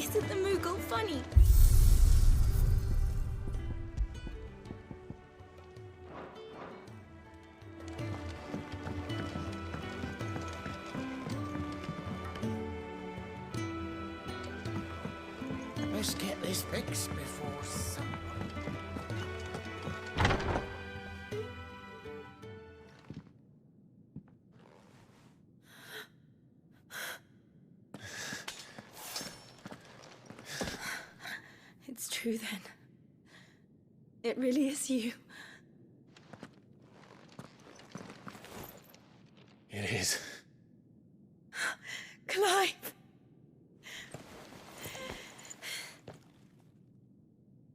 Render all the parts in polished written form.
Isn't the Moogle funny? Let's get this fixed before someone... It's true then. It really is you. It is. Clive!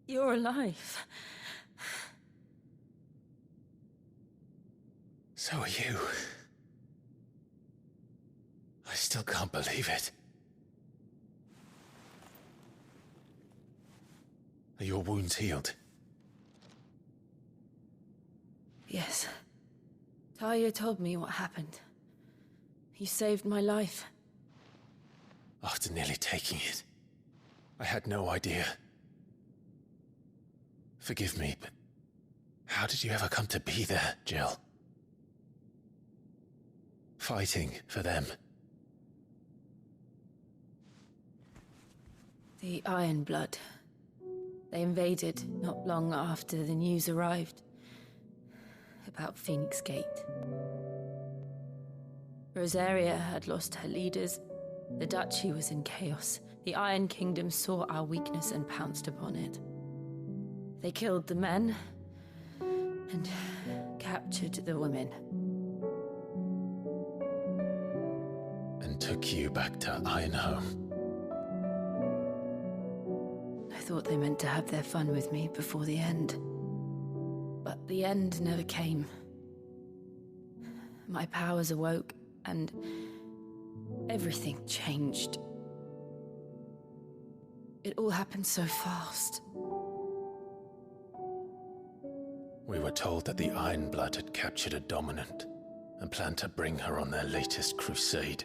You're alive. So are you. I still can't believe it. Are your wounds healed? Yes. Talia told me what happened. You saved my life. After nearly taking it, I had no idea. Forgive me, but how did you ever come to be there, Jill? Fighting for them. The Iron Blood. They invaded not long after the news arrived about Phoenix Gate. Rosaria had lost her leaders. The Duchy was in chaos. The Iron Kingdom saw our weakness and pounced upon it. They killed the men and captured the women. And took you back to Ironhome. I thought they meant to have their fun with me before the end. But the end never came. My powers awoke, and everything changed. It all happened so fast. We were told that the Iron Blood had captured a dominant and planned to bring her on their latest crusade.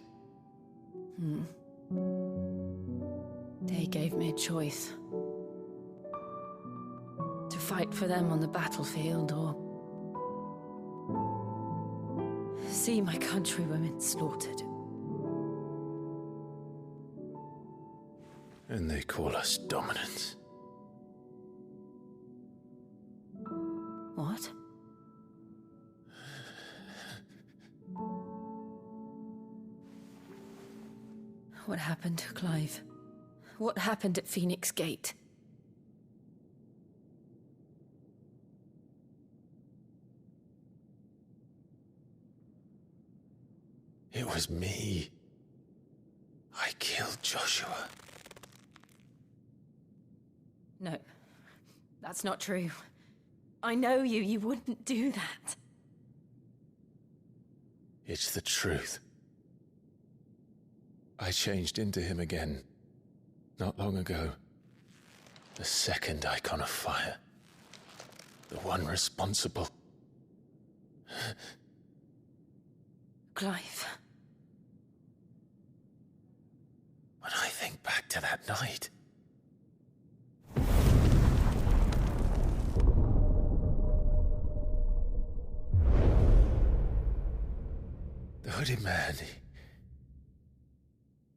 They gave me a choice. To fight for them on the battlefield, or see my countrywomen slaughtered. And they call us dominants. What? What happened, Clive? What happened at Phoenix Gate? It was me. I killed Joshua. No, that's not true. I know you. You wouldn't do that. It's the truth. I changed into him again, not long ago. The second icon of fire. The one responsible. Clive. When I think back to that night... The hooded man,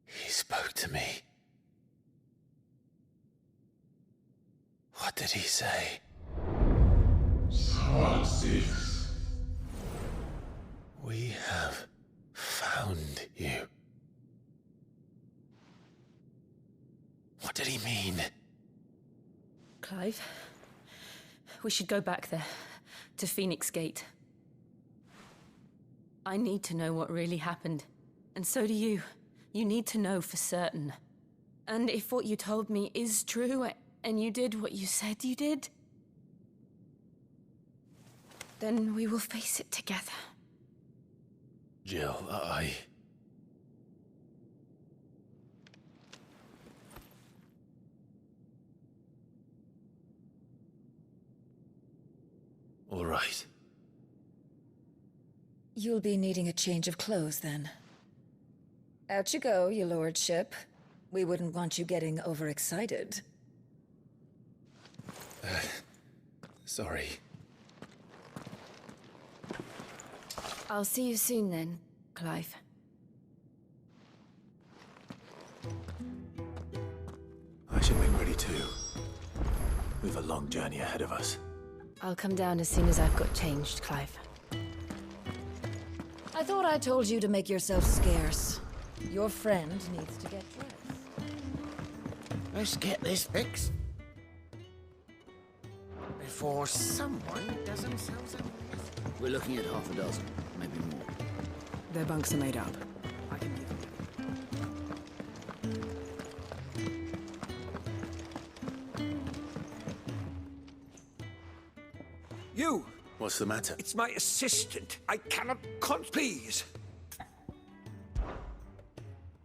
he spoke to me. What did he say? Six. We have found you. What did he mean? Clive, we should go back there, to Phoenix Gate. I need to know what really happened. And so do you. You need to know for certain. And if what you told me is true, and you did what you said you did, then we will face it together. Jill, All right. You'll be needing a change of clothes, then. Out you go, your lordship. We wouldn't want you getting overexcited. Sorry. I'll see you soon then, Clive. I should make ready too. We've a long journey ahead of us. I'll come down as soon as I've got changed, Clive. I thought I told you to make yourself scarce. Your friend needs to get dressed. Let's get this fixed before someone does themselves a mess. We're looking at half a dozen, maybe more. Their bunks are made up. I can leave them. You! What's the matter? It's my assistant. I cannot please.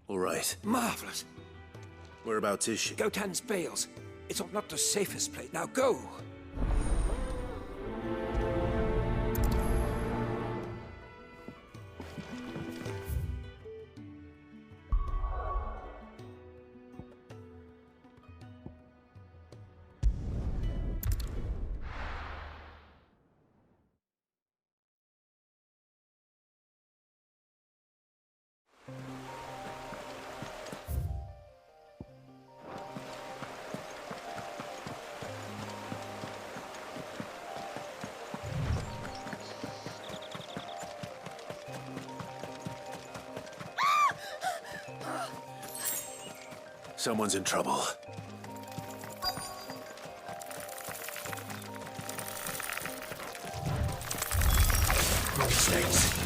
All right. Marvelous. Whereabouts is she? Gotan's Bales. It's not the safest place. Now go! Someone's in trouble. Snakes.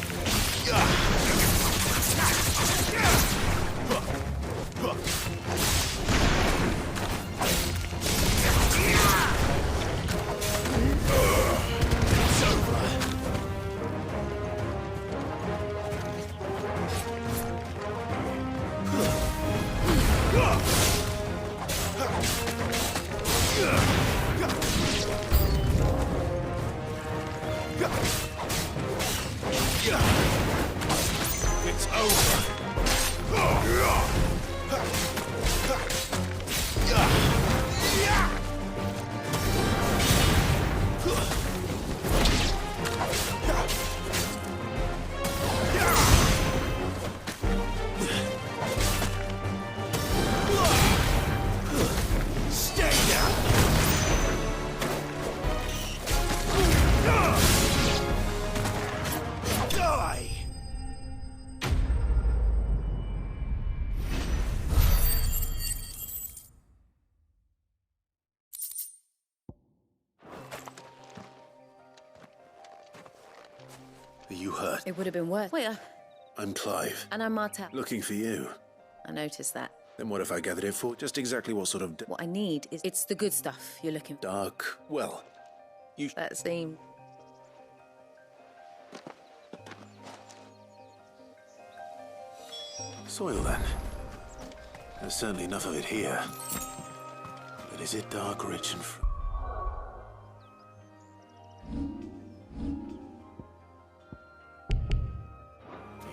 It's over. It's over. Stay down. Die. Are you hurt? It would have been worse. Wait, I'm Clive. and I'm Marta. Looking for you. I noticed that. Then what if I gathered it for? Just exactly what sort of What I need is... It's the good stuff you're looking for. dark? Well, you... That seemed... Soil, then. There's certainly enough of it here. But is it dark, rich, and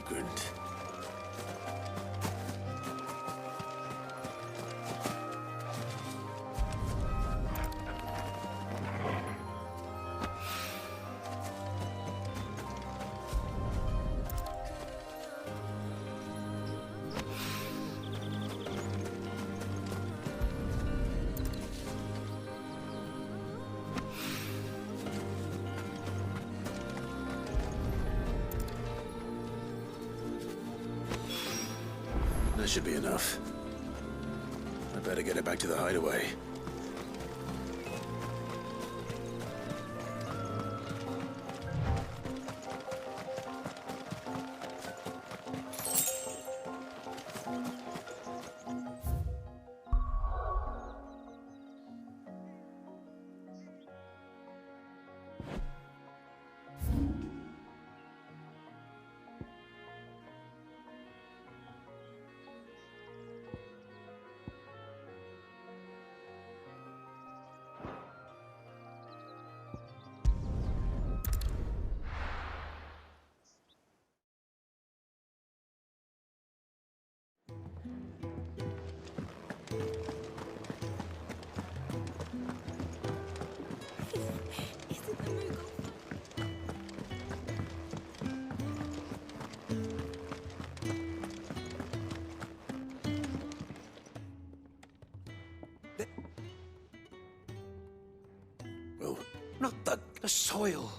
fragrant? That should be enough. I better get it back to the hideaway. Not the soil.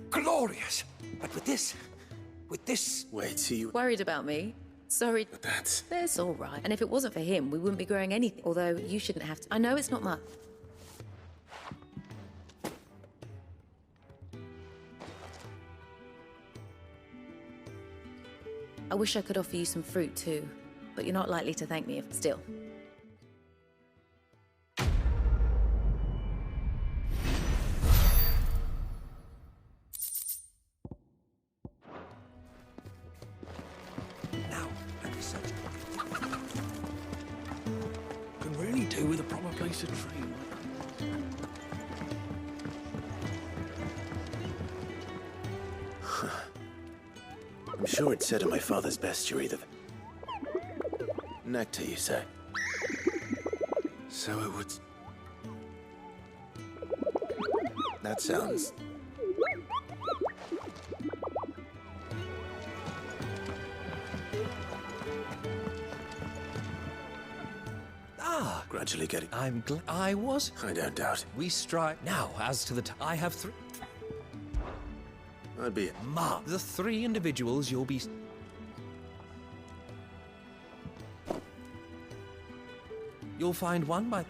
Glorious. But with this... Wait till you... Worried about me? Sorry. But that's... That's all right. And if it wasn't for him, we wouldn't be growing anything. Although you shouldn't have to. I know it's not much. I wish I could offer you some fruit too, but you're not likely to thank me if still. Now, let me search. Can really do with a proper place to train. I'm sure it said in my father's bestiary that... Nectar, you say? So it would... That sounds... Ah, gradually getting... I'm glad I was. I don't doubt. We strike now. As to the I have three. I'd be... Mark the three individuals you'll be. You'll find one by.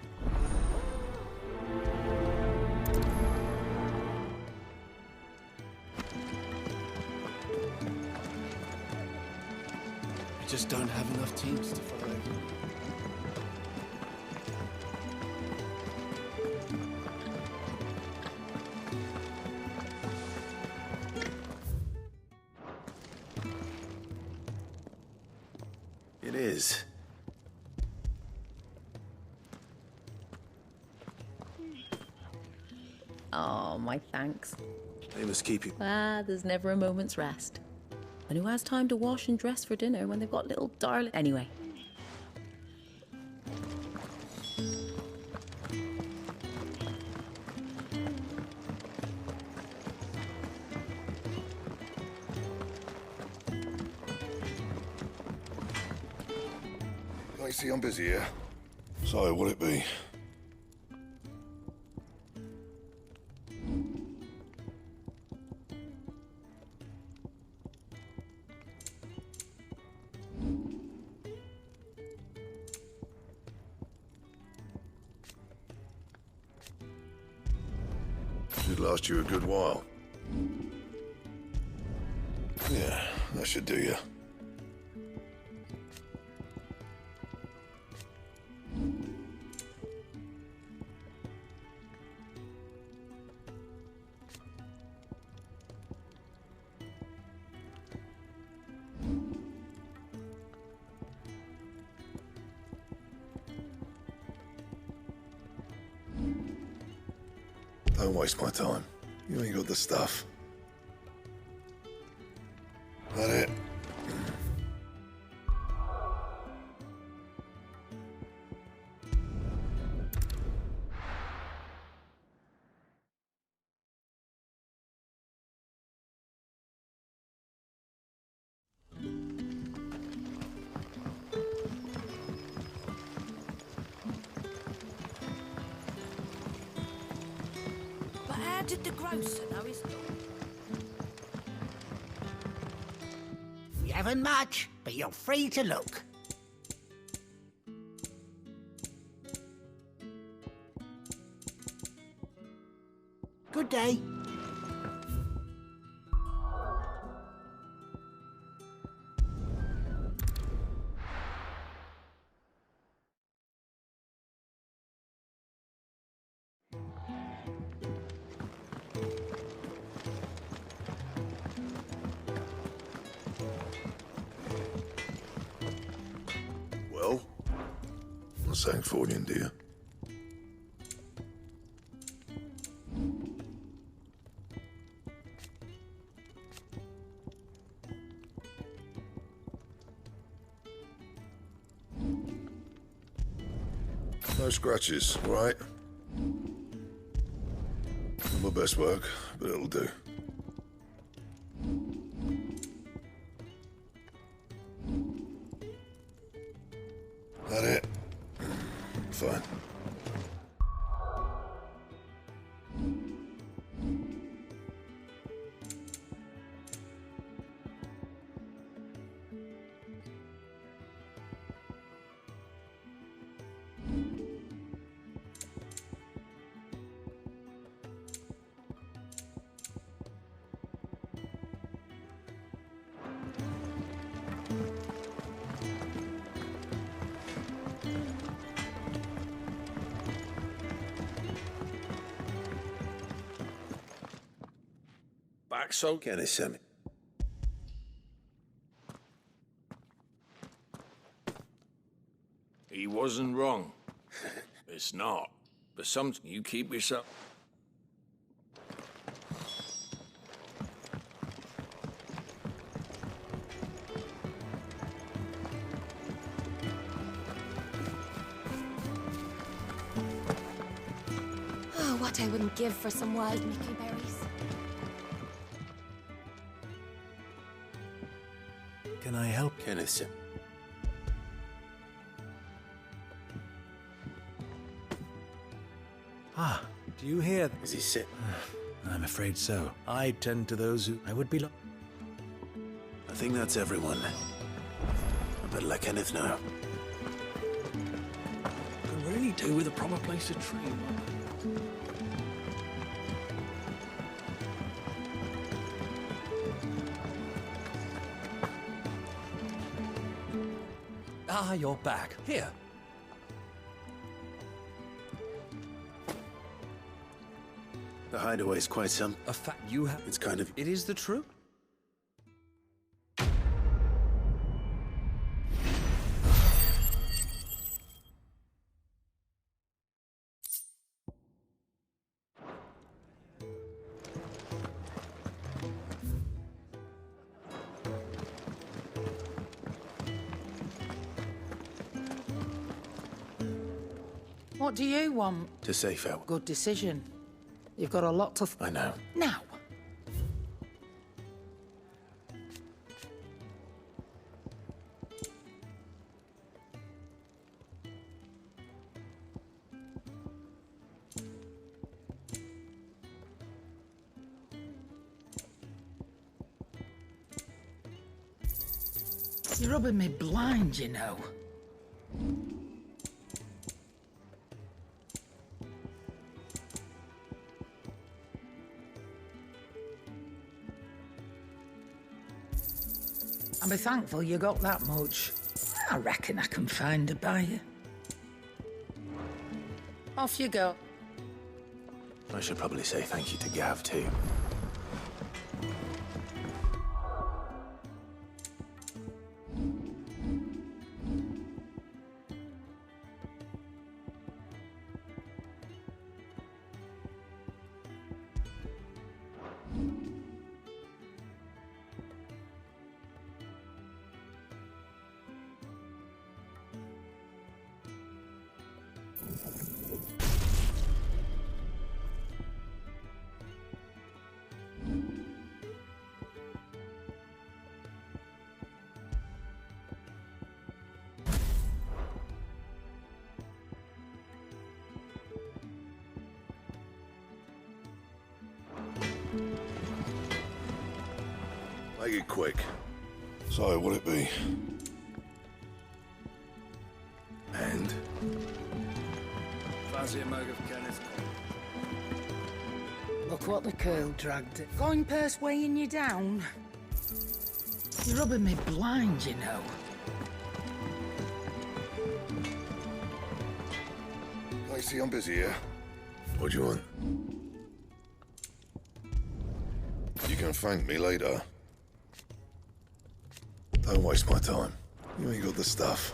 We just don't have enough teams to follow. It is. Oh, my thanks. They must keep you... Ah, there's never a moment's rest. And who has time to wash and dress for dinner when they've got little darling... Anyway. I see I'm busy here. So, what'll it be? Should last you a good while. Yeah, that should do you. Don't waste my time. You ain't got the stuff. That it? But how did the grocer know his dog? We haven't much, but you're free to look. Good day. Well, not saying fortune, dear. No scratches, all right? Not my best work, but it'll do. That back, so... Kenneth sent me. He wasn't wrong. It's not. But something you keep yourself... Oh, what I wouldn't give for some wild Mickey berries. Can I help? Kenneth sent. Ah, do you hear? Is he sick? I'm afraid so. I tend to those who I would be I think that's everyone. I better let Kenneth know. Can really do with a proper place to train. Ah, you're back. Here. The hideaway's quite some. A fact you have... It's kind of... It is the truth. What do you want? To say farewell. Good decision. You've got a lot to... I know. Now. You're rubbing me blind, you know. I'll be thankful you got that much. I reckon I can find a buyer. Off you go. I should probably say thank you to Gav, too. Make it quick. So, what'll it be? And? Fancy a mug of Kenneth. Look what the curl dragged it. Going purse weighing you down. You're rubbing me blind, you know. Lacey, I'm busy here. What do you want? You can thank me later. Don't waste my time. You ain't got the stuff.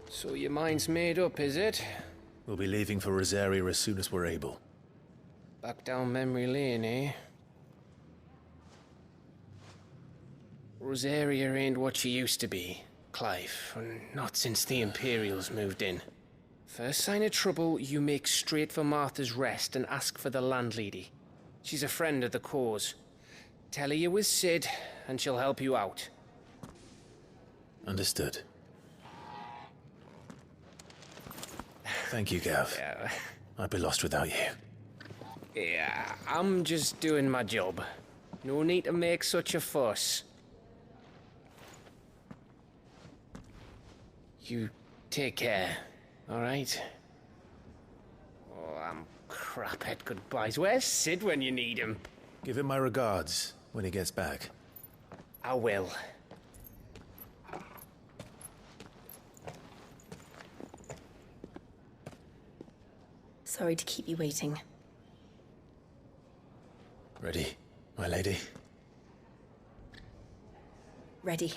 So your mind's made up, is it? We'll be leaving for Rosaria as soon as we're able. Back down memory lane, eh? Rosaria ain't what she used to be, Clive, and not since the Imperials moved in. First sign of trouble, you make straight for Martha's Rest and ask for the landlady. She's a friend of the cause. Tell her you was Sid, and she'll help you out. Understood. Thank you, Gav. Yeah. I'd be lost without you. Yeah, I'm just doing my job. No need to make such a fuss. You take care, all right? Oh, I'm crap at goodbyes. Where's Sid when you need him? Give him my regards when he gets back. I will. Sorry to keep you waiting. Ready, my lady? Ready.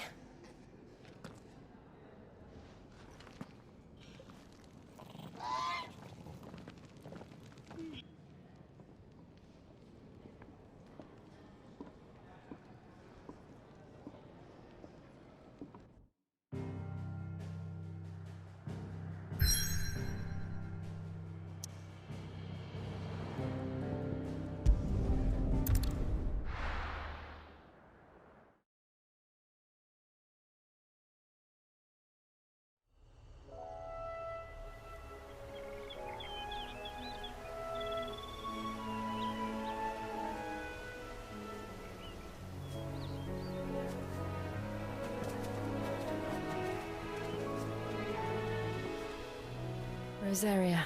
Rosaria.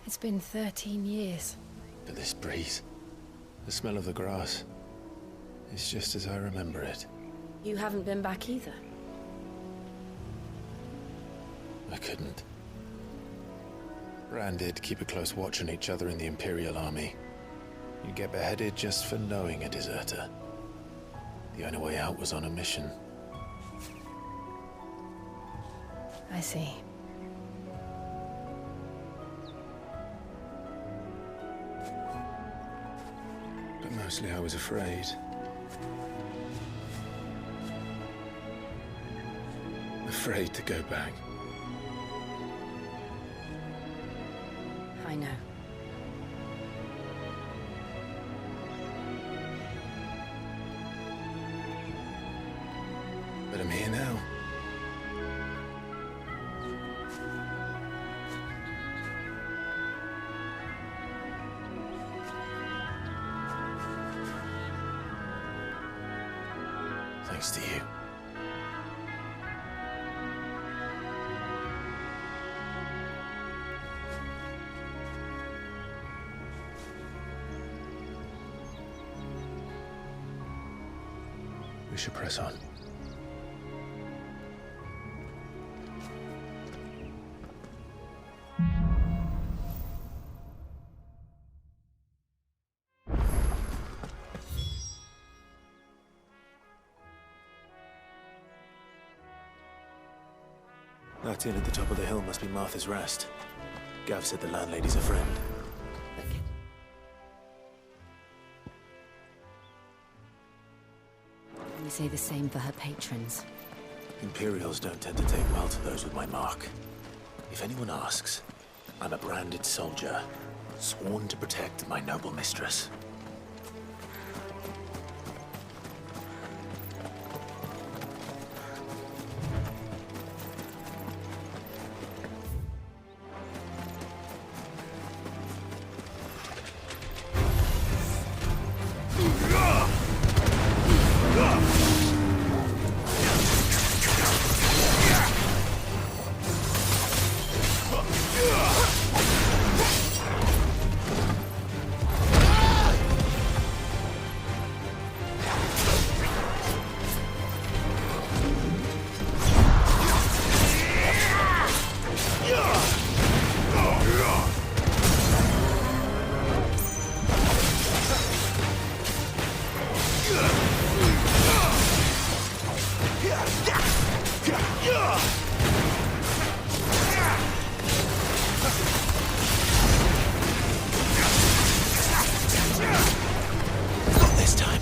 It's been 13 years. But this breeze, the smell of the grass, it's just as I remember it. You haven't been back either. I couldn't. Bran did keep a close watch on each other in the Imperial Army. You'd get beheaded just for knowing a deserter. The only way out was on a mission. I see. But mostly I was afraid. Afraid to go back. I know. But I'm here now. Thanks to you. We should press on. That inn at the top of the hill must be Martha's Rest. Gav said the landlady's a friend. We say the same for her patrons. Imperials don't tend to take well to those with my mark. If anyone asks, I'm a branded soldier, sworn to protect my noble mistress. Not this time.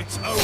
It's over.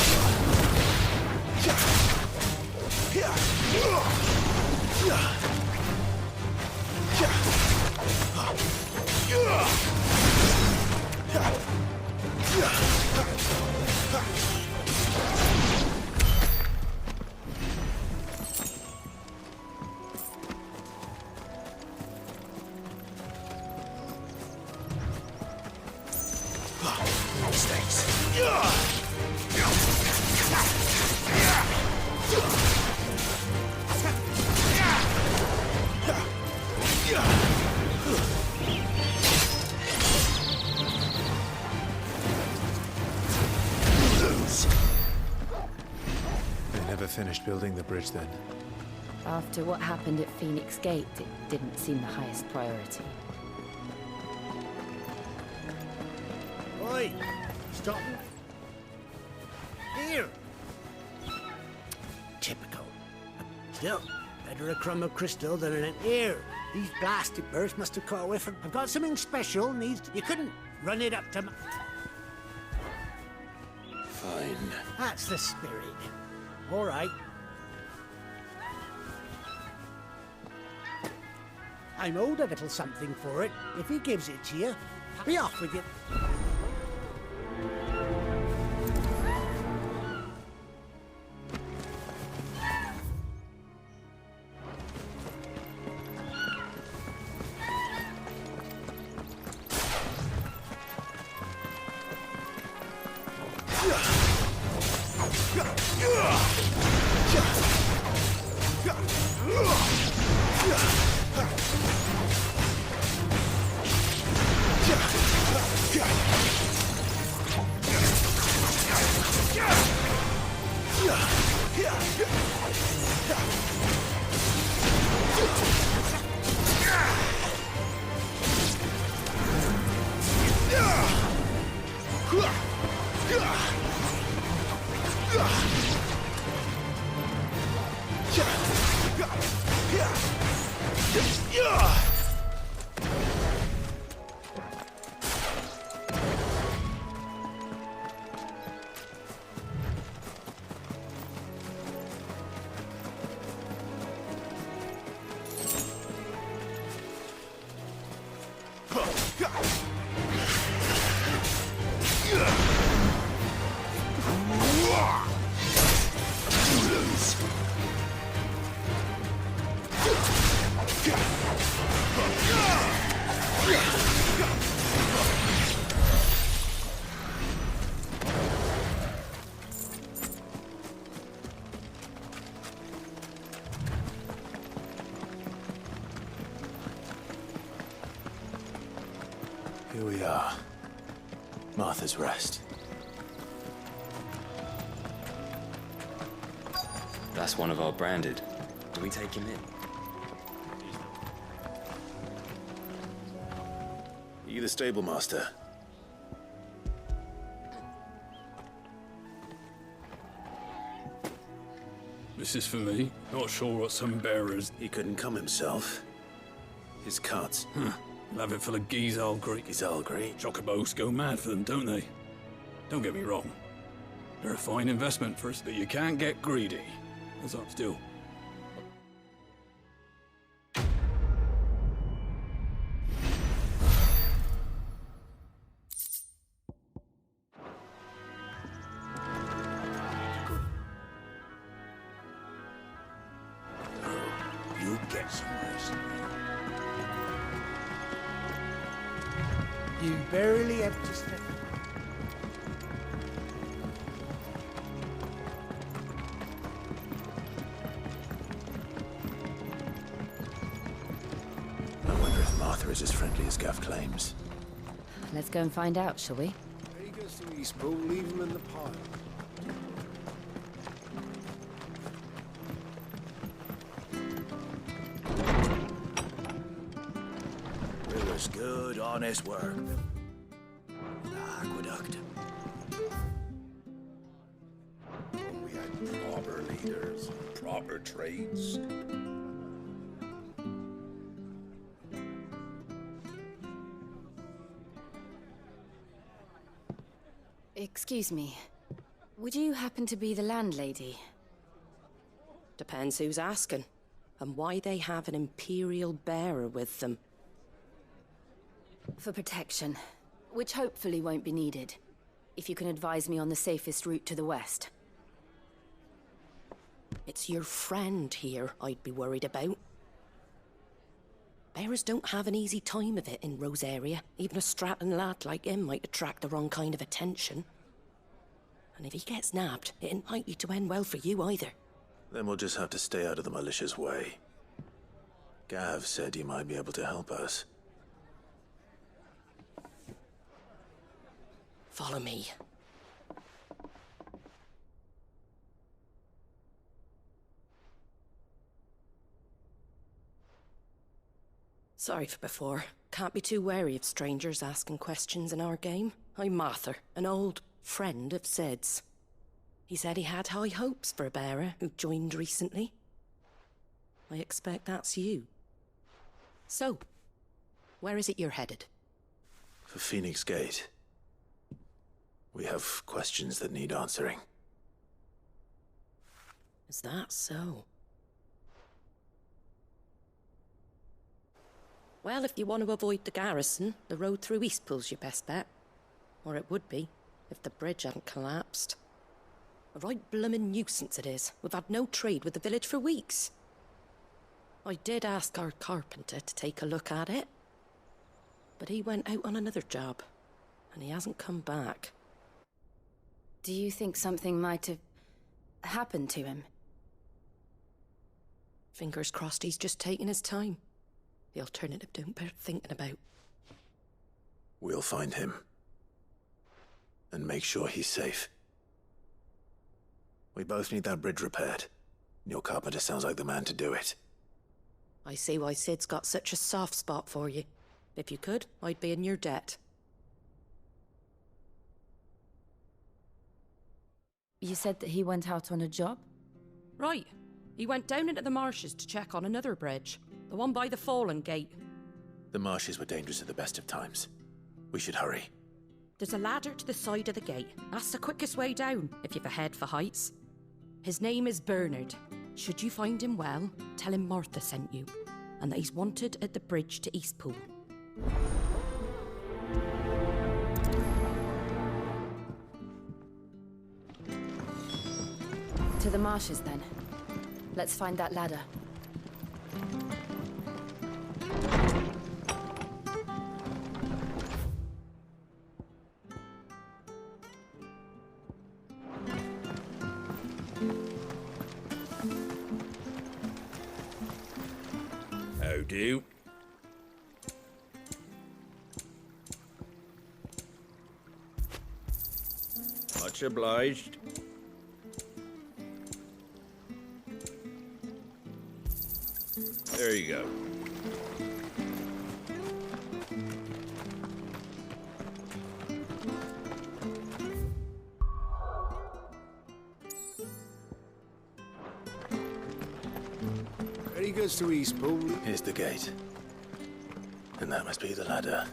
Finished building the bridge then? After what happened at Phoenix Gate, it didn't seem the highest priority. Oi! Stop! Here! Typical. Still, better a crumb of crystal than an ear. These blasted birds must have caught a whiff of... I've got something special, needs... You couldn't run it up to... Fine. That's the spirit. All right. I'm owed a little something for it. If he gives it to you, be off with it. Here we are. Martha's Rest. That's one of our branded. Do we take him in? Are you the stable master? This is for me. Not sure what some bearers... He couldn't come himself. His carts. He'll have it full of Gizalgri. Gizalgri? Chocobos go mad for them, don't they? Don't get me wrong. They're a fine investment for us, but you can't get greedy. What's up still? You get some rest. You barely have to step. I wonder if Martha is as friendly as Gav claims. Let's go and find out, shall we? He goes to East Pole, leave him in the pile. It was good, honest work. aqueduct. We had proper leaders, proper trades. Excuse me. Would you happen to be the landlady? Depends who's asking, and why they have an Imperial bearer with them. For protection, which hopefully won't be needed. If you can advise me on the safest route to the west. It's your friend here I'd be worried about. Bearers don't have an easy time of it in Rosaria. Even a Stratton lad like him might attract the wrong kind of attention. And if he gets nabbed, it ain't likely to end well for you either. Then we'll just have to stay out of the malicious way. Gav said he might be able to help us. Follow me. Sorry for before. Can't be too wary of strangers asking questions in our game. I'm Martha, an old friend of Sid's. He said he had high hopes for a bearer who joined recently. I expect that's you. So, where is it you're headed? For Phoenix Gate. We have questions that need answering. Is that so? Well, if you want to avoid the garrison, the road through Eastpool's your best bet. Or it would be, if the bridge hadn't collapsed. A right bloomin' nuisance it is. We've had no trade with the village for weeks. I did ask our carpenter to take a look at it. But he went out on another job, and he hasn't come back. Do you think something might have happened to him? Fingers crossed he's just taking his time. The alternative don't bear thinking about. We'll find him. And make sure he's safe. We both need that bridge repaired. Your carpenter sounds like the man to do it. I see why Sid's got such a soft spot for you. If you could, I'd be in your debt. You said that he went out on a job? Right. He went down into the marshes to check on another bridge. The one by the Fallen Gate. The marshes were dangerous at the best of times. We should hurry. There's a ladder to the side of the gate. That's the quickest way down, if you've a head for heights. His name is Bernard. Should you find him well, tell him Martha sent you, and that he's wanted at the bridge to Eastpool. To the marshes, then. Let's find that ladder. How do? Much obliged. There you go. Ready goes to Eastpool. Here's the gate. And that must be the ladder.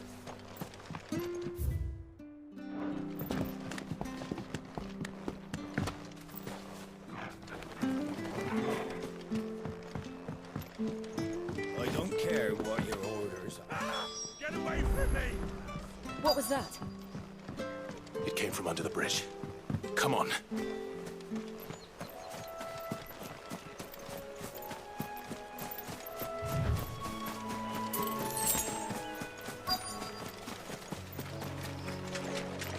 I don't care what your orders are. Get away from me! What was that? It came from under the bridge. Come on.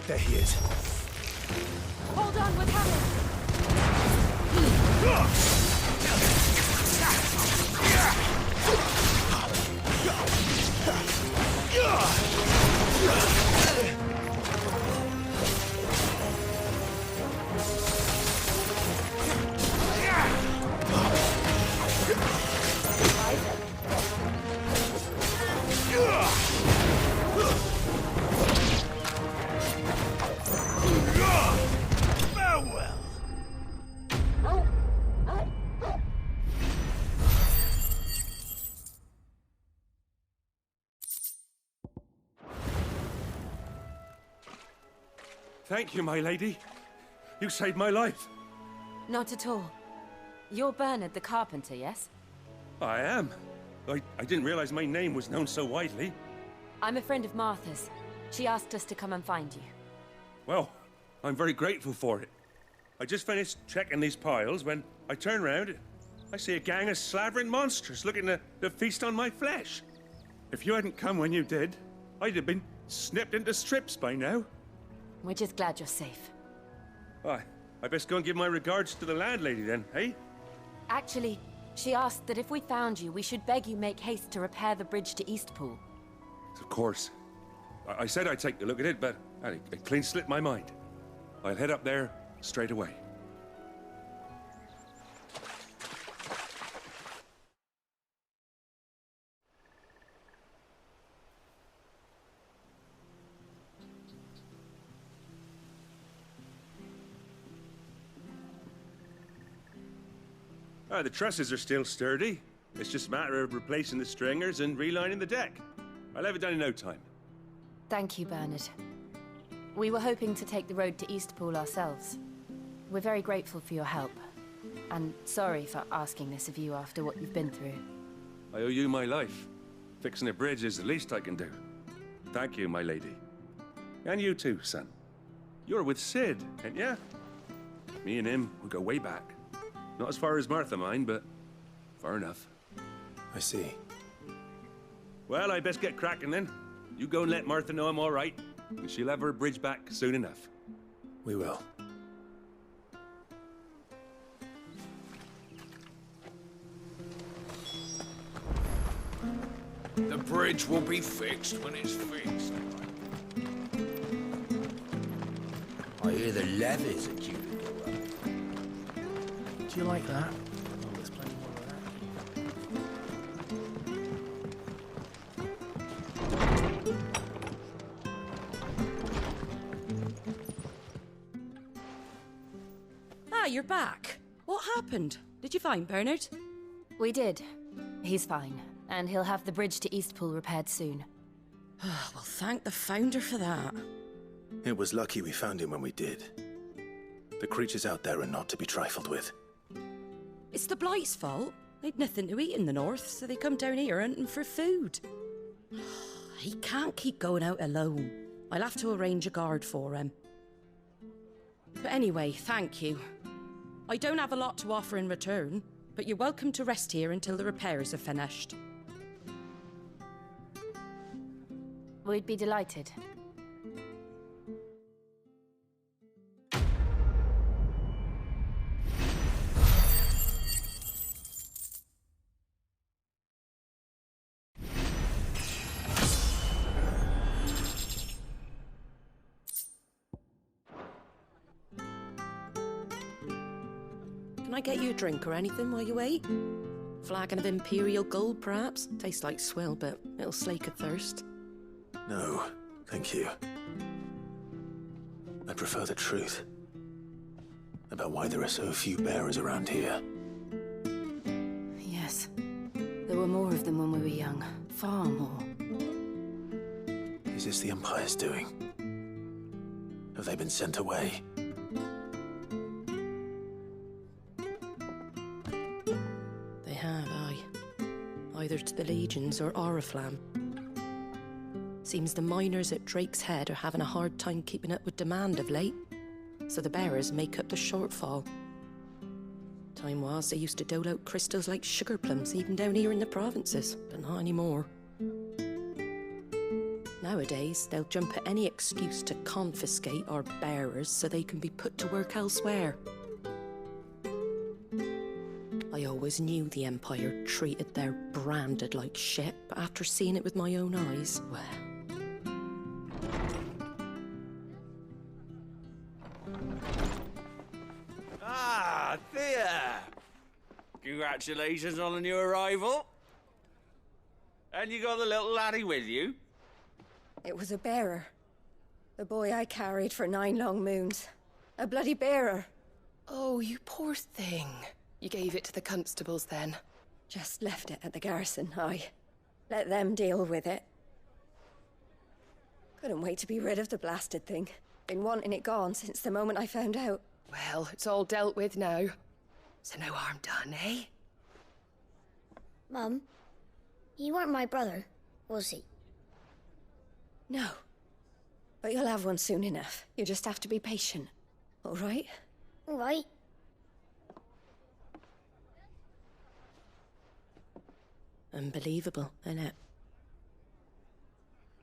There he is. Hold on, we're coming! Thank you, my lady. You saved my life. Not at all. You're Bernard the carpenter, yes? I am. I didn't realize my name was known so widely. I'm a friend of Martha's. She asked us to come and find you. Well, I'm very grateful for it. I just finished checking these piles when I turn around. I see a gang of slavering monsters looking to feast on my flesh. If you hadn't come when you did, I'd have been snipped into strips by now. We're just glad you're safe. I best go and give my regards to the landlady then, eh? Actually, she asked that if we found you, we should beg you make haste to repair the bridge to Eastpool. Of course. I said I'd take a look at it, but it clean slipped my mind. I'll head up there straight away. The trusses are still sturdy. It's just a matter of replacing the stringers and relining the deck. I'll have it done in no time. Thank you, Bernard. We were hoping to take the road to Eastpool ourselves. We're very grateful for your help. And sorry for asking this of you after what you've been through. I owe you my life. Fixing a bridge is the least I can do. Thank you, my lady. And you too, son. You're with Sid, ain't ya? Me and him, we go way back. Not as far as Martha, mind, but far enough. I see. Well, I best get cracking then. You go and let Martha know I'm all right, and she'll have her bridge back soon enough. We will. The bridge will be fixed when it's fixed. I hear the levies are due to go up. Do you like that? Ah, you're back. What happened? Did you find Bernard? We did. He's fine, and he'll have the bridge to Eastpool repaired soon. Well, thank the Founder for that. It was lucky we found him when we did. The creatures out there are not to be trifled with. It's the Blight's fault. They'd nothing to eat in the north, so they come down here hunting for food. He can't keep going out alone. I'll have to arrange a guard for him. But anyway, thank you. I don't have a lot to offer in return, but you're welcome to rest here until the repairs are finished. We'd be delighted. Can I get you a drink or anything while you wait? Flagon of Imperial Gold, perhaps? Tastes like swill, but it'll slake a thirst. No, thank you. I prefer the truth. About why there are so few bearers around here. Yes. There were more of them when we were young. Far more. Is this the Empire's doing? Have they been sent away? They have, aye. Either to the Legions or Oriflamme. Seems the miners at Drake's Head are having a hard time keeping up with demand of late, so the bearers make up the shortfall. Time was they used to dole out crystals like sugar plums even down here in the provinces, but not anymore. Nowadays, they'll jump at any excuse to confiscate our bearers so they can be put to work elsewhere. I always knew the Empire treated their branded like shit, but after seeing it with my own eyes, well... Ah, Thea! Congratulations on the new arrival. And you got the little laddie with you? It was a bearer. The boy I carried for 9 long moons. A bloody bearer. Oh, you poor thing. You gave it to the constables then? Just left it at the garrison, aye. Let them deal with it. Couldn't wait to be rid of the blasted thing. Been wanting it gone since the moment I found out. Well, it's all dealt with now. So no harm done, eh? Mum, you weren't my brother, was he? No. But you'll have one soon enough. You just have to be patient. All right? All right. Unbelievable, innit?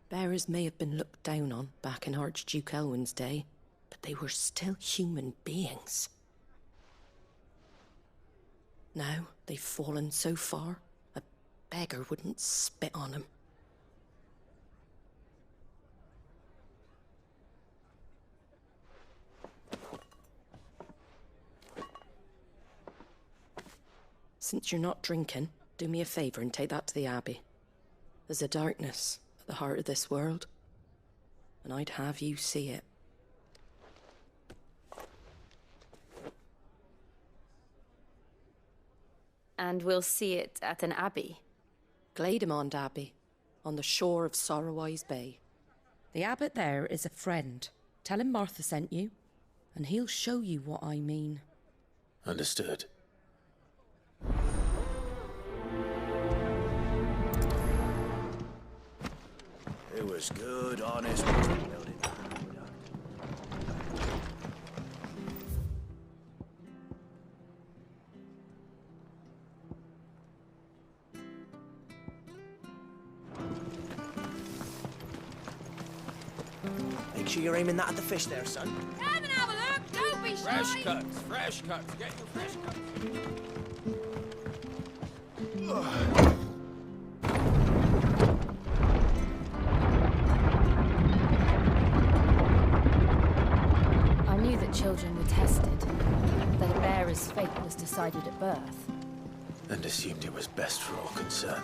Bearers may have been looked down on back in Archduke Elwin's day, but they were still human beings. Now they've fallen so far, a beggar wouldn't spit on them. Since you're not drinking, do me a favour and take that to the Abbey. There's a darkness at the heart of this world, and I'd have you see it. And we'll see it at an abbey? Glademond Abbey, on the shore of Sorrowwise Bay. The abbot there is a friend. Tell him Martha sent you, and he'll show you what I mean. Understood. It was good, honest work building. Make sure you're aiming that at the fish there, son. Come and have a look, don't be shy! Fresh cuts, fresh cuts. Get your fresh cuts. I knew that children were tested, that a bearer's fate was decided at birth. And assumed it was best for all concerned.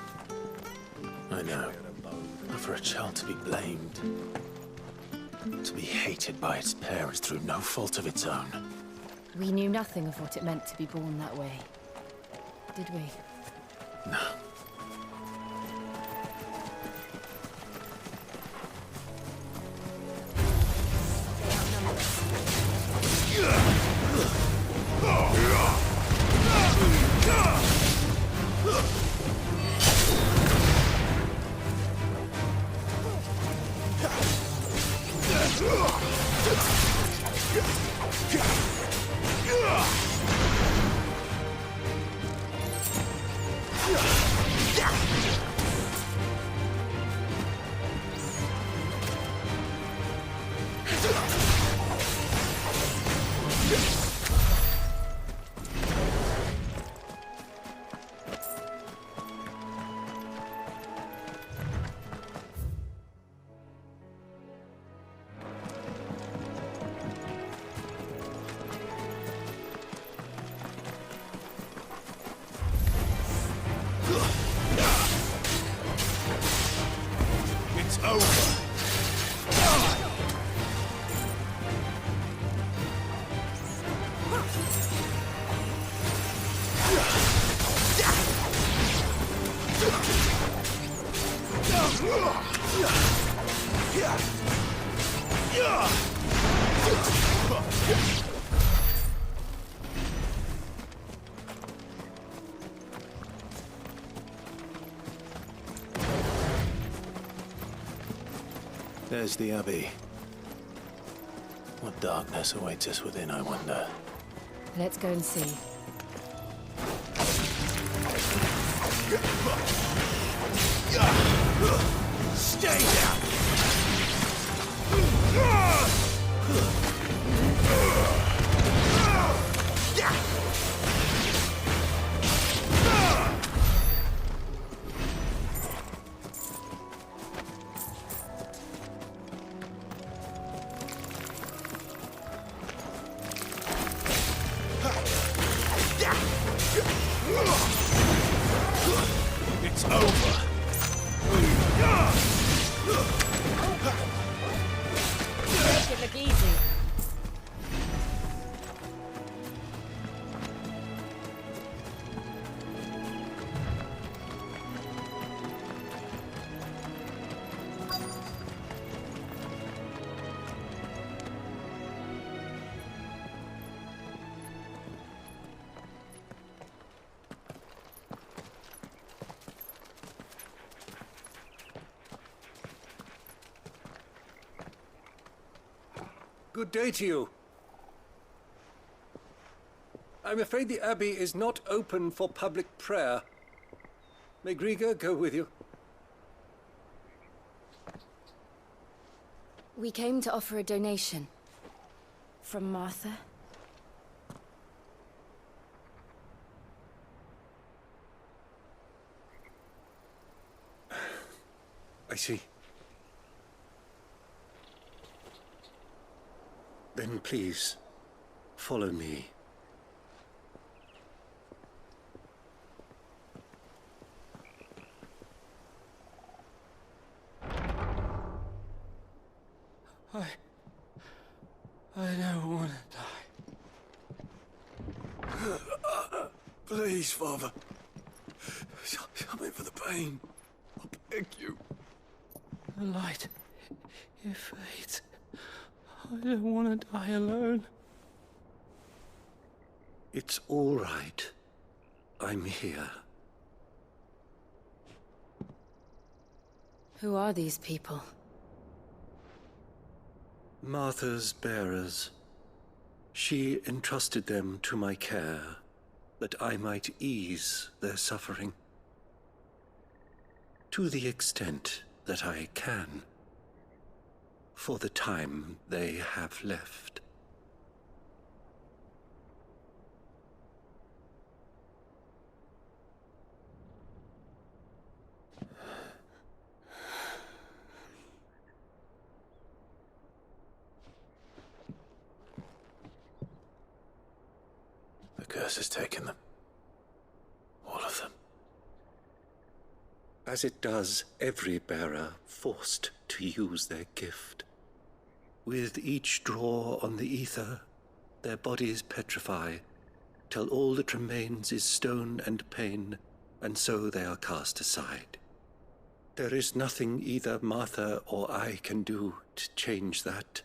I know. But for a child to be blamed, to be hated by its parents through no fault of its own. We knew nothing of what it meant to be born that way, did we? No. It's over. There's the Abbey. What darkness awaits us within, I wonder? Let's go and see. Stay down! It's over. Make it look easy. Good day to you. I'm afraid the Abbey is not open for public prayer. May Grieger go with you? We came to offer a donation. From Martha. I see. Then please, follow me. I don't want to die. Please, Father. Help me for the pain. I beg you. The light, it fades. I don't want to die alone. It's all right. I'm here. Who are these people? Martha's bearers. She entrusted them to my care, that I might ease their suffering. To the extent that I can, for the time they have left. The curse has taken them. All of them. As it does every bearer forced to use their gift. With each draw on the ether, their bodies petrify, till all that remains is stone and pain, and so they are cast aside. There is nothing either Martha or I can do to change that,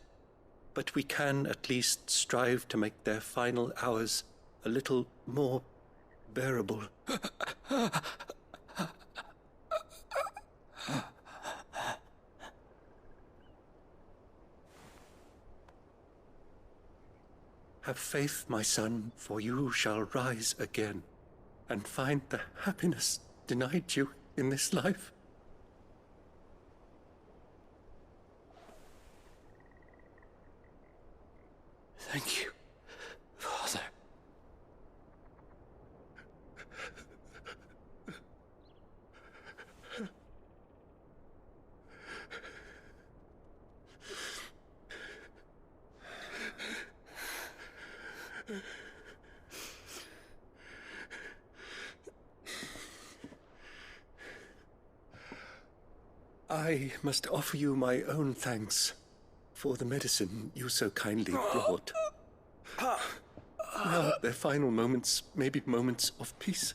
but we can at least strive to make their final hours a little more bearable. Have faith, my son, for you shall rise again and find the happiness denied you in this life. Thank you, Father. I must offer you my own thanks for the medicine you so kindly brought. Now, their final moments may be moments of peace.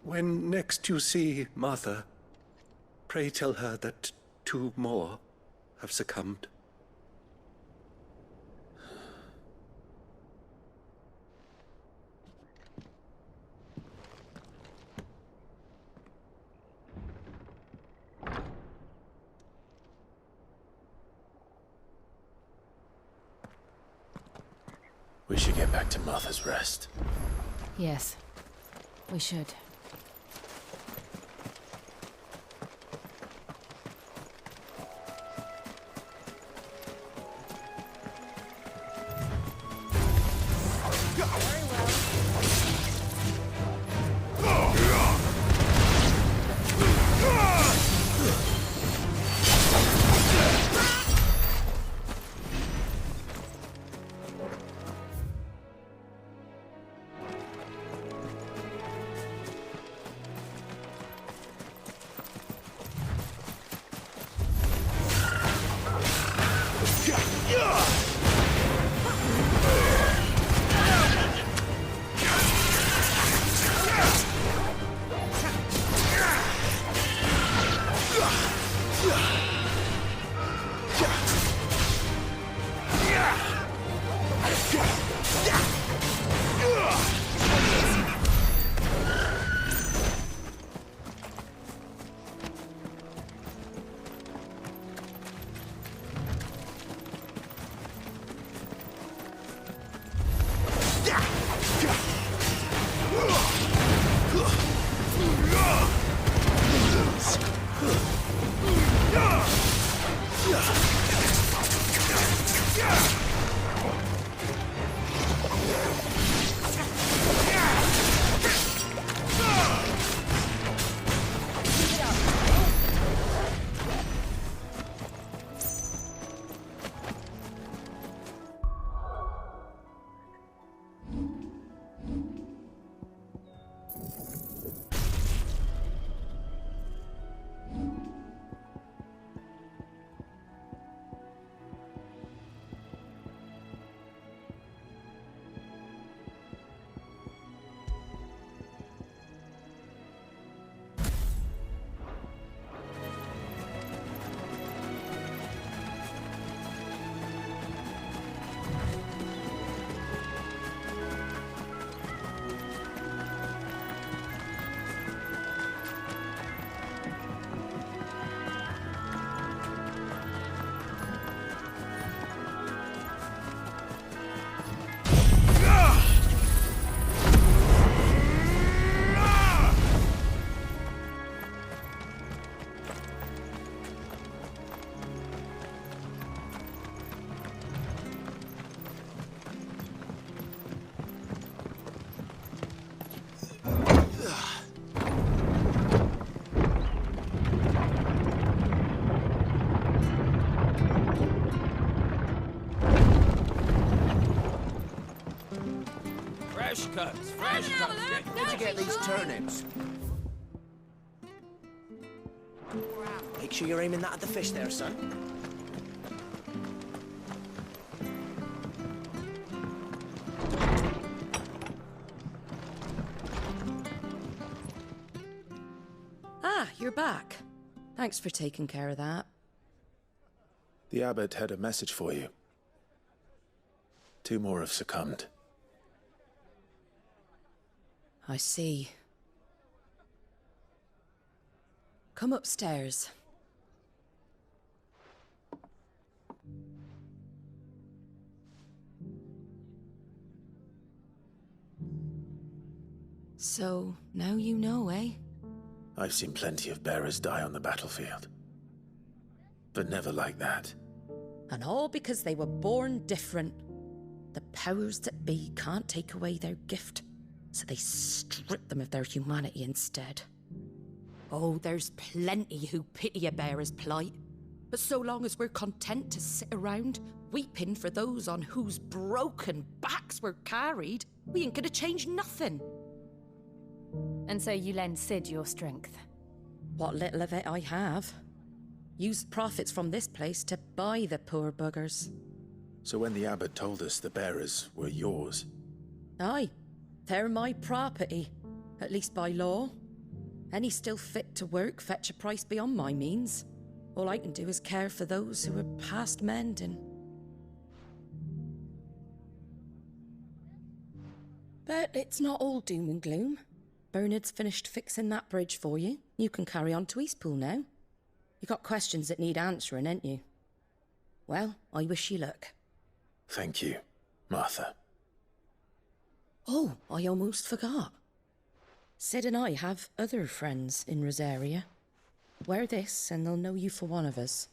When next you see Martha, pray tell her that 2 more have succumbed. We should get back to Martha's Rest. Yes, we should. Fresh cuts, fresh cuts. Where'd you get these turnips? Make sure you're aiming that at the fish there, son. Ah, you're back. Thanks for taking care of that. The abbot had a message for you. 2 more have succumbed. I see. Come upstairs. So, now you know, eh? I've seen plenty of bearers die on the battlefield. But never like that. And all because they were born different. The powers that be can't take away their gift, so they strip them of their humanity instead. Oh, there's plenty who pity a bearer's plight. But so long as we're content to sit around, weeping for those on whose broken backs we're carried, we ain't gonna change nothing. And so you lend Sid your strength? What little of it I have. Used profits from this place to buy the poor buggers. So when the abbot told us the bearers were yours... Aye, they're my property, at least by law. Any still fit to work fetch a price beyond my means. All I can do is care for those who are past mending. But it's not all doom and gloom. Bernard's finished fixing that bridge for you. You can carry on to Eastpool now. You got questions that need answering, ain't you? Well, I wish you luck. Thank you, Martha. Oh, I almost forgot. Sid and I have other friends in Rosaria. Wear this and they'll know you for one of us.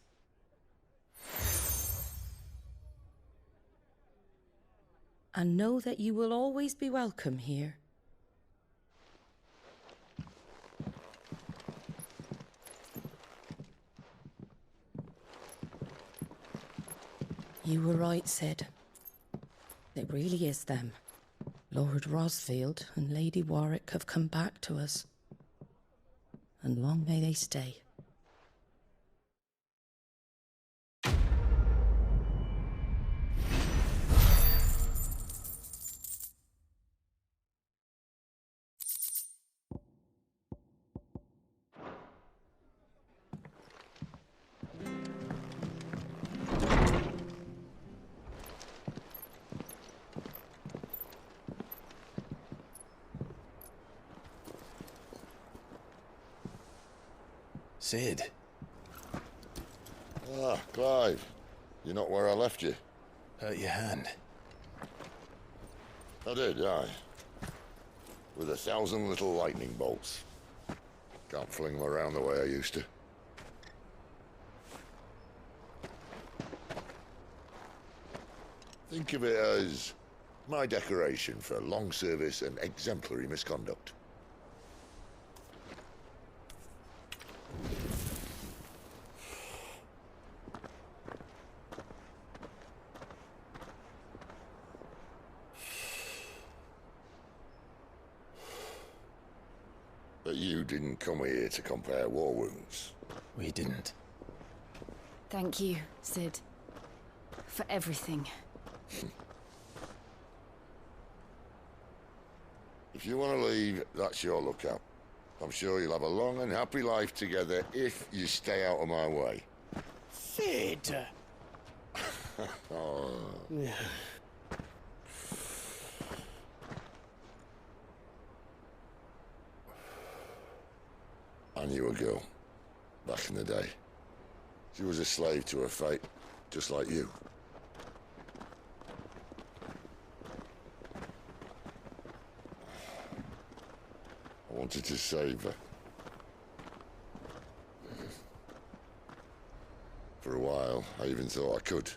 And know that you will always be welcome here. You were right, Sid. It really is them. Lord Rosfield and Lady Warwick have come back to us. And long may they stay. Sid. Ah, Clive. You're not where I left you. Hurt your hand. I did, aye. With 1,000 little lightning bolts. Can't fling them around the way I used to. Think of it as my decoration for long service and exemplary misconduct. But you didn't come here to compare war wounds. We didn't. Thank you, Sid. For everything. If you want to leave, that's your lookout. I'm sure you'll have a long and happy life together if you stay out of my way. Sid! Oh. I knew a girl, back in the day. She was a slave to her fate, just like you. I wanted to save her. For a while, I even thought I could.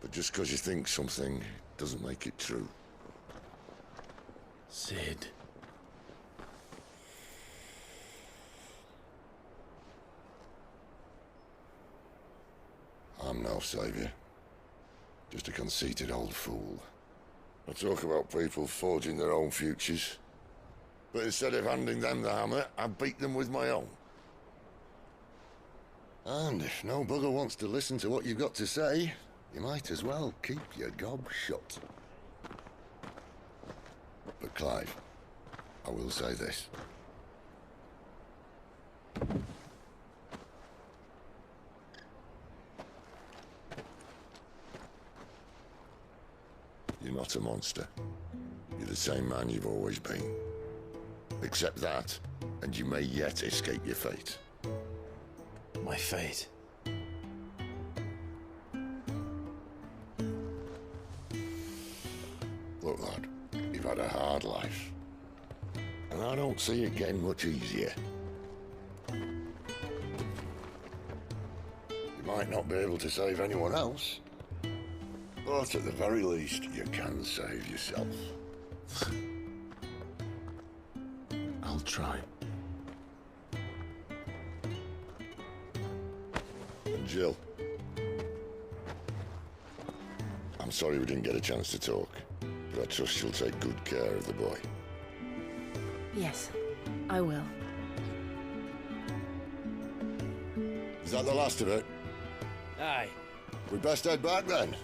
But just because you think something doesn't make it true. Sid. I'm no savior. Just a conceited old fool. I talk about people forging their own futures. But instead of handing them the hammer, I beat them with my own. And if no bugger wants to listen to what you've got to say, you might as well keep your gob shut. But Clive, I will say this. You're not a monster. You're the same man you've always been. Accept that, and you may yet escape your fate. My fate? Look, lad, you've had a hard life. And I don't see it getting much easier. You might not be able to save anyone else, but at the very least, you can save yourself. I'll try. And Jill, I'm sorry we didn't get a chance to talk, but I trust you'll take good care of the boy. Yes, I will. Is that the last of it? Aye. We'd best head back then.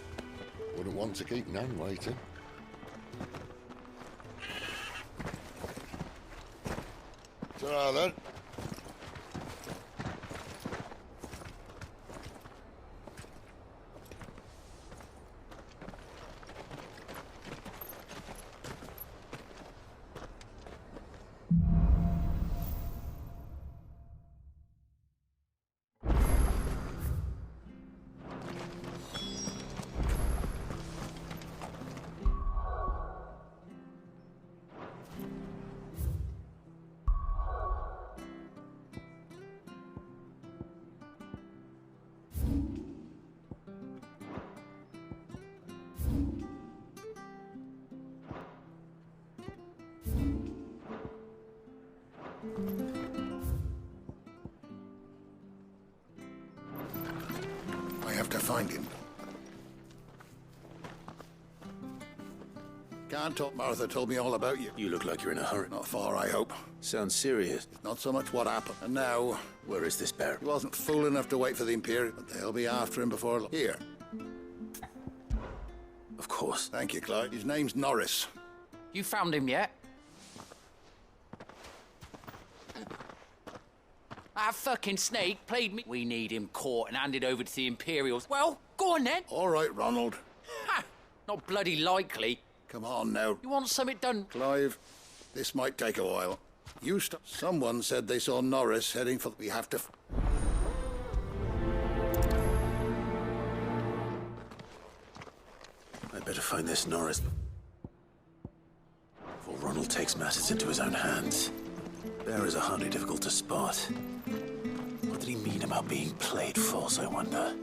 Wouldn't want to keep Nan waiting. Ta-ra then. I have to find him. Can't talk. Martha told me all about you. You look like you're in a hurry. Not far, I hope. Sounds serious. It's not so much what happened. And now... Where is this bear? He wasn't fool enough to wait for the Imperial, but they'll be after him before... Here. Of course. Thank you, Clyde. His name's Norris. You found him yet? That fucking snake played me. We need him caught and handed over to the Imperials. Well, go on then. All right, Ronald. Ha! Not bloody likely. Come on now. You want something done? Clive, this might take a while. Someone said they saw Norris heading for... We have to... I'd better find this Norris before Ronald takes matters into his own hands. Bearers are hardly difficult to spot. What did he mean about being played false, I wonder?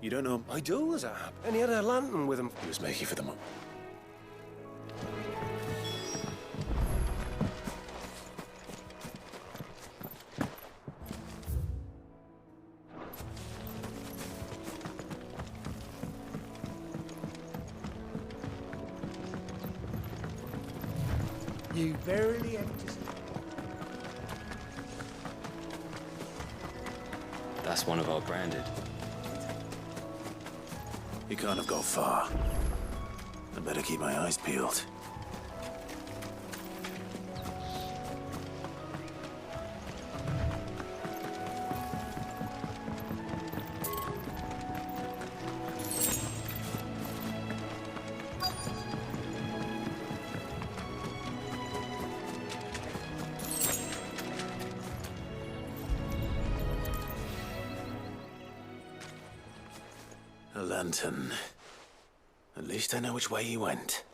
You don't know? I do, Zab. And he had a lantern with him. He was making for the moon. You verily empty. That's one of our branded. He can't have got far. I better keep my eyes peeled. A lantern. At least I know which way he went.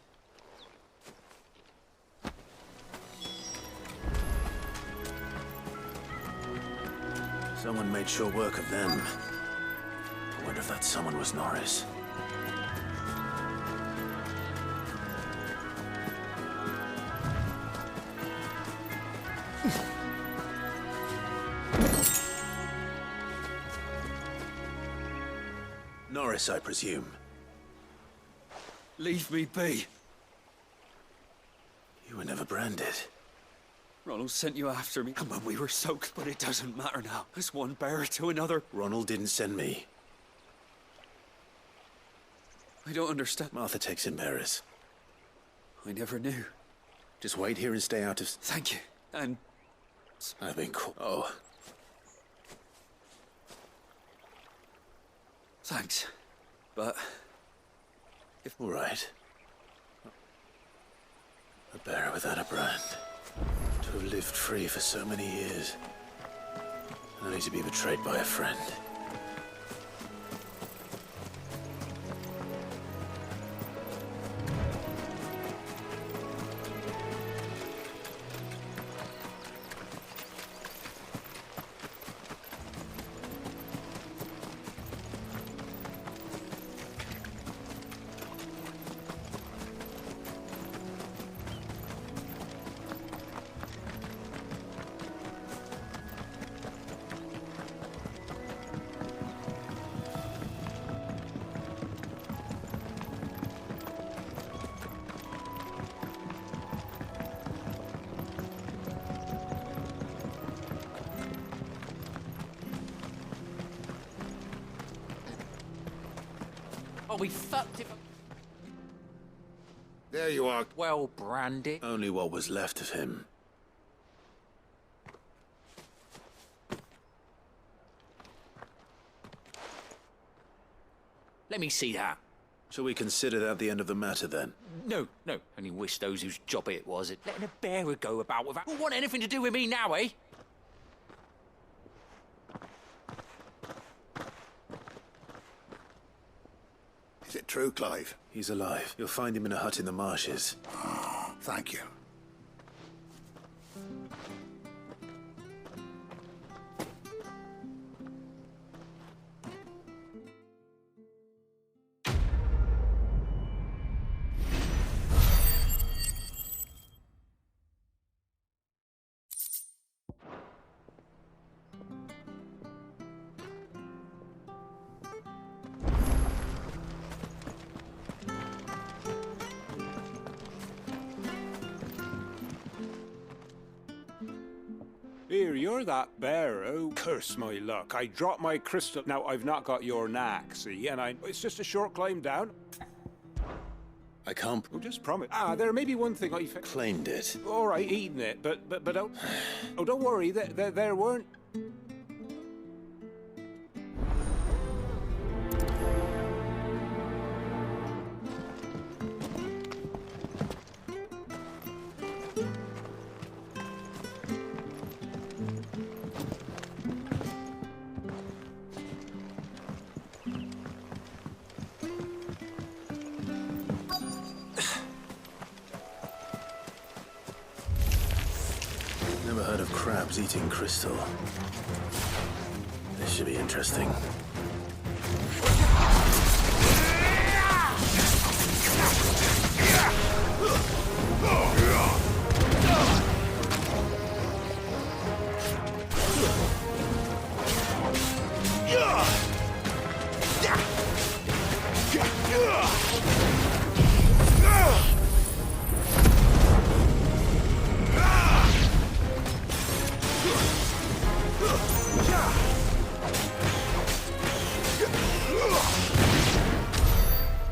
Someone made sure work of them. I wonder if that someone was Norris. Norris, I presume. Leave me be. You were never branded. Ronald sent you after me, and when we were soaked, but it doesn't matter now. As one bearer to another. Ronald didn't send me. I don't understand. Martha takes in bearers. I never knew. Just wait here and stay out of... Thank you. And... I've been called... Oh. Thanks. But... All right. A bearer without a brand. To have lived free for so many years. Only to be betrayed by a friend. Oh, we fucked it. There you are. Well, Brandy. Only what was left of him. Let me see that. Shall we consider that the end of the matter, then? No, no. Only wish those whose job it was at letting a bearer go about without... Who want anything to do with me now, eh? Is it true, Clive? He's alive. You'll find him in a hut in the marshes. Oh, thank you. Here, you're that bearer. Oh, curse my luck. I dropped my crystal. Now, I've not got your knack, see? And it's just a short climb down. I can't... Oh, just promise. There may be one thing I... Claimed it. All right, eating it, but don't... Oh, don't worry. There weren't Never heard of crabs eating crystal. This should be interesting.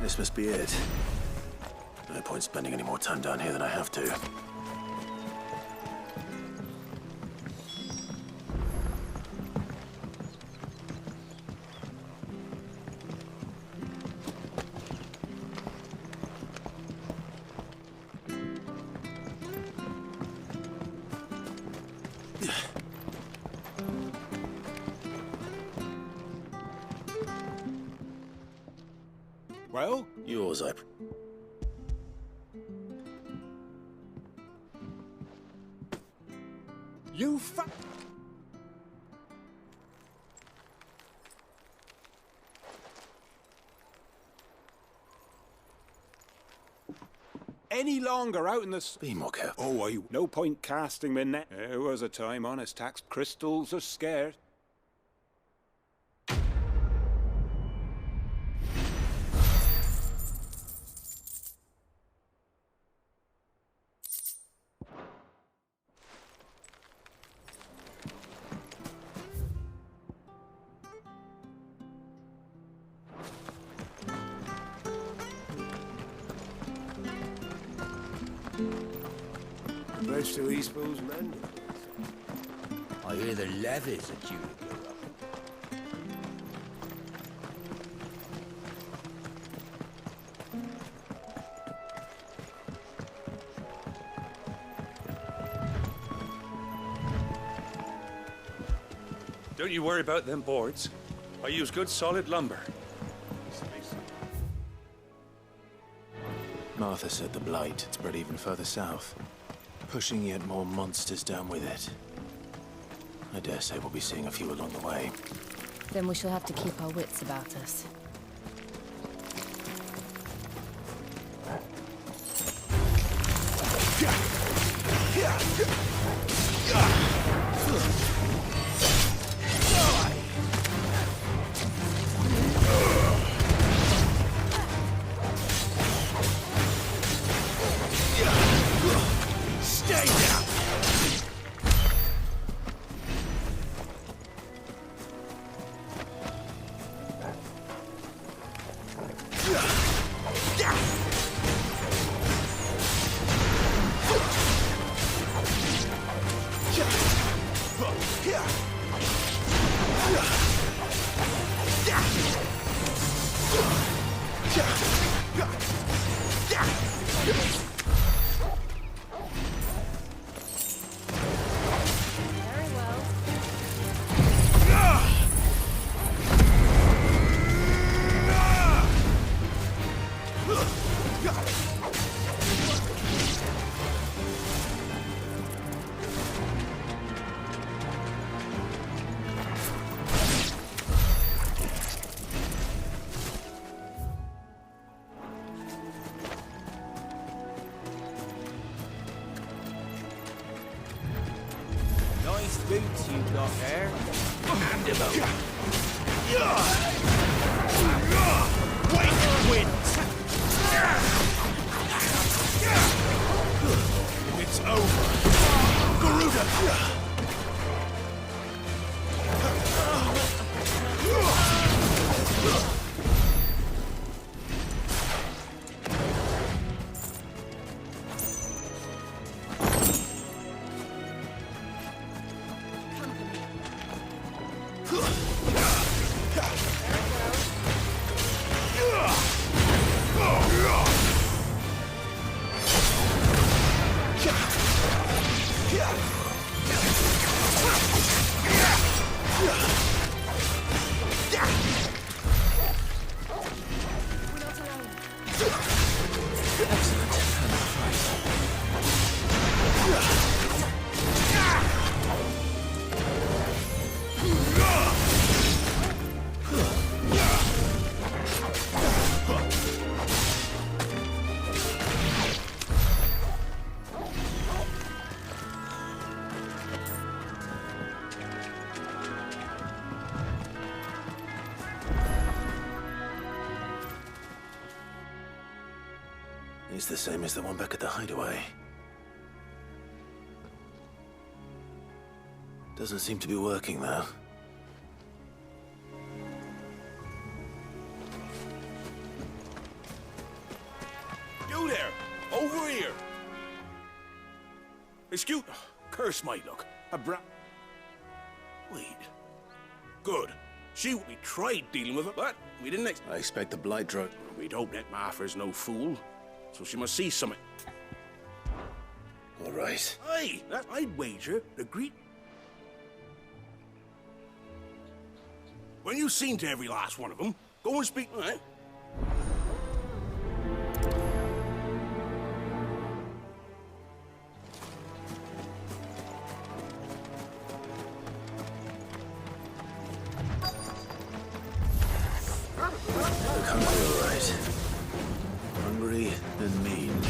This must be it. No point spending any more time down here than I have to. Well? Yours, I... You Any longer out in the... Be more careful. Oh, no point casting me net. There was a time honest tax crystals are scared. Bridge to East Bowes Landing. I hear the levies are due to go up. Don't you worry about them boards. I use good solid lumber. Martha said the blight spread even further south, pushing yet more monsters down with it. I dare say we'll be seeing a few along the way. Then we shall have to keep our wits about us. Stay down! Nice boots you got there. Hand him over. Wait, wins. It's over. Garuda. It's the same as the one back at the hideaway. Doesn't seem to be working, though. You there! Over here! Excuse... Curse my luck. Wait. Good. We tried dealing with it, but we didn't I expect the blight drug... We don't let Martha's no fool, so she must see something. All right. Aye, I'd wager the greet... When you've seen to every last one of them, go and speak... All right? Hungry and mean.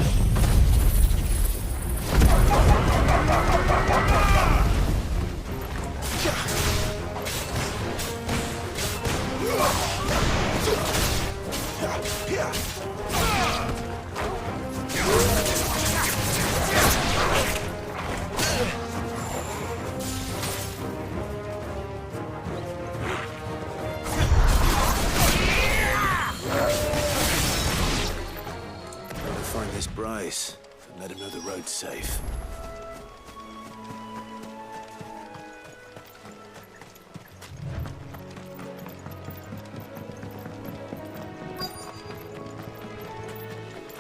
Find this Bryce and let him know the road's safe.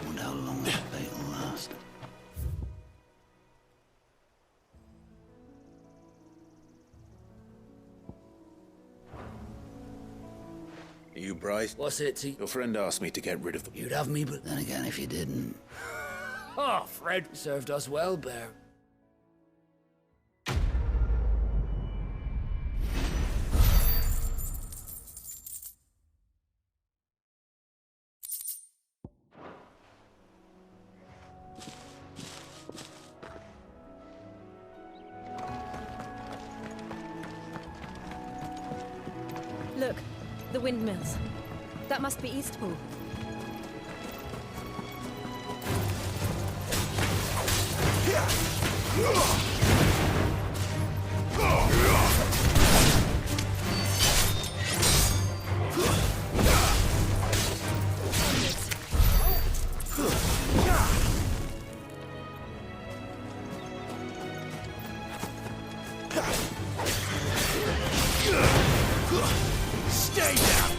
Wonder how long this debate will last. You, Bryce? What's it, T? Your friend asked me to get rid of them. You'd have me, but then again, if you didn't... Oh, Fred served us well, Bear. Look, the windmills. That must be Eastpool. Stay down!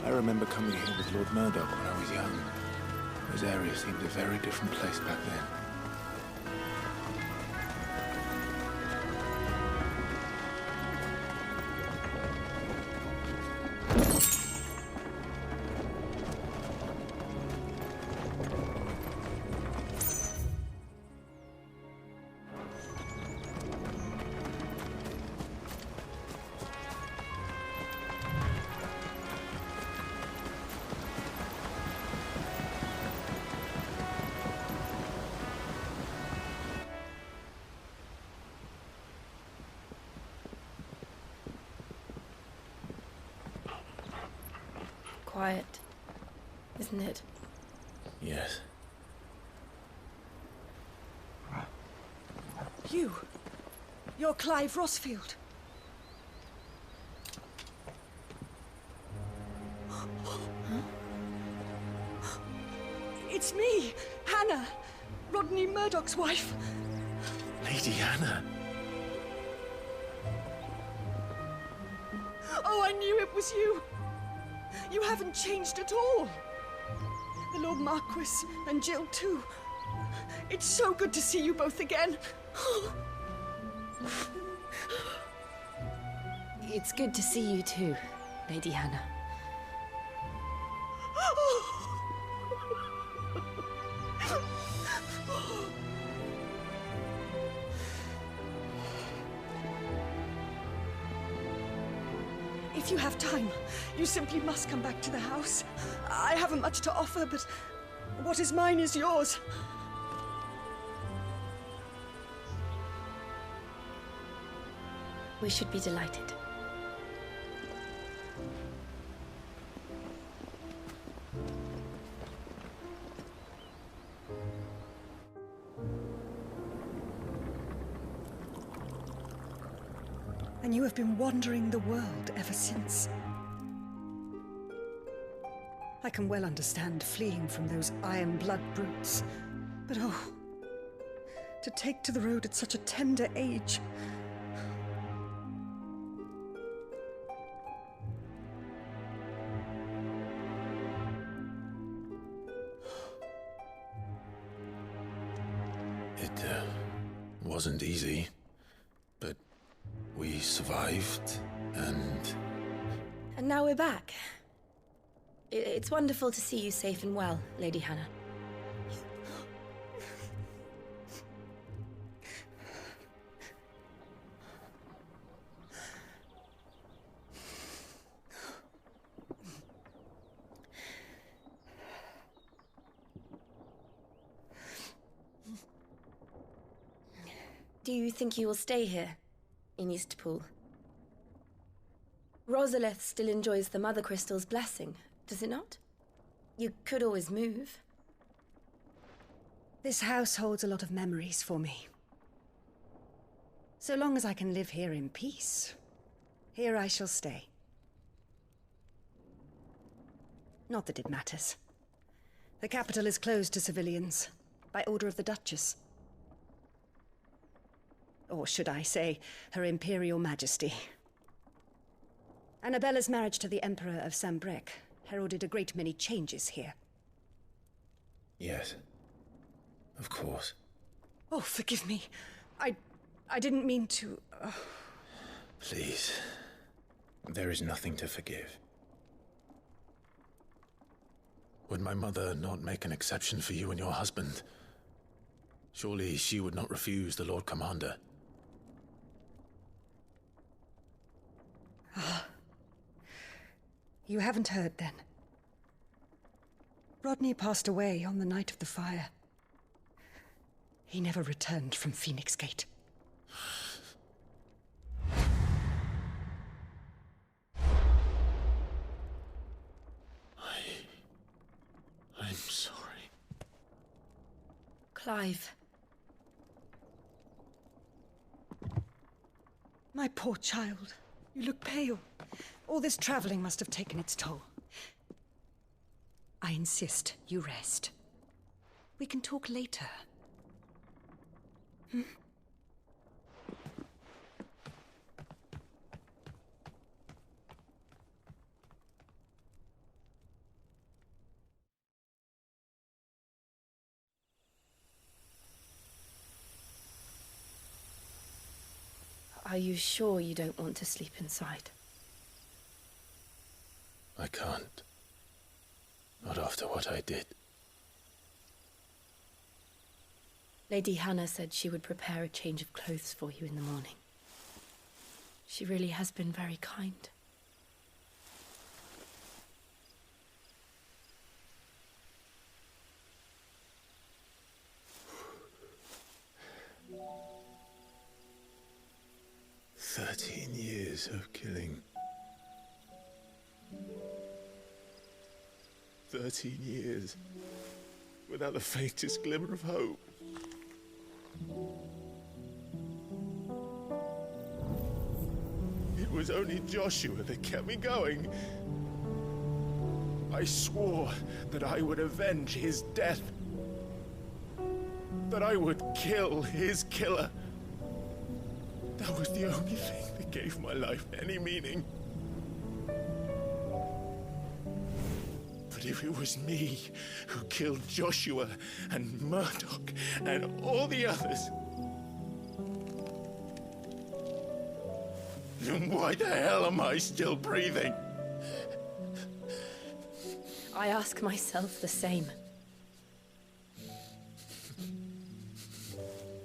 I remember coming here with Lord Murdoch when I was young. Those areas seemed a very different place back then. Quiet, isn't it? Yes. You're Clive Rossfield. It's me, Hannah, Rodney Murdoch's wife. Lady Hannah. Oh, I knew it was you. You haven't changed at all. The Lord Marquis and Jill too. It's so good to see you both again. It's good to see you too, Lady Hannah. If you have time, you simply must come back to the house. I haven't much to offer, but what is mine is yours. We should be delighted. And you have been wandering the world ever since. I can well understand fleeing from those iron blood brutes, but oh, to take to the road at such a tender age. It wasn't easy, but we survived, and now we're back. It's wonderful to see you safe and well, Lady Hannah. Do you think you will stay here, in Eastpool? Rosalith still enjoys the Mother Crystal's blessing, does it not? You could always move. This house holds a lot of memories for me. So long as I can live here in peace, here I shall stay. Not that it matters. The capital is closed to civilians, by order of the Duchess. Or should I say, Her Imperial Majesty. Annabella's marriage to the Emperor of Sambrec heralded a great many changes here. yes, of course. Oh, forgive me. I didn't mean to... Please, there is nothing to forgive. Would my mother not make an exception for you and your husband? Surely she would not refuse the Lord Commander. You haven't heard, then. Rodney passed away on the night of the fire. He never returned from Phoenix Gate. I'm sorry. Clive. My poor child. You look pale. All this traveling must have taken its toll. I insist you rest. We can talk later. Hmm? Are you sure you don't want to sleep inside? I can't. Not after what I did. Lady Hannah said she would prepare a change of clothes for you in the morning. She really has been very kind. Years of killing. 13 years without the faintest glimmer of hope. It was only Joshua that kept me going. I swore that I would avenge his death. that I would kill his killer. That was the only thing that gave my life any meaning. But if it was me who killed Joshua and Murdoch and all the others, then why the hell am I still breathing? I ask myself the same.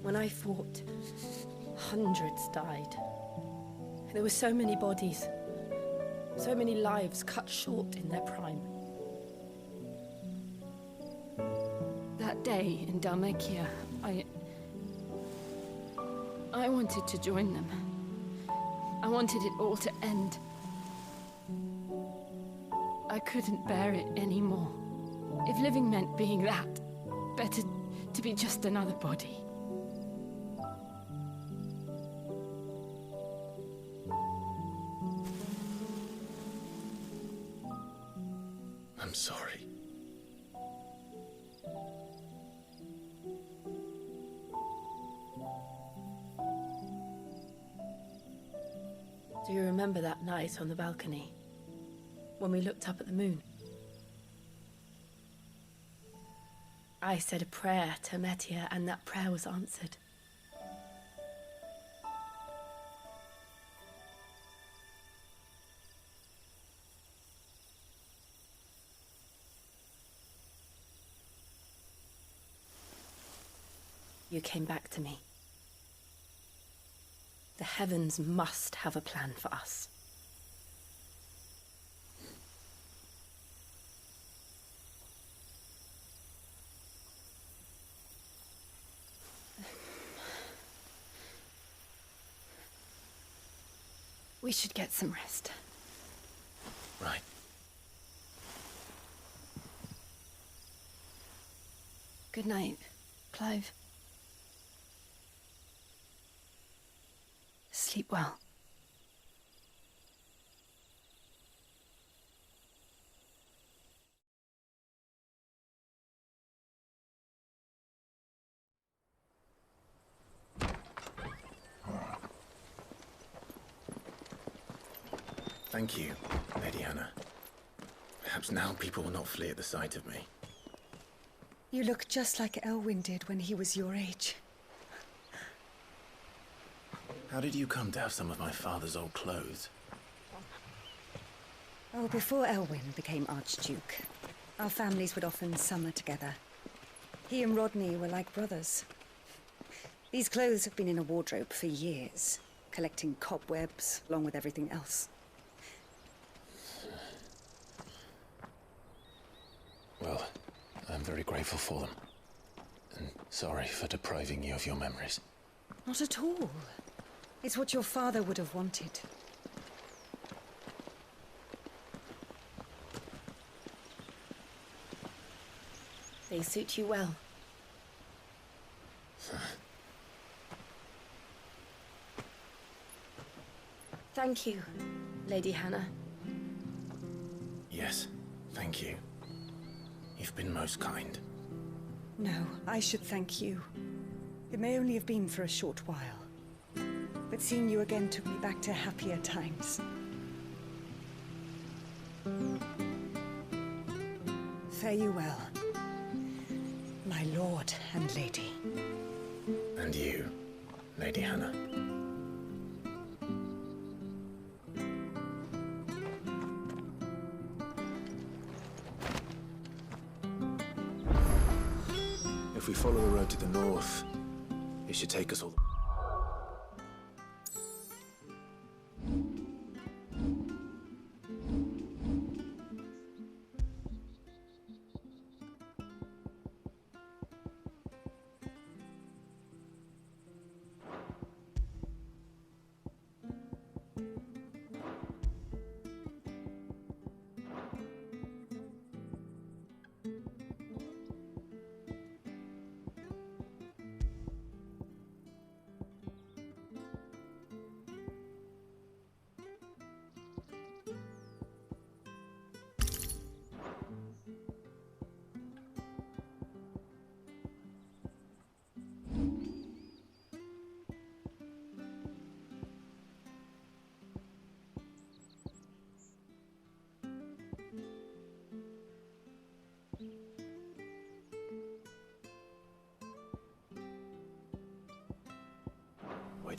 When I fought, hundreds died. There were so many bodies, so many lives cut short in their prime. That day in Dalmekia, I wanted to join them. I wanted it all to end. I couldn't bear it anymore. If living meant being that, better to be just another body. I'm sorry. Do you remember that night on the balcony? When we looked up at the moon? I said a prayer to Metia, and that prayer was answered. You came back to me. The heavens must have a plan for us. We should get some rest. Right. Good night, Clive. Sleep well. Thank you, Lady Hannah. Perhaps now people will not flee at the sight of me. You look just like Elwyn did when he was your age. How did you come to have some of my father's old clothes? Oh, before Elwyn became Archduke, our families would often summer together. He and Rodney were like brothers. These clothes have been in a wardrobe for years, collecting cobwebs along with everything else. Well, I'm very grateful for them. And sorry for depriving you of your memories. Not at all. It's what your father would have wanted. They suit you well. Thank you, Lady Hannah. Yes, thank you. You've been most kind. No, I should thank you. It may only have been for a short while, but seeing you again took me back to happier times. Fare you well, my lord and lady. And you, Lady Hannah. If we follow the road to the north, it should take us all.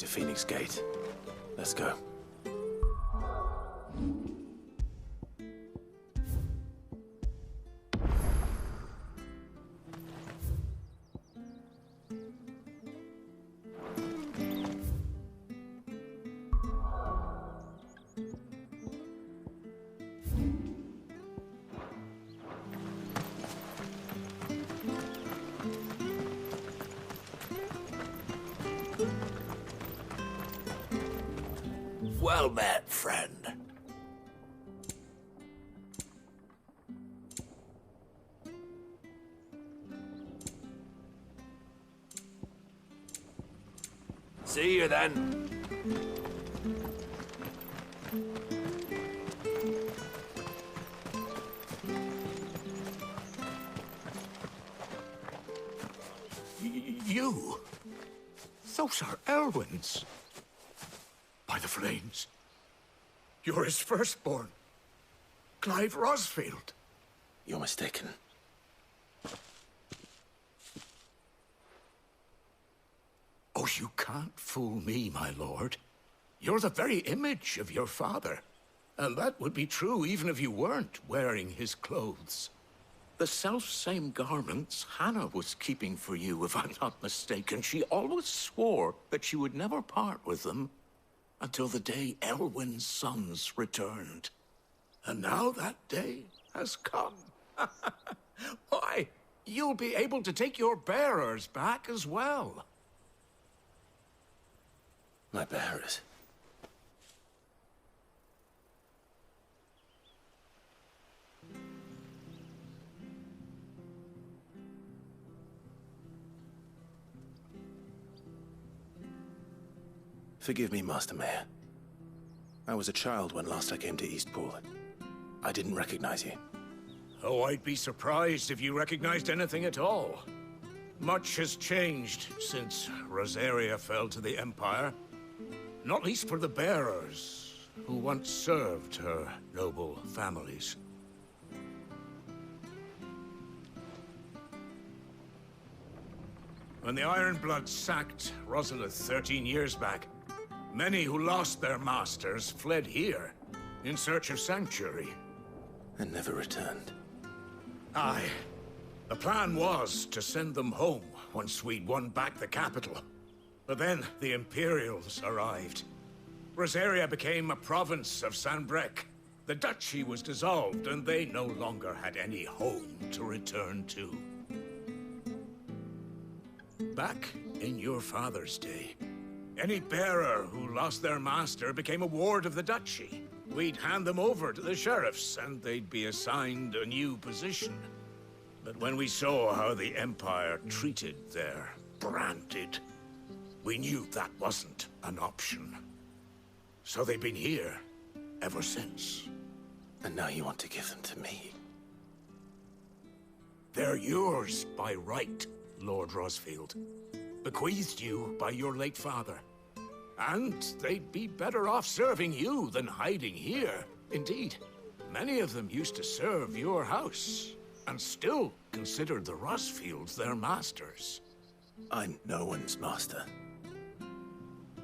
to Phoenix Gate. Let's go. Well met, friend. See you then. You? Those are Elwyn's. By the flames. You're his firstborn. Clive Rosfield. You're mistaken. Oh, you can't fool me, my lord. You're the very image of your father. And that would be true even if you weren't wearing his clothes. The self-same garments Hannah was keeping for you, if I'm not mistaken. She always swore that she would never part with them until the day Elwyn's sons returned. And now that day has come. Why, you'll be able to take your bearers back as well. My bearers? Forgive me, Master Mayor. I was a child when last I came to Eastpool. I didn't recognize you. Oh, I'd be surprised if you recognized anything at all. Much has changed since Rosaria fell to the Empire. Not least for the bearers, who once served her noble families. When the Ironbloods sacked Rosalith 13 years back, many who lost their masters fled here in search of sanctuary. And never returned. Aye. The plan was to send them home once we'd won back the capital. But then the Imperials arrived. Rosaria became a province of Sanbreque. The duchy was dissolved, and they no longer had any home to return to. Back in your father's day, any bearer who lost their master became a ward of the duchy. We'd hand them over to the sheriffs, and they'd be assigned a new position. But when we saw how the Empire treated their branded, we knew that wasn't an option. So they've been here ever since. And now you want to give them to me? They're yours by right, Lord Rosfield. Bequeathed you by your late father. And they'd be better off serving you than hiding here. Indeed, many of them used to serve your house, and still considered the Rosfields their masters. I'm no one's master.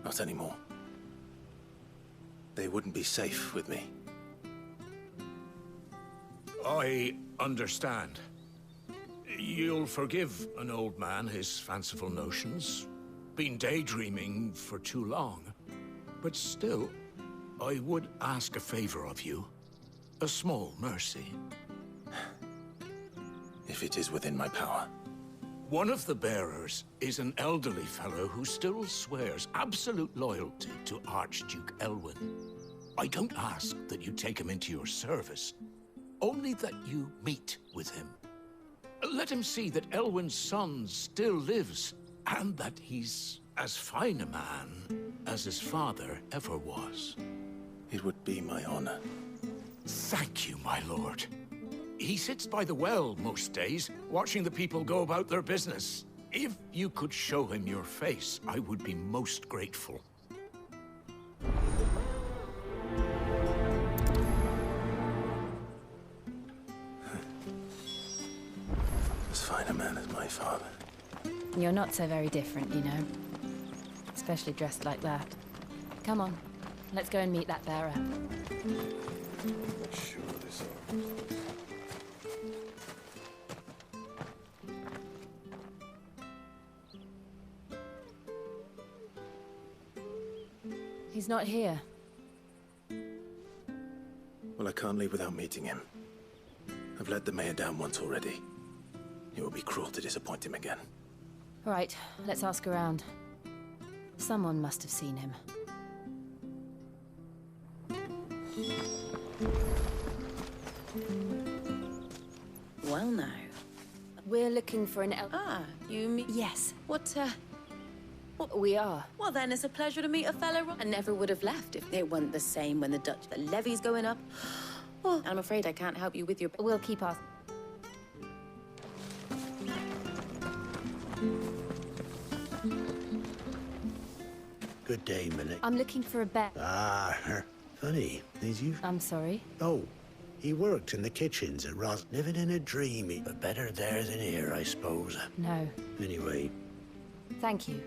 Not anymore. They wouldn't be safe with me. I understand. You'll forgive an old man his fanciful notions. Been daydreaming for too long. But still, I would ask a favor of you. A small mercy. If it is within my power. One of the bearers is an elderly fellow who still swears absolute loyalty to Archduke Elwyn. I don't ask that you take him into your service, only that you meet with him. Let him see that Elwyn's son still lives, and that he's as fine a man as his father ever was. It would be my honor. Thank you, my lord. He sits by the well most days, watching the people go about their business. If you could show him your face, I would be most grateful. As fine a man as my father. You're not so very different, you know. It's especially dressed like that. Come on, let's go and meet that bearer. Not sure this He's not here. Well, I can't leave without meeting him. I've let the mayor down once already. It would be cruel to disappoint him again. All right, let's ask around. Someone must have seen him. Well, now. We're looking for an You mean... Yes. What, We are. Well, then, it's a pleasure to meet a fellow. I never would have left if they weren't the same when the levy's going up. Oh, I'm afraid I can't help you with your... We'll keep our... Good day, Millie. I'm looking for a bear. Funny, is you? I'm sorry? Oh, he worked in the kitchens at Ross, living in a dreamy, but better there than here, I suppose. No. Anyway. Thank you.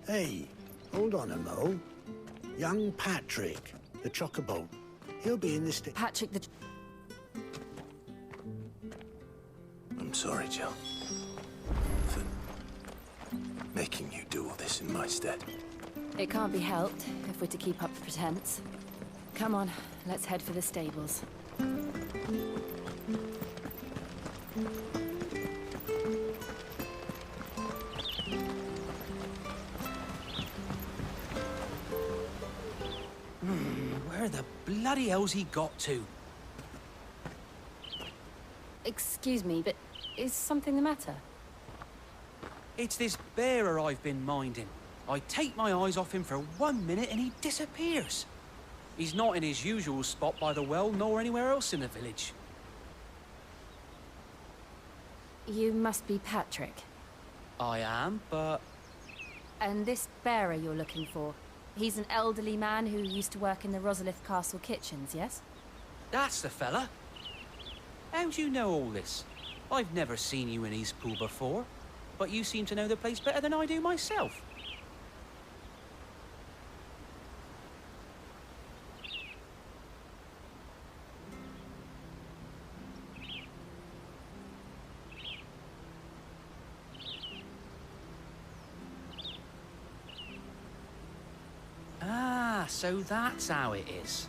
Hey, hold on a mo. Young Patrick, the chocobo. He'll be in this... Patrick the... I'm sorry, Jill. For making you do all this in my stead. It can't be helped if we're to keep up the pretense. Come on, let's head for the stables. Where the bloody hell's he got to? Excuse me, but is something the matter? It's this bearer I've been minding. I take my eyes off him for 1 minute and he disappears. He's not in his usual spot by the well, nor anywhere else in the village. You must be Patrick. I am, but... And this bearer you're looking for, he's an elderly man who used to work in the Rosalith Castle kitchens, yes? That's the fella. How do you know all this? I've never seen you in Eastpool before, but you seem to know the place better than I do myself. Ah, so that's how it is.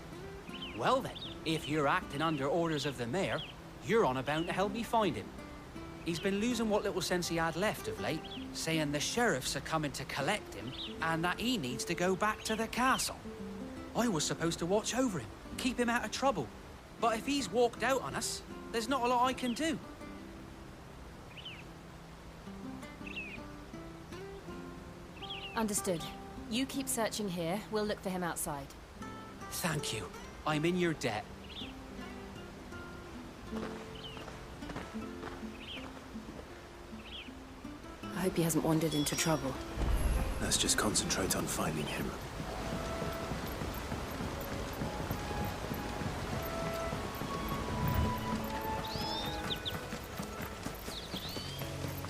Well then, if you're acting under orders of the mayor, you're on about to help me find him. He's been losing what little sense he had left of late, saying the sheriffs are coming to collect him and that he needs to go back to the castle. I was supposed to watch over him, keep him out of trouble. But if he's walked out on us, there's not a lot I can do. Understood. You keep searching here, we'll look for him outside. Thank you. I'm in your debt. I hope he hasn't wandered into trouble. Let's just concentrate on finding him.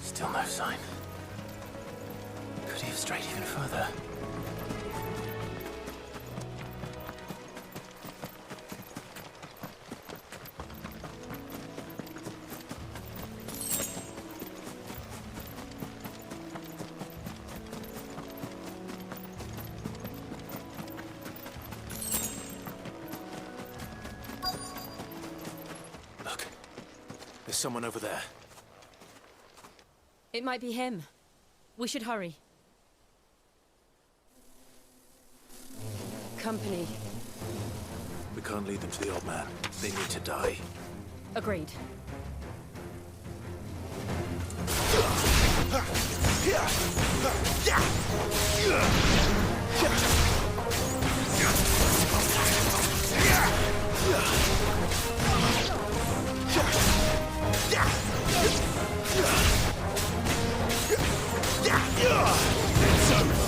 Still no sign. Could he have strayed even further? Look, there's someone over there. It might be him. We should hurry. Company. We can't lead them to the old man. They need to die. Agreed. It's over.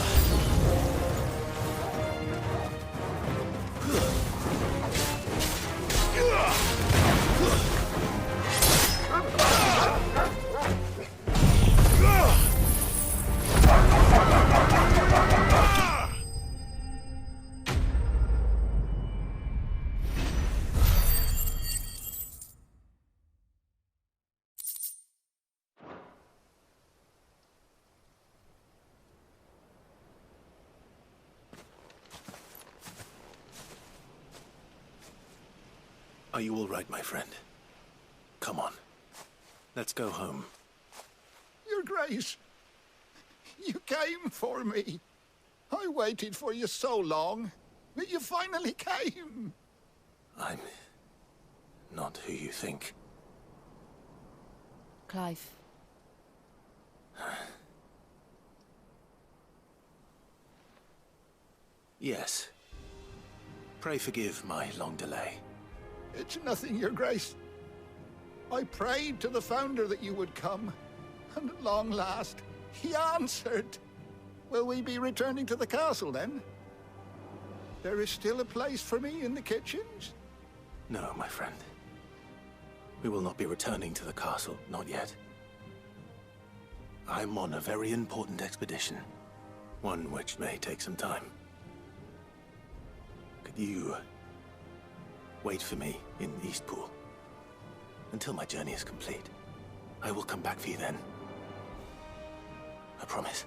Are you all right, my friend? Come on. Let's go home. Your Grace, you came for me. I waited for you so long, but you finally came. I'm not who you think. Clive. Yes. Pray forgive my long delay. It's nothing, Your Grace. I prayed to the Founder that you would come, and at long last, he answered. Will we be returning to the castle, then? There is still a place for me in the kitchens? No, my friend. We will not be returning to the castle, not yet. I'm on a very important expedition. One which may take some time. Could you wait for me in Eastpool until my journey is complete? I will come back for you then. I promise.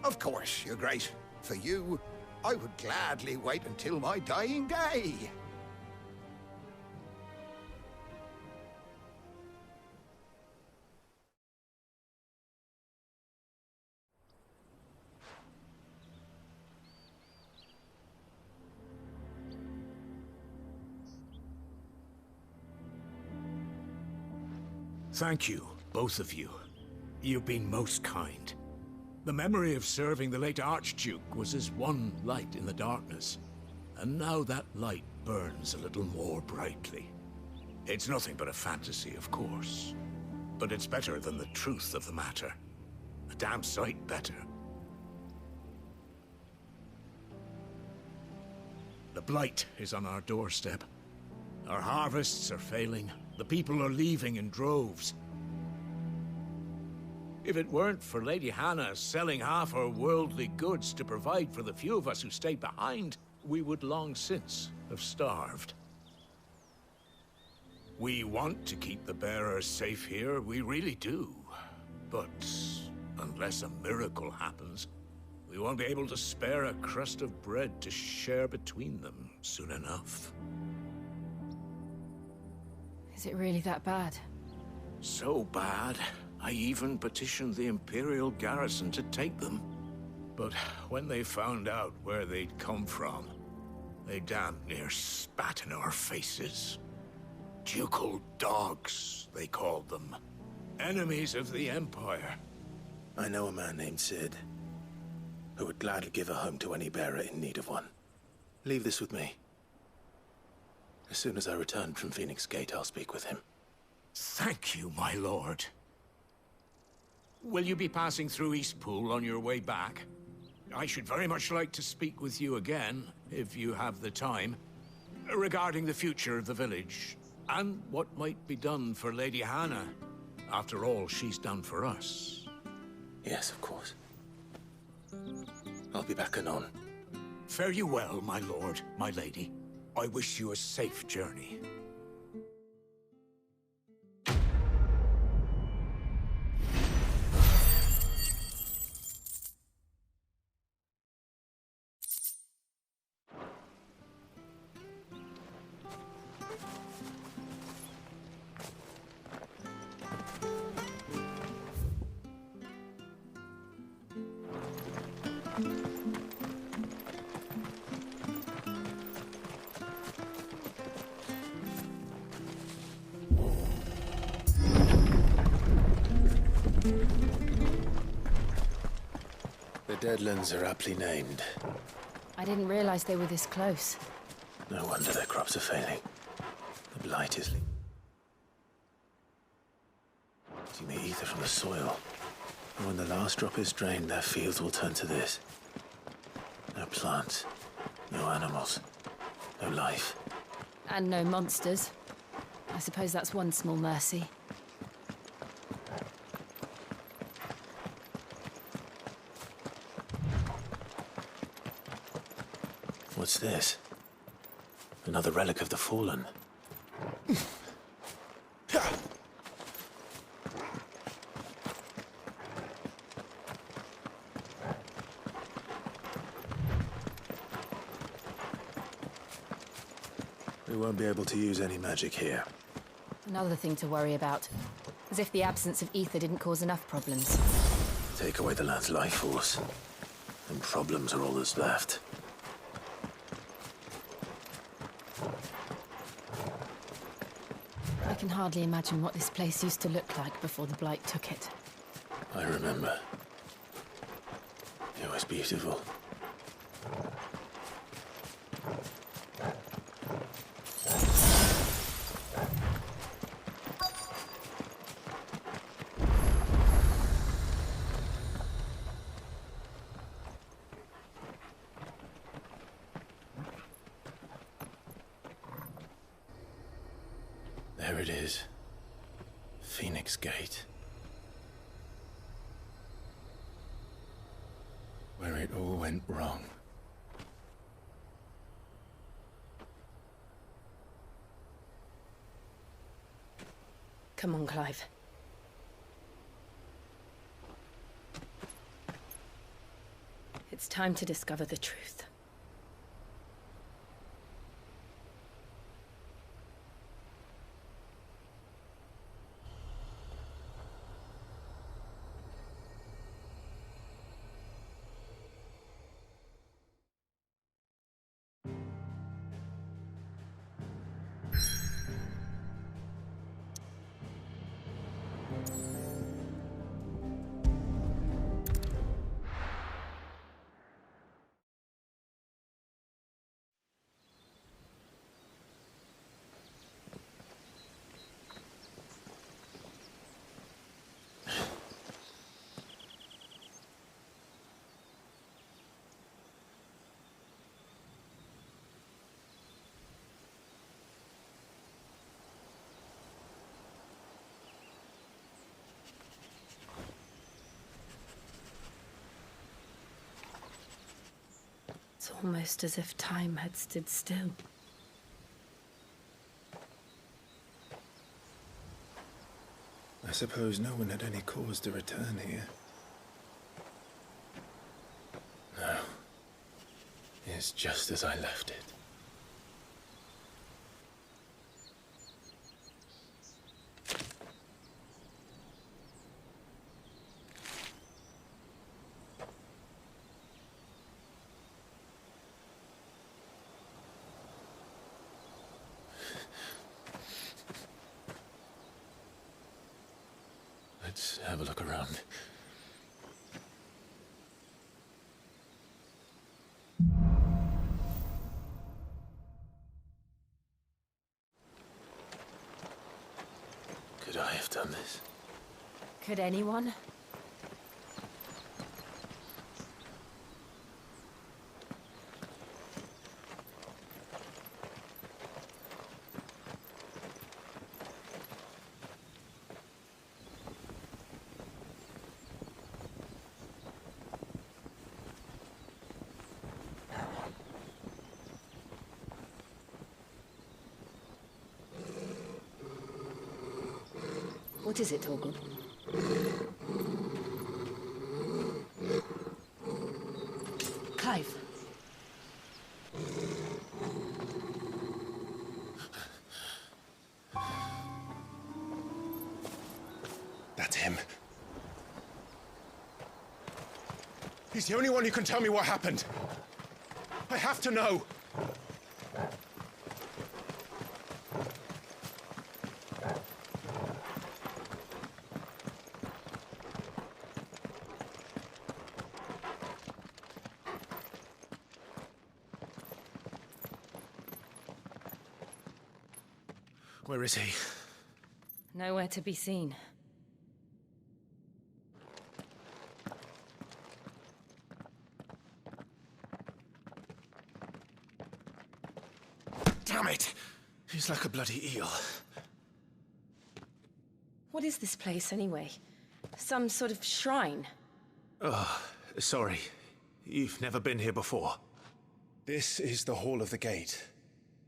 Of course, Your Grace. For you, I would gladly wait until my dying day. Thank you, both of you. You've been most kind. The memory of serving the late Archduke was as one light in the darkness, and now that light burns a little more brightly. It's nothing but a fantasy, of course, but it's better than the truth of the matter. A damn sight better. The blight is on our doorstep. Our harvests are failing. The people are leaving in droves. If it weren't for Lady Hannah selling half her worldly goods to provide for the few of us who stayed behind, we would long since have starved. We want to keep the bearers safe here, we really do. But unless a miracle happens, we won't be able to spare a crust of bread to share between them soon enough. Is it really that bad? So bad, I even petitioned the Imperial garrison to take them. But when they found out where they'd come from, they damn near spat in our faces. Ducal dogs, they called them. Enemies of the Empire. I know a man named Sid, who would gladly give a home to any bearer in need of one. Leave this with me. As soon as I return from Phoenix Gate, I'll speak with him. Thank you, my lord. Will you be passing through Eastpool on your way back? I should very much like to speak with you again, if you have the time, regarding the future of the village, and what might be done for Lady Hannah. After all she's done for us. Yes, of course. I'll be back anon. Fare you well, my lord, my lady. I wish you a safe journey. The Deadlands are aptly named. I didn't realize they were this close. No wonder their crops are failing. The blight is leaking the ether from the soil. And when the last drop is drained, their fields will turn to this. No plants, no animals, no life. And no monsters. I suppose that's one small mercy. What's this? Another relic of the Fallen. We won't be able to use any magic here. Another thing to worry about. As if the absence of ether didn't cause enough problems. Take away the lad's life force, and problems are all that's left. I can hardly imagine what this place used to look like before the Blight took it. I remember. It was beautiful. There it is. Phoenix Gate. Where it all went wrong. Come on, Clive. It's time to discover the truth. It's almost as if time had stood still. I suppose no one had any cause to return here. No. It's just as I left it. Let's have a look around. Could I have done this? Could anyone? What is it, Torgal? Clive. That's him. He's the only one who can tell me what happened. I have to know. Where is he? Nowhere to be seen. Damn it! He's like a bloody eel. What is this place, anyway? Some sort of shrine? Oh, sorry. You've never been here before. This is the Hall of the Gate.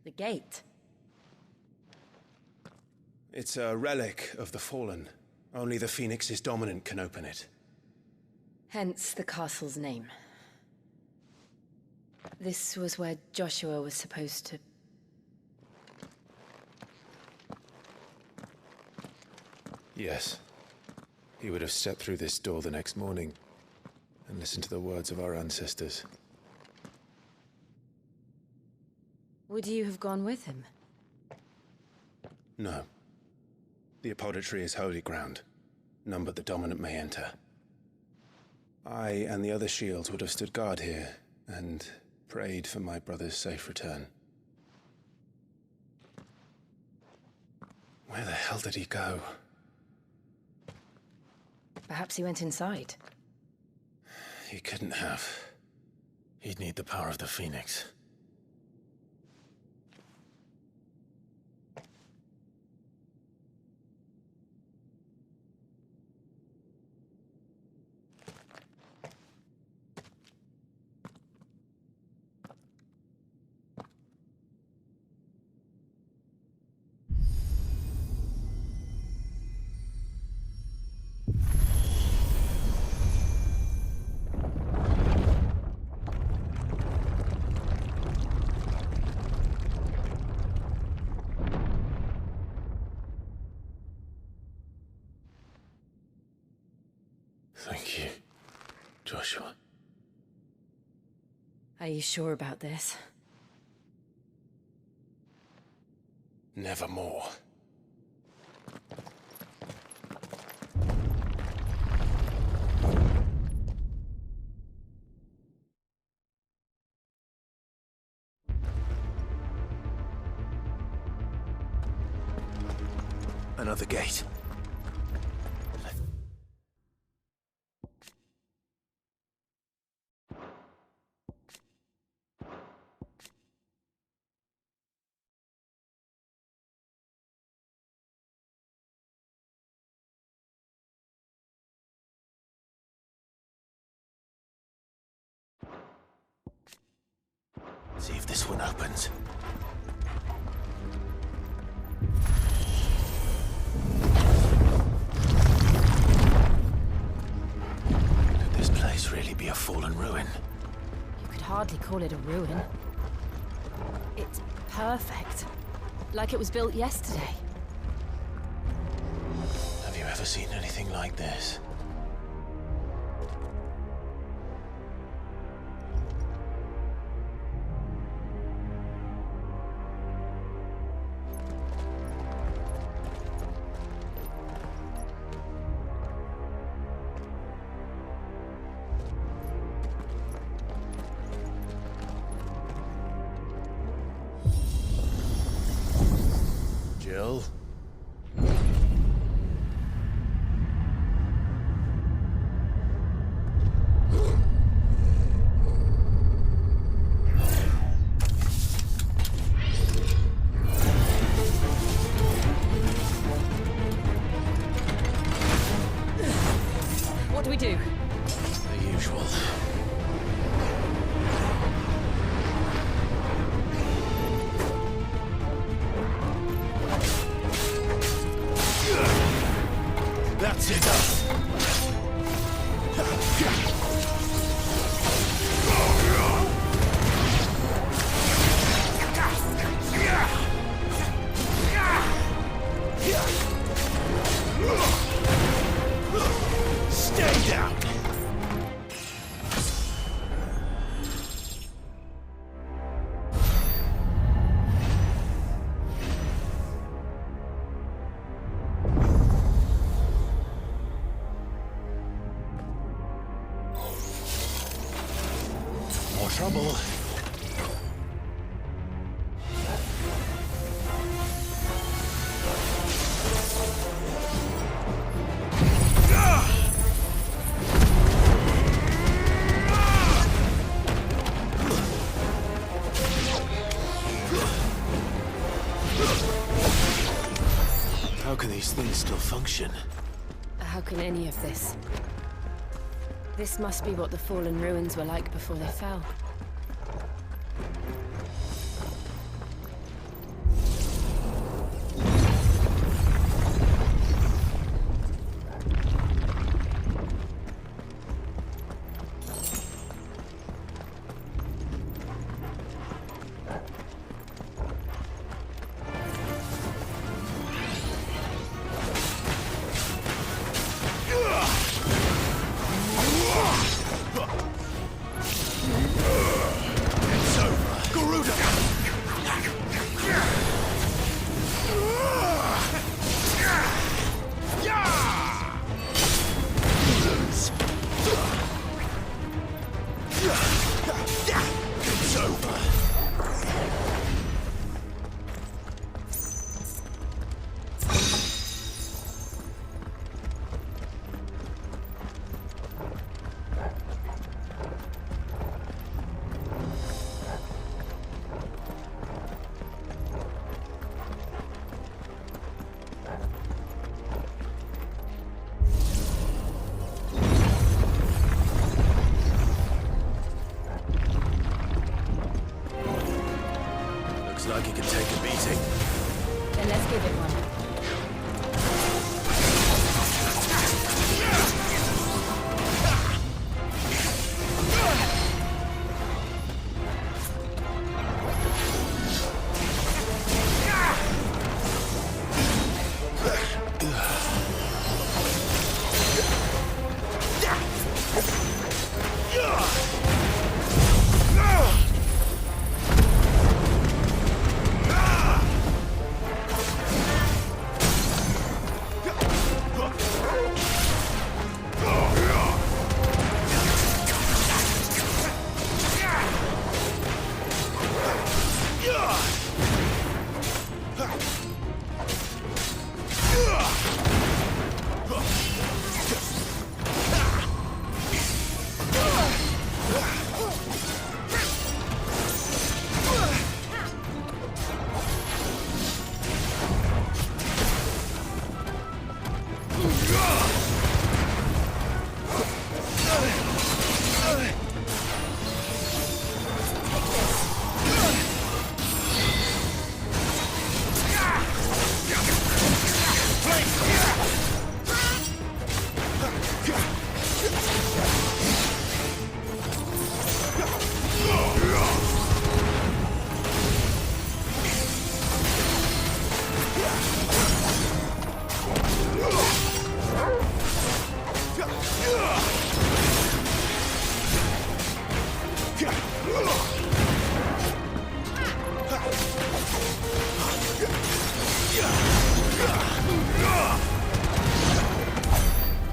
The gate? It's a relic of the Fallen. Only the Phoenix's dominant can open it. Hence the castle's name. This was where Joshua was supposed to... Yes. He would have stepped through this door the next morning and listened to the words of our ancestors. Would you have gone with him? No. The apodatory is holy ground. None but the dominant may enter. I and the other shields would have stood guard here and prayed for my brother's safe return. Where the hell did he go? Perhaps he went inside. He couldn't have. He'd need the power of the Phoenix. Thank you, Joshua. Are you sure about this? Nevermore. Another gate. See if this one opens. Could this place really be a fallen ruin? You could hardly call it a ruin. It's perfect. Like it was built yesterday. Have you ever seen anything like this? Jill? What do we do? The usual. That's enough. Stay down. More trouble. How can these things still function? How can any of this? This must be what the fallen ruins were like before they fell. like it can take a beating. Then let's give it one.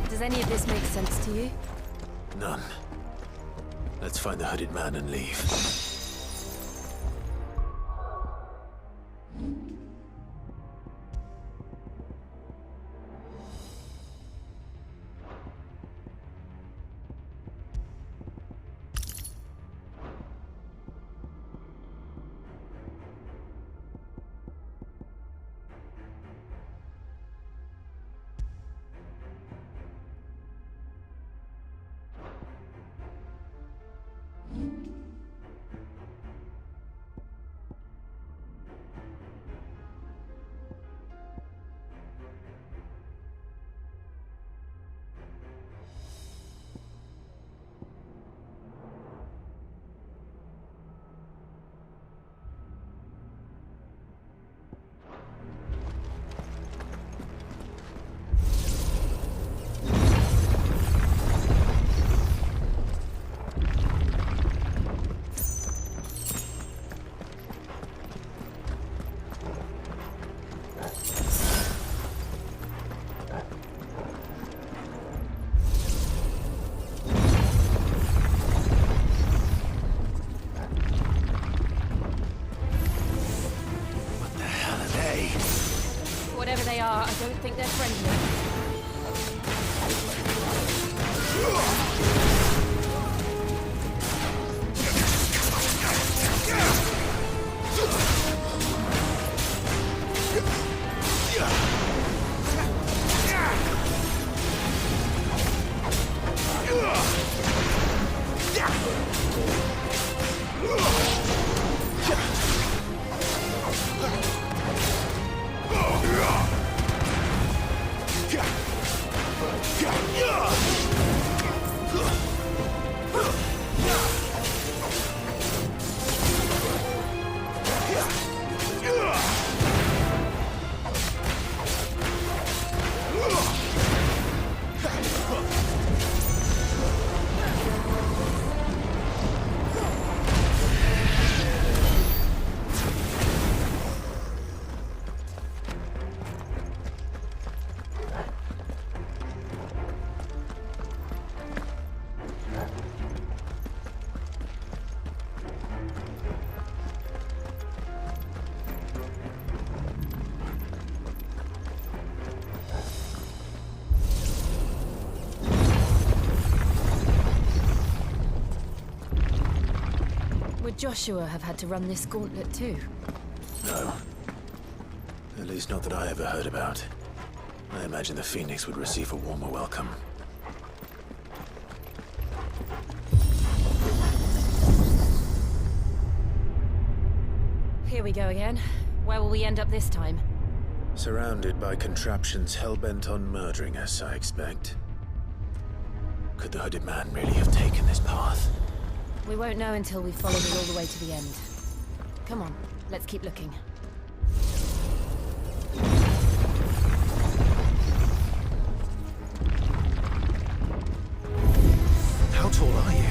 Does any of this make sense to you? None. Let's find the hooded man and leave. Whatever they are, I don't think they're friendly. Would Joshua have had to run this gauntlet too? No. At least not that I ever heard about. I imagine the Phoenix would receive a warmer welcome. Here we go again. Where will we end up this time? Surrounded by contraptions hell-bent on murdering us, I expect. Could the hooded man really have taken this path? We won't know until we've followed it all the way to the end. Come on, let's keep looking. How tall are you?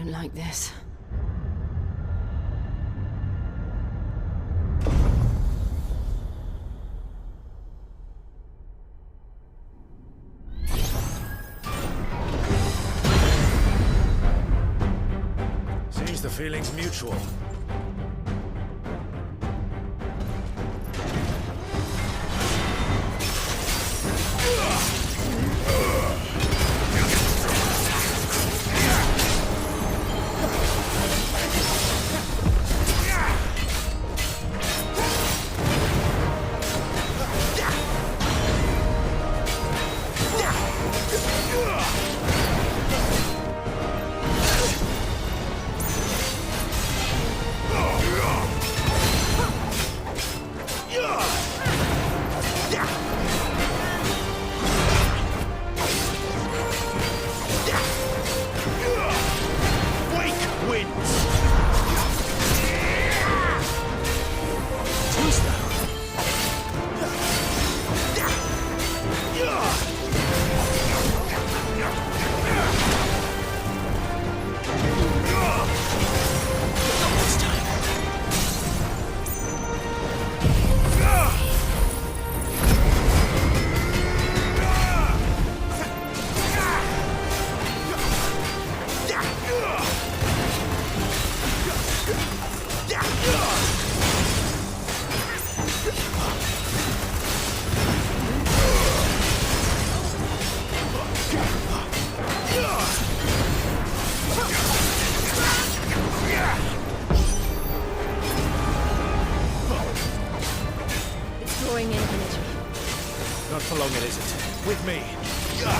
Like this. feeling's mutual. Not for long, it isn't. With me. There.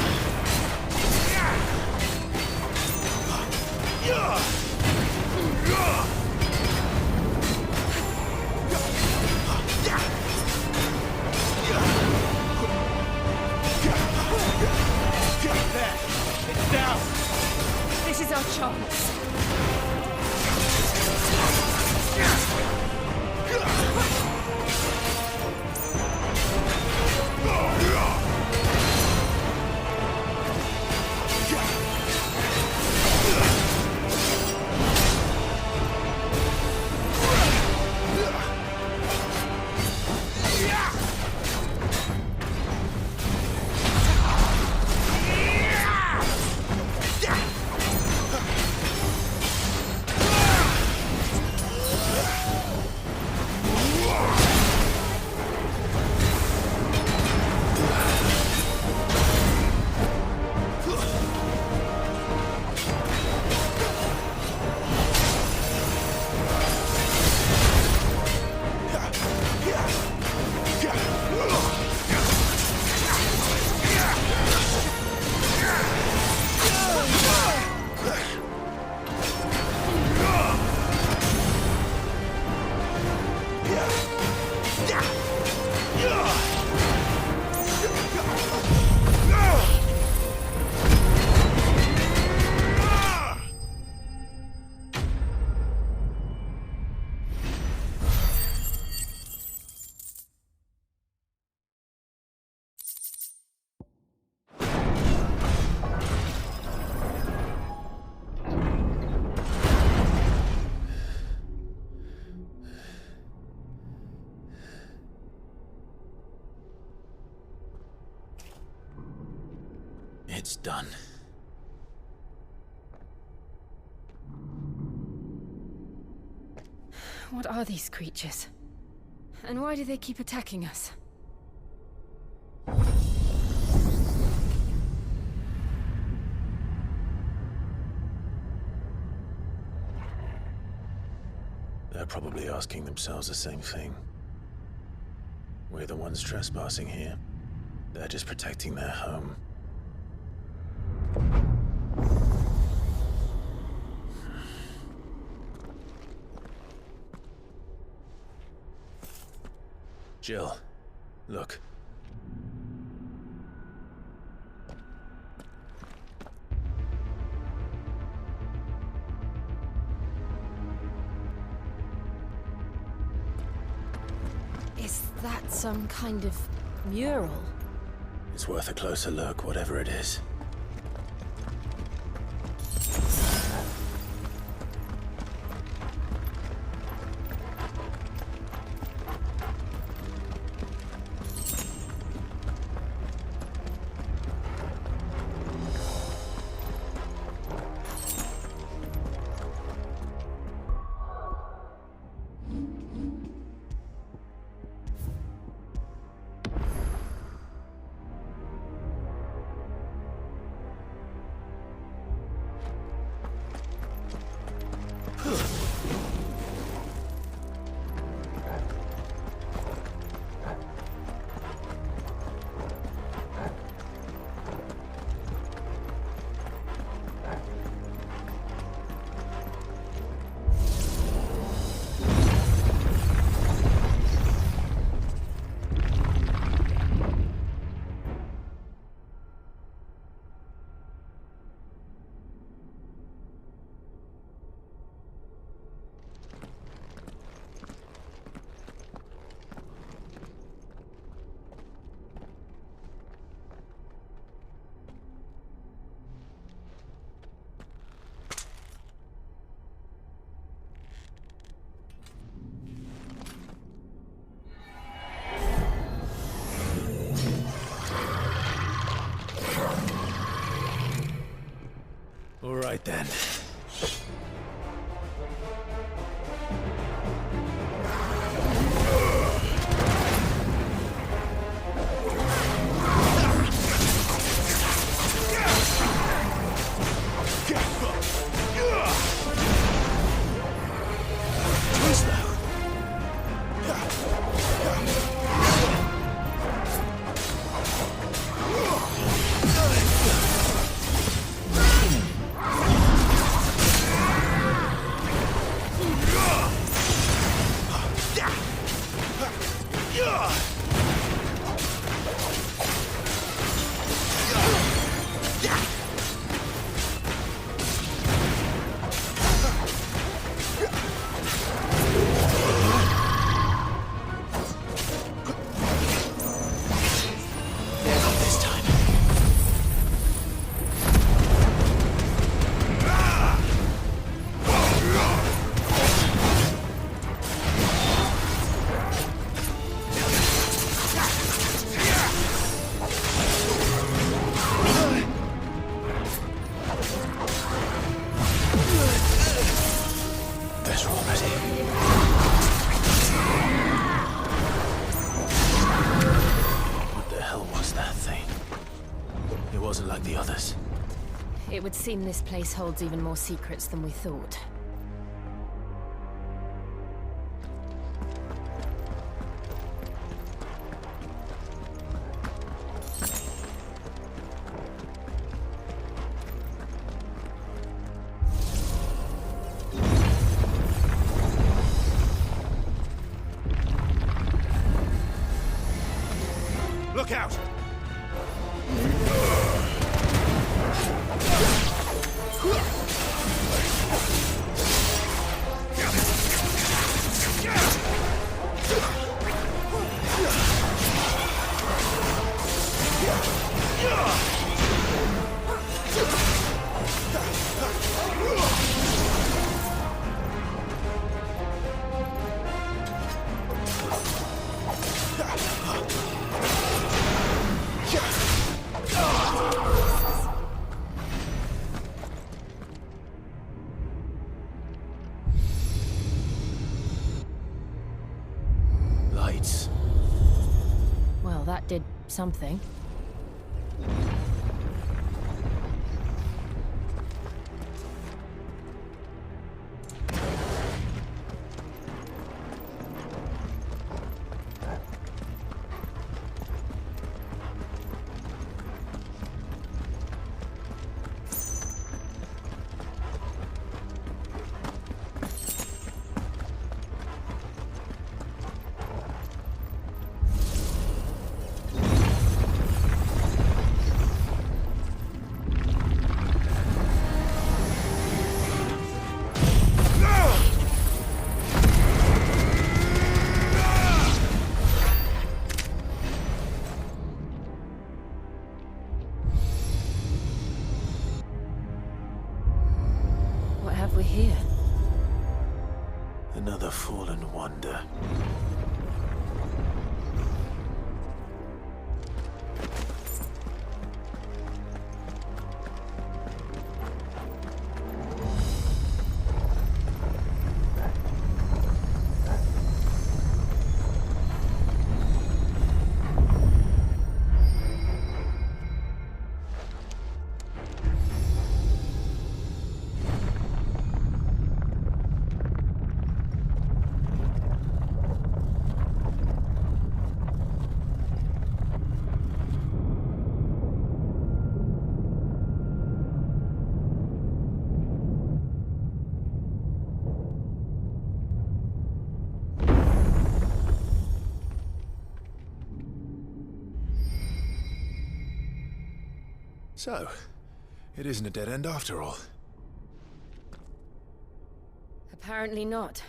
It's down. This is our chance. It's done. What are these creatures? And why do they keep attacking us? They're probably asking themselves the same thing. We're the ones trespassing here. They're just protecting their home. Jill, look. Is that some kind of mural? It's worth a closer look, whatever it is. right then. It would seem this place holds even more secrets than we thought. Look out! Lights. Well, that did something. What have we here? Another fallen wonder. So, it isn't a dead end after all. Apparently not.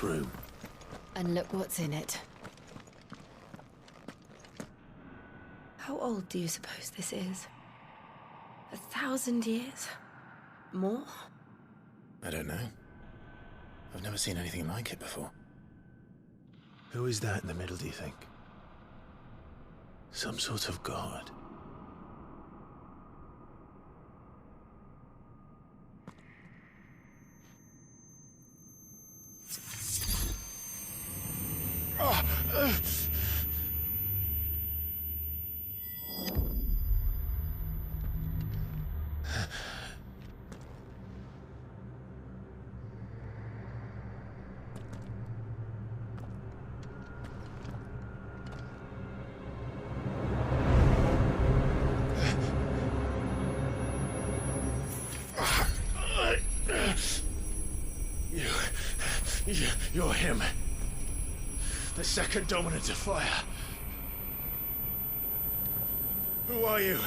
room. And look what's in it. How old do you suppose this is? 1,000 years? More? I don't know. I've never seen anything like it before. Who is that in the middle, do you think? Some sort of god? You're him. The second dominant of fire. Who are you?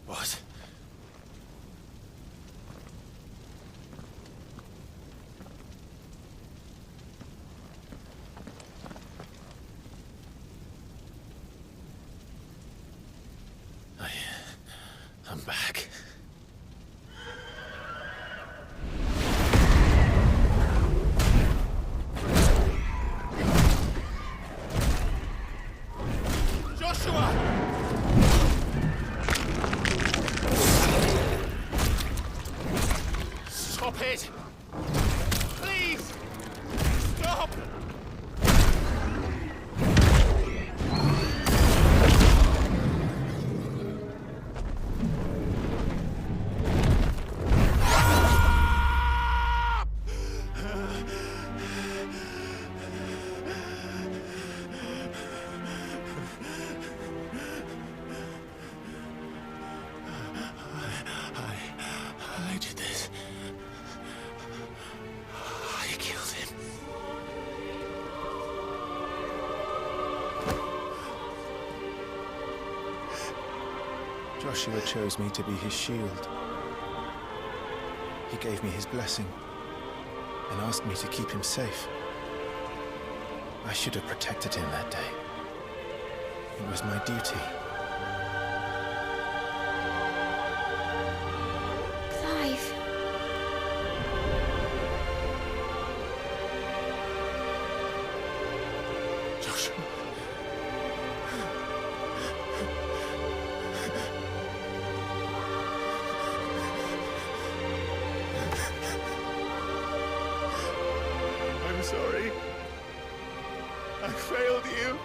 What? I'm back. Joshua! Stop it! Please! Stop! I did this. I killed him. Joshua chose me to be his shield. He gave me his blessing and asked me to keep him safe. I should have protected him that day. It was my duty. Clive. Joshua. I'm sorry. I failed you.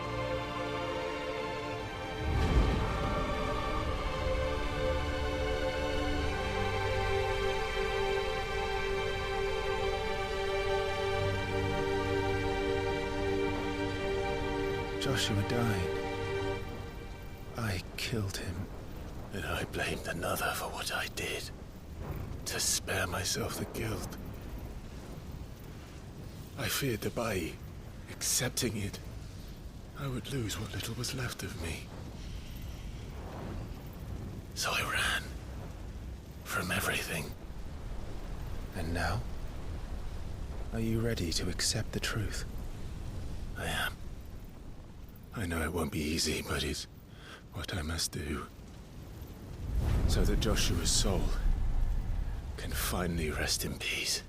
Joshua died. I killed him. And I blamed another for what I did. To spare myself the guilt. I feared that by accepting it, I would lose what little was left of me. So I ran. From everything. And now? Are you ready to accept the truth? I am. I know it won't be easy, but it's what I must do. So that Joshua's soul can finally rest in peace.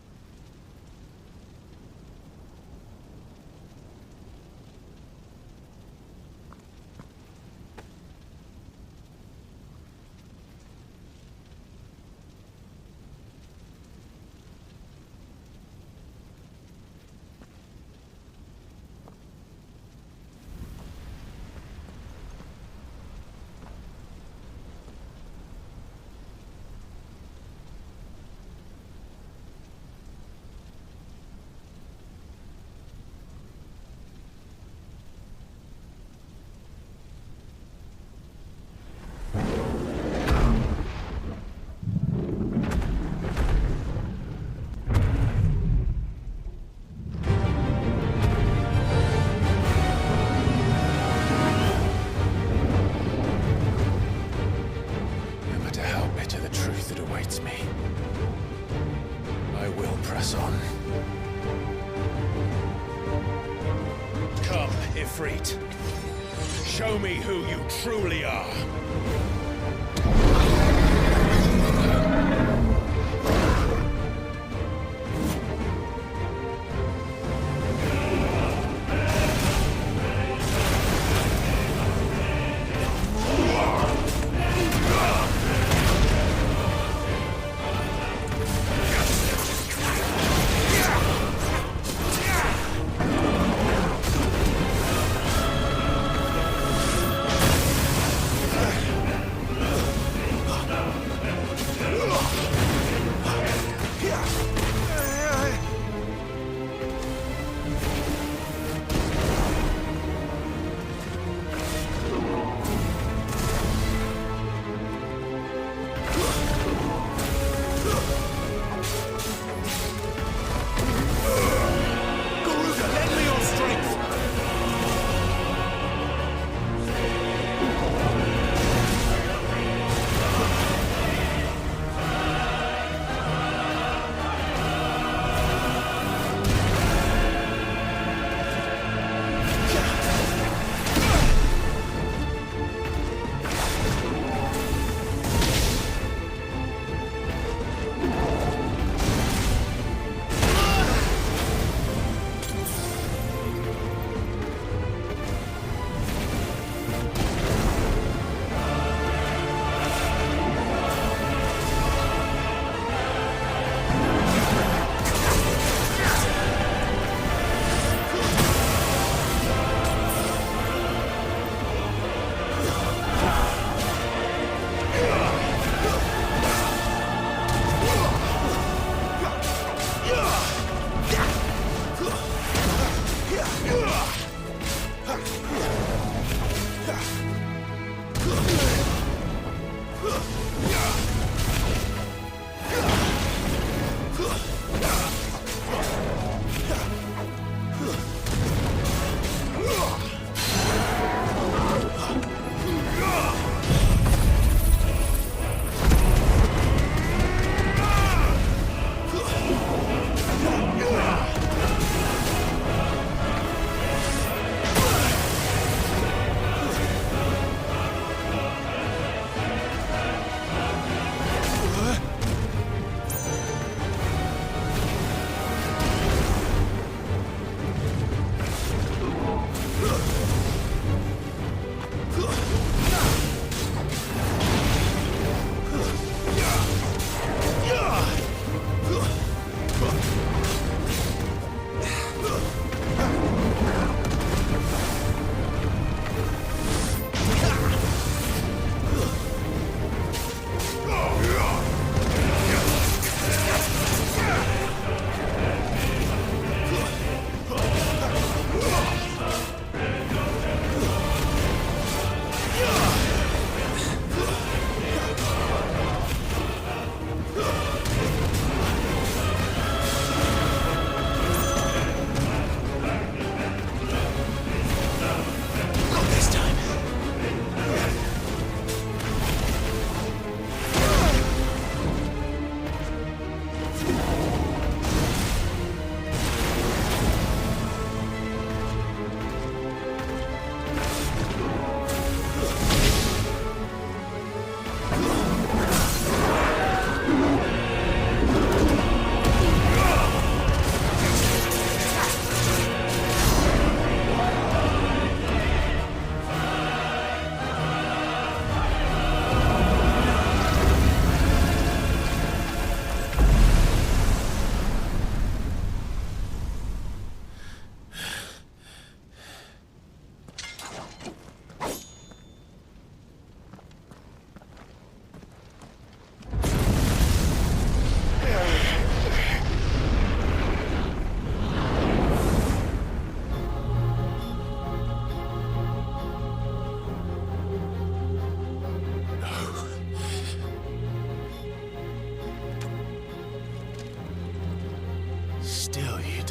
truth that awaits me. I will press on. Come, Ifrit. Show me who you truly are.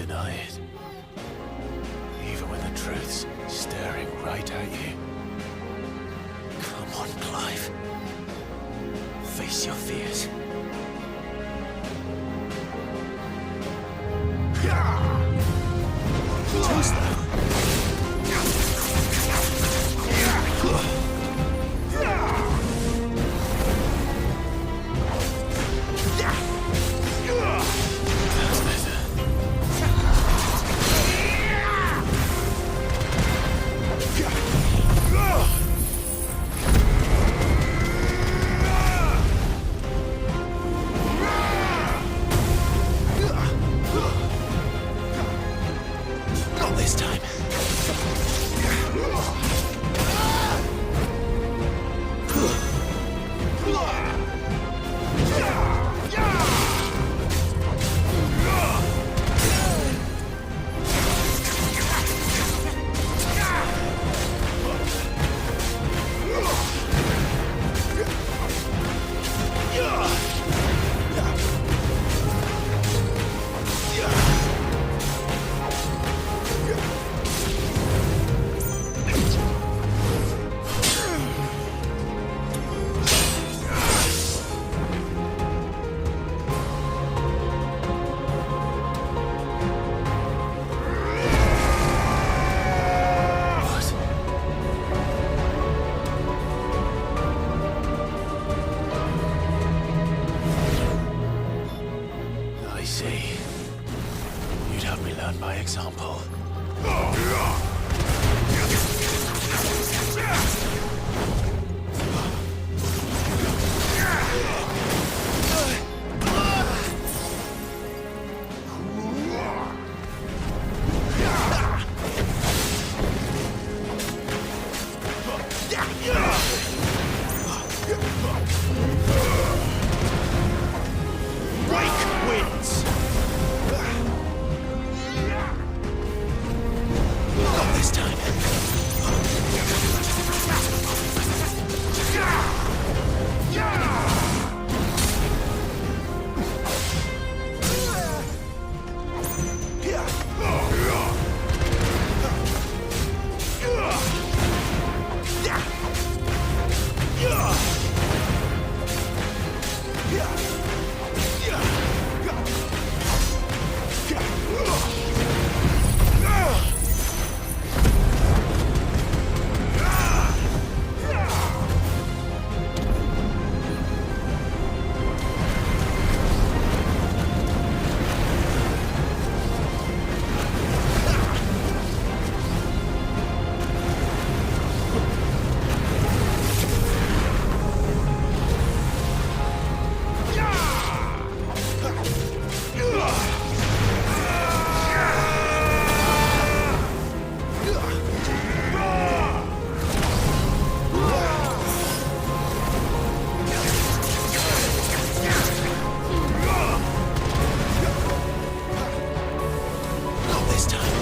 deny it. Even when the truth's staring right at you. Come on, Clive. Face your fears. Toast them. Not this time. I see. You'd have me learn by example. Wake winds! Not this time. Not this time.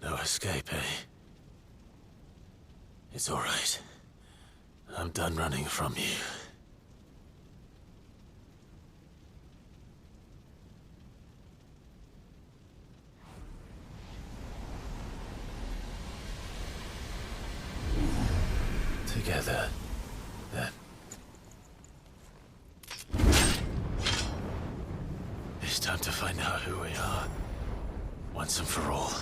No escape, eh? It's all right. I'm done running from you. Together, then. It's time to find out who we are, once and for all.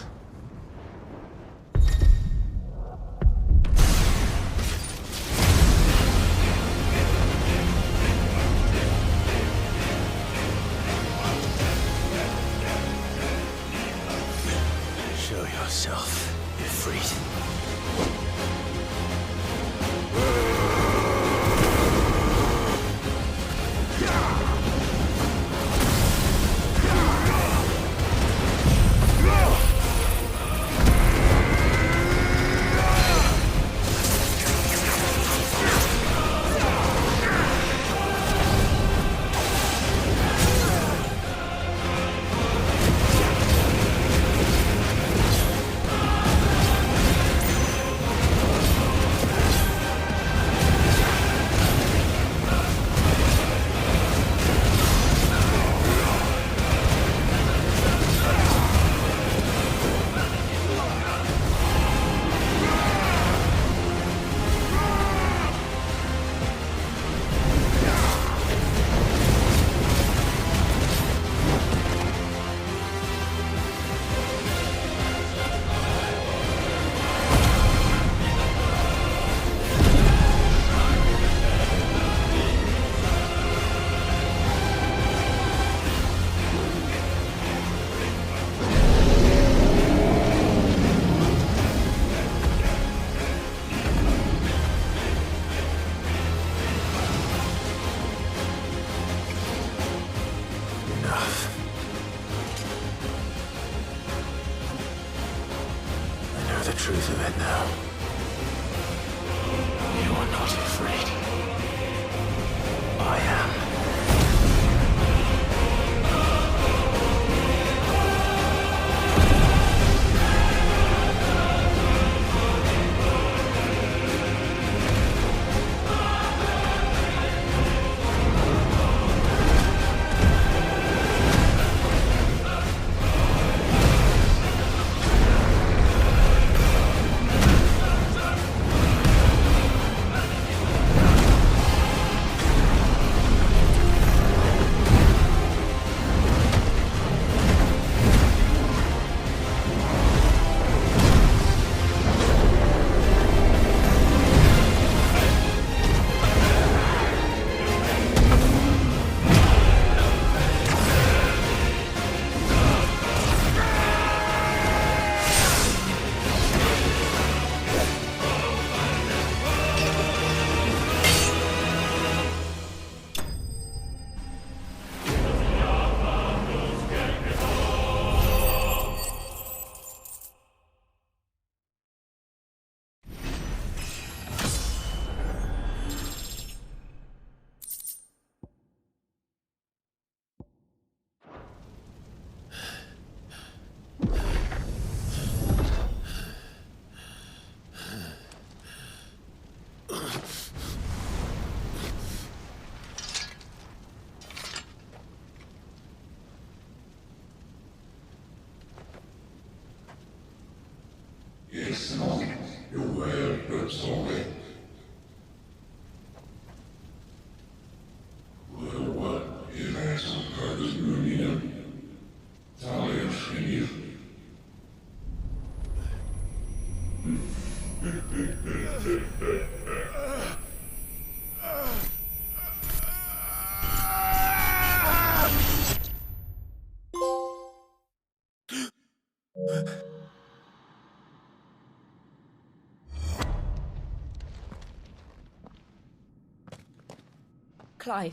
Clive,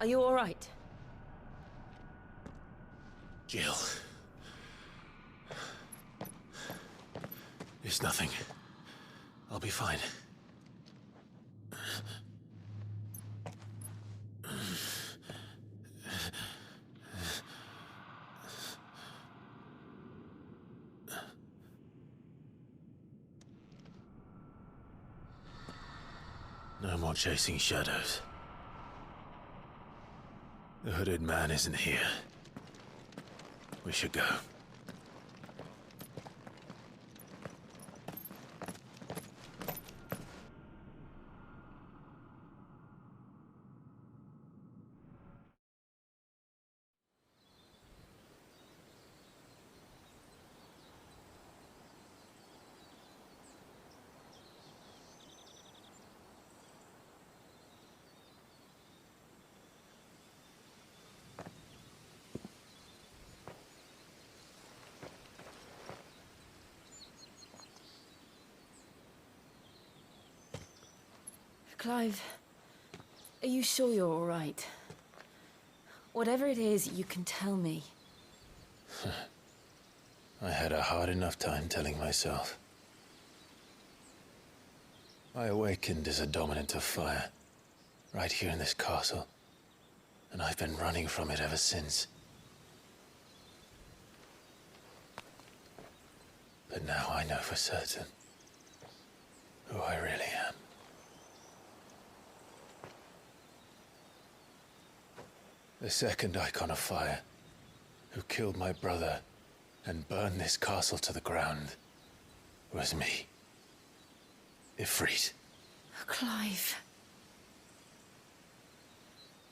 are you all right? Jill. It's nothing. I'll be fine. No more chasing shadows. The hooded man isn't here. We should go. Clive, are you sure you're all right? Whatever it is, you can tell me. I had a hard enough time telling myself. I awakened as a dominant of fire, right here in this castle, and I've been running from it ever since. But now I know for certain who I really am. The second icon of fire, who killed my brother and burned this castle to the ground, was me. Ifrit. Clive.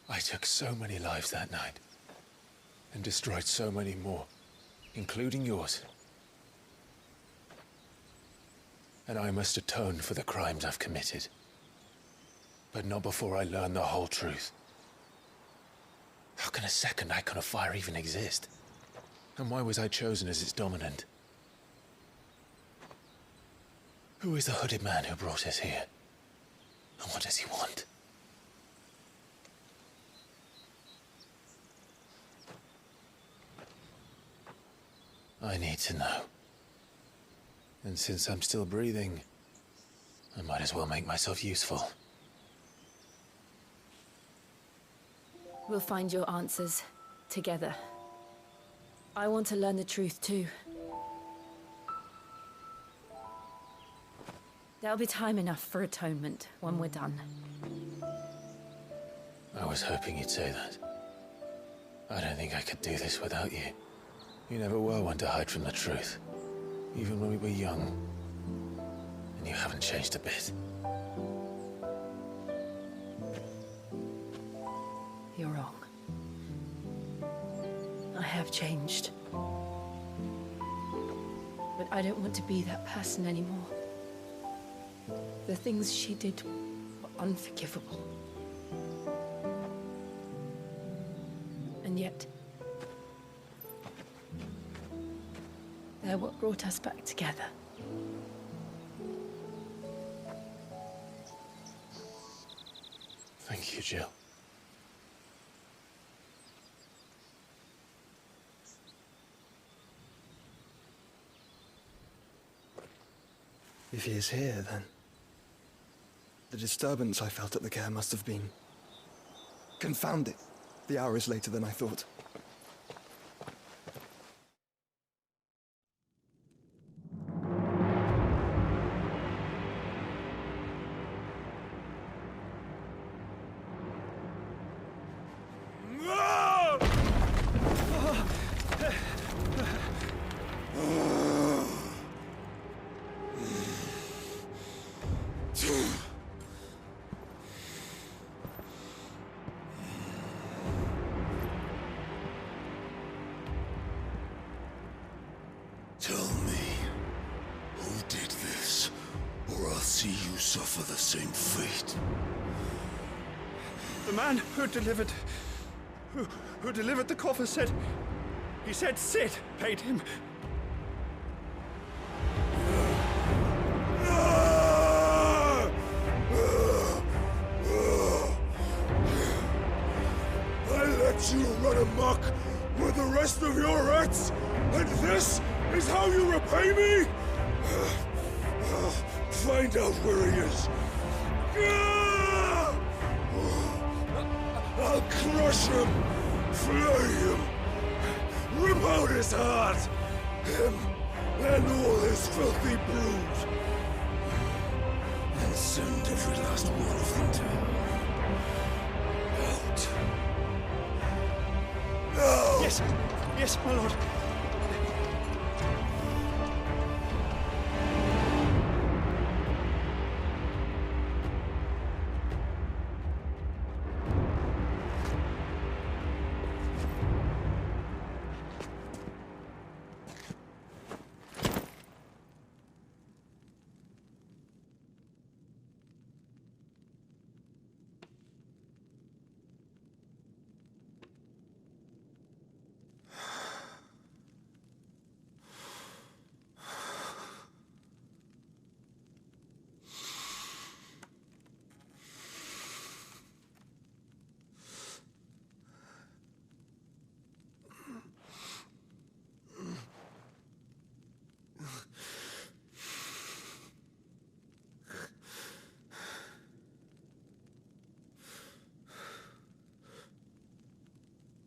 I took so many lives that night, and destroyed so many more, including yours. And I must atone for the crimes I've committed. But not before I learn the whole truth. How can a second icon of fire even exist? And why was I chosen as its dominant? Who is the hooded man who brought us here? And what does he want? I need to know. And since I'm still breathing, I might as well make myself useful. We'll find your answers together. I want to learn the truth too. There'll be time enough for atonement when we're done. I was hoping you'd say that. I don't think I could do this without you. You never were one to hide from the truth, even when we were young. And you haven't changed a bit. You're wrong. I have changed. But I don't want to be that person anymore. The things she did were unforgivable. And yet, they're what brought us back together. Thank you, Jill. If he is here, then the disturbance I felt at the care must have been... Confound it. The hour is later than I thought. Tell me, who did this, or I'll see you suffer the same fate. The man who delivered the coffer said... He said Sid paid him. let you run amok with the rest of your rats? And this is how you repay me? Find out where he is. I'll crush him, flay him, rip out his heart, him and all his filthy brood, and send every last one of them down. Out. Now! Yes, yes, my lord.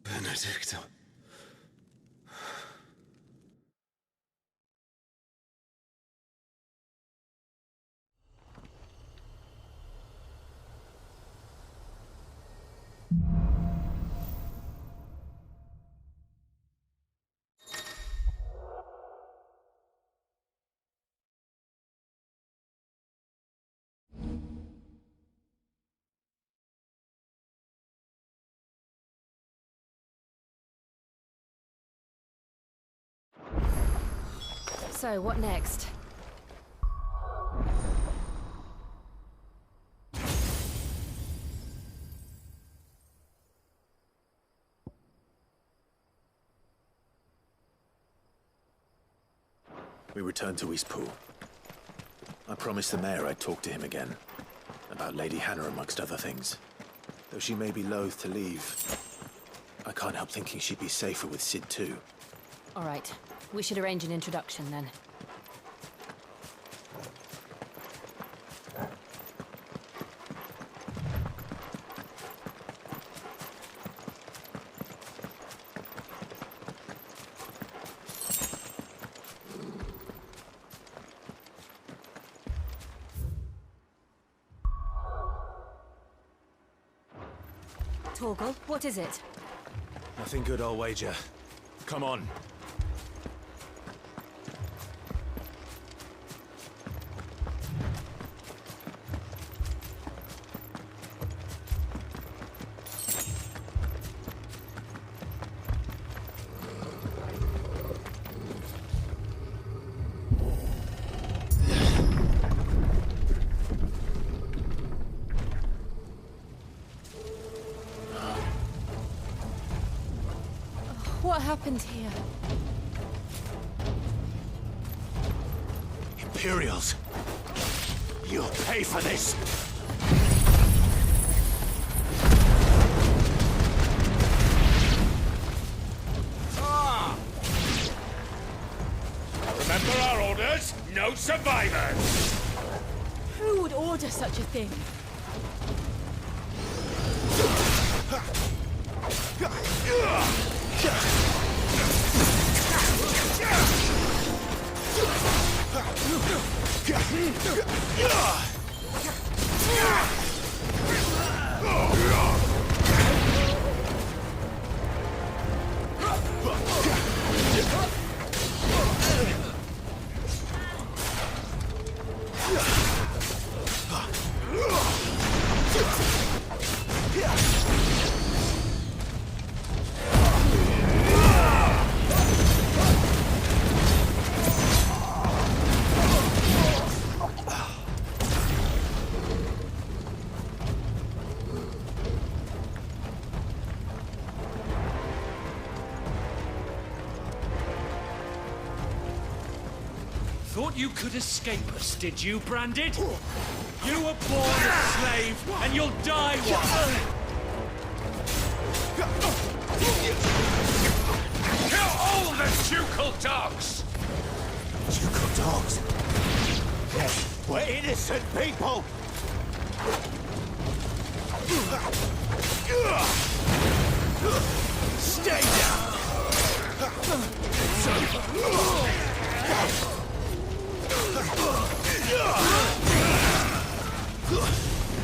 Benedicto. So, what next? We returned to Eastpool. I promised the mayor I'd talk to him again. About Lady Hannah, amongst other things. Though she may be loath to leave, I can't help thinking she'd be safer with Sid too. All right. We should arrange an introduction then. Torgal, what is it? Nothing good, I'll wager. Come on. What happened here? Imperials! You'll pay for this! Remember our orders? No survivors! Who would order such a thing? Thought you could escape us, did you, Branded? You were born a slave, and you'll die one! Kill all the ducal dogs! Ducal dogs? Yes, we're innocent people! Stay down!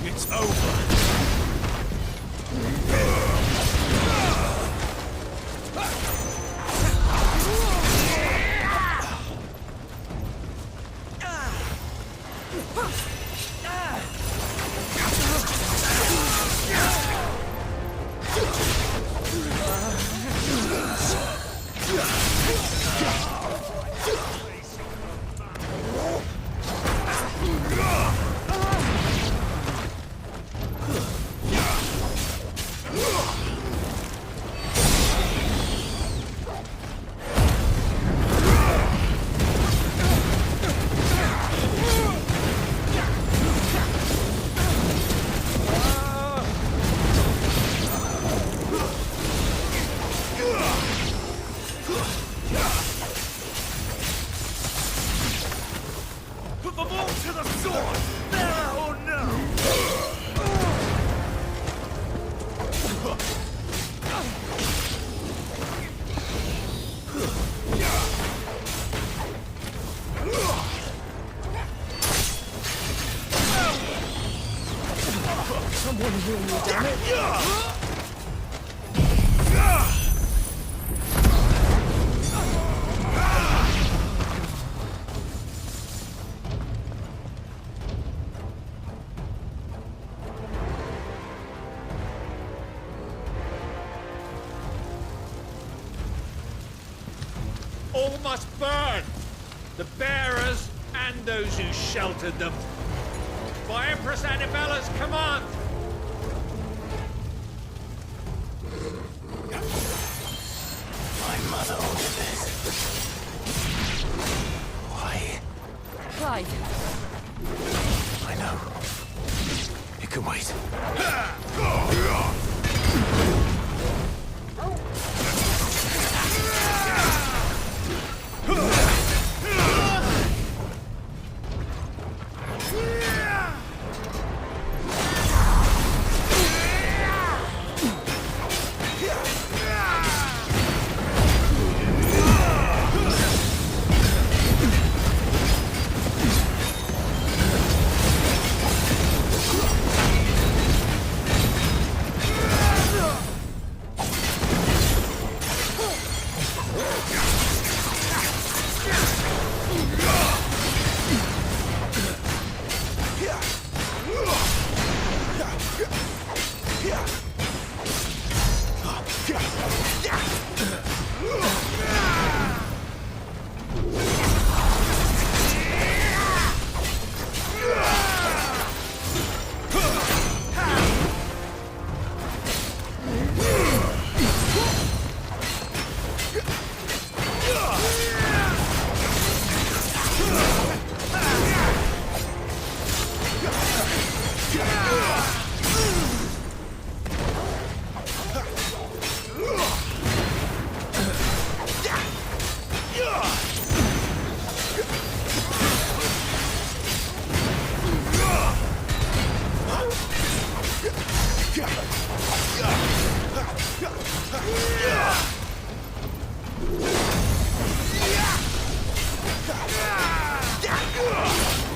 It's over. Put them all to the sword! There or no! Someone heal me, damn it! All must burn! The bearers and those who sheltered them. By Empress Annabella's command! My mother ordered this. Why? Clyde. I know. It can wait.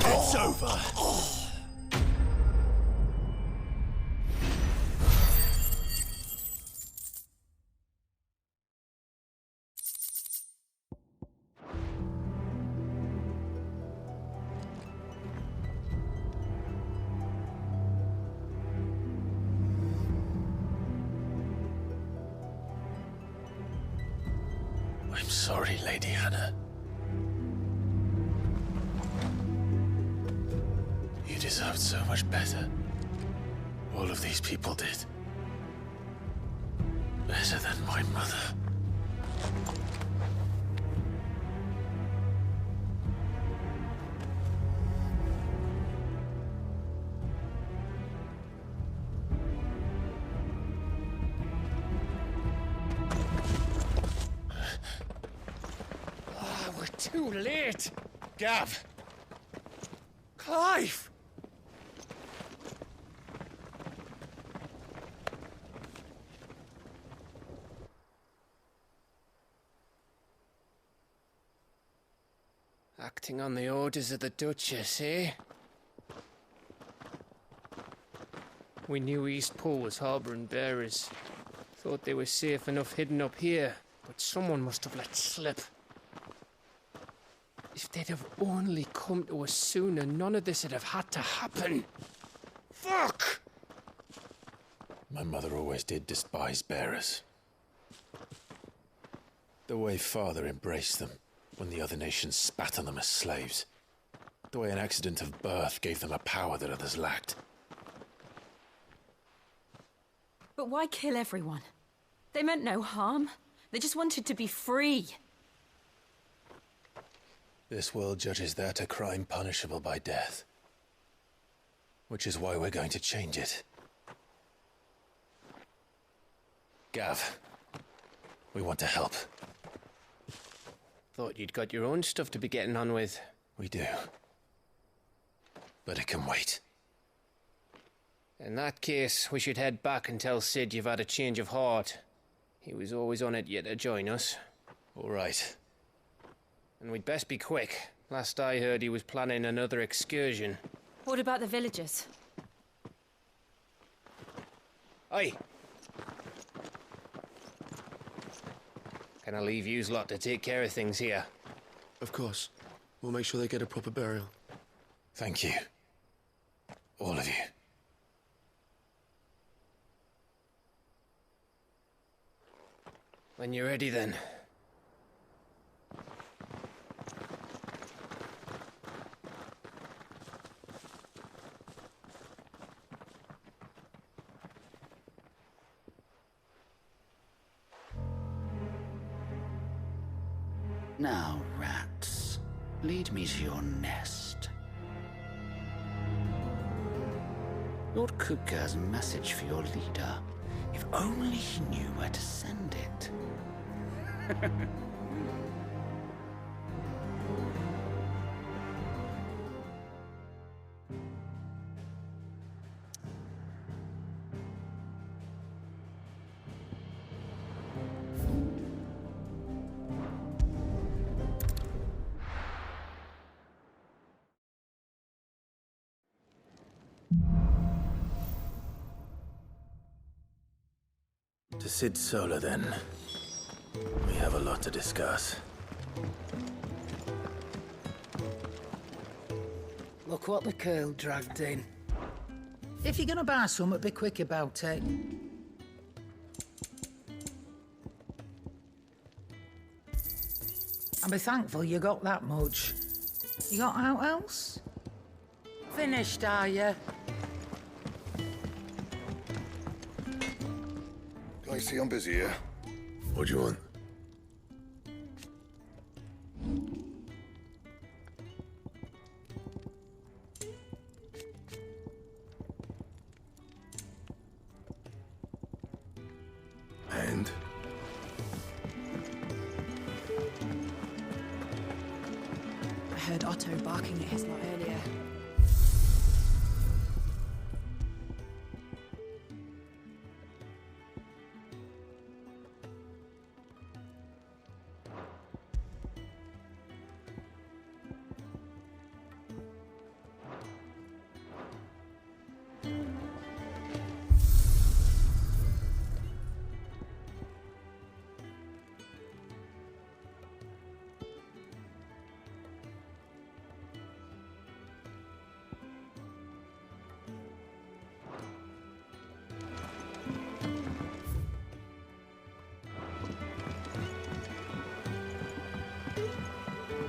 It's over. I'm sorry, Lady Hannah. You deserved so much better. All of these people did. Better than my mother. Too late! Gav! Clive! Acting on the orders of the Duchess, eh? We knew East Pool was harbouring bearers. Thought they were safe enough hidden up here, but someone must have let slip. If they'd have only come to us sooner, none of this would have had to happen. Fuck! My mother always did despise bearers. The way Father embraced them when the other nations spat on them as slaves. The way an accident of birth gave them a power that others lacked. But why kill everyone? They meant no harm. They just wanted to be free. This world judges that a crime punishable by death. Which is why we're going to change it. Gav, we want to help. Thought you'd got your own stuff to be getting on with. We do. But it can wait. In that case, we should head back and tell Sid you've had a change of heart. He was always on it yet to join us. All right. And we'd best be quick. Last I heard, he was planning another excursion. What about the villagers? Aye. Can I leave yous lot to take care of things here? Of course. We'll make sure they get a proper burial. Thank you. All of you. When you're ready, then. Now, rats, lead me to your nest. Lord Kupka has a message for your leader. If only he knew where to send it. To Sid Solar, then. We have a lot to discuss. Look what the curl dragged in. If you're gonna buy something, be quick about it. And be thankful you got that much. You got out else? Finished, are you? I see I'm busy here. What do you want? And? I heard Otto barking at his lot earlier.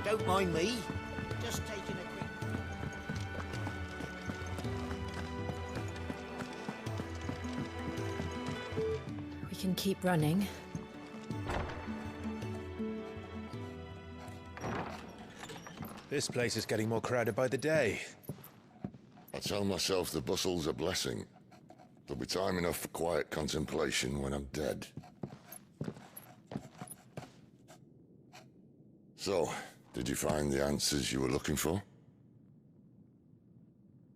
Don't mind me. Just taking a quick... We can keep running. This place is getting more crowded by the day. I tell myself the bustle's a blessing. There'll be time enough for quiet contemplation when I'm dead. So, Did you find the answers you were looking for?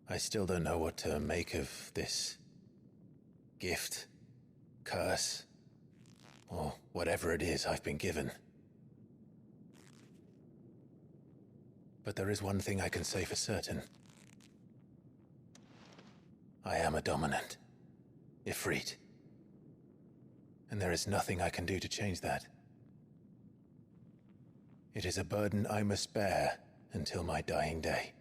I still don't know what to make of this gift, curse, or whatever it is I've been given. But there is one thing I can say for certain. I am a dominant, Ifrit. And there is nothing I can do to change that. It is a burden I must bear until my dying day.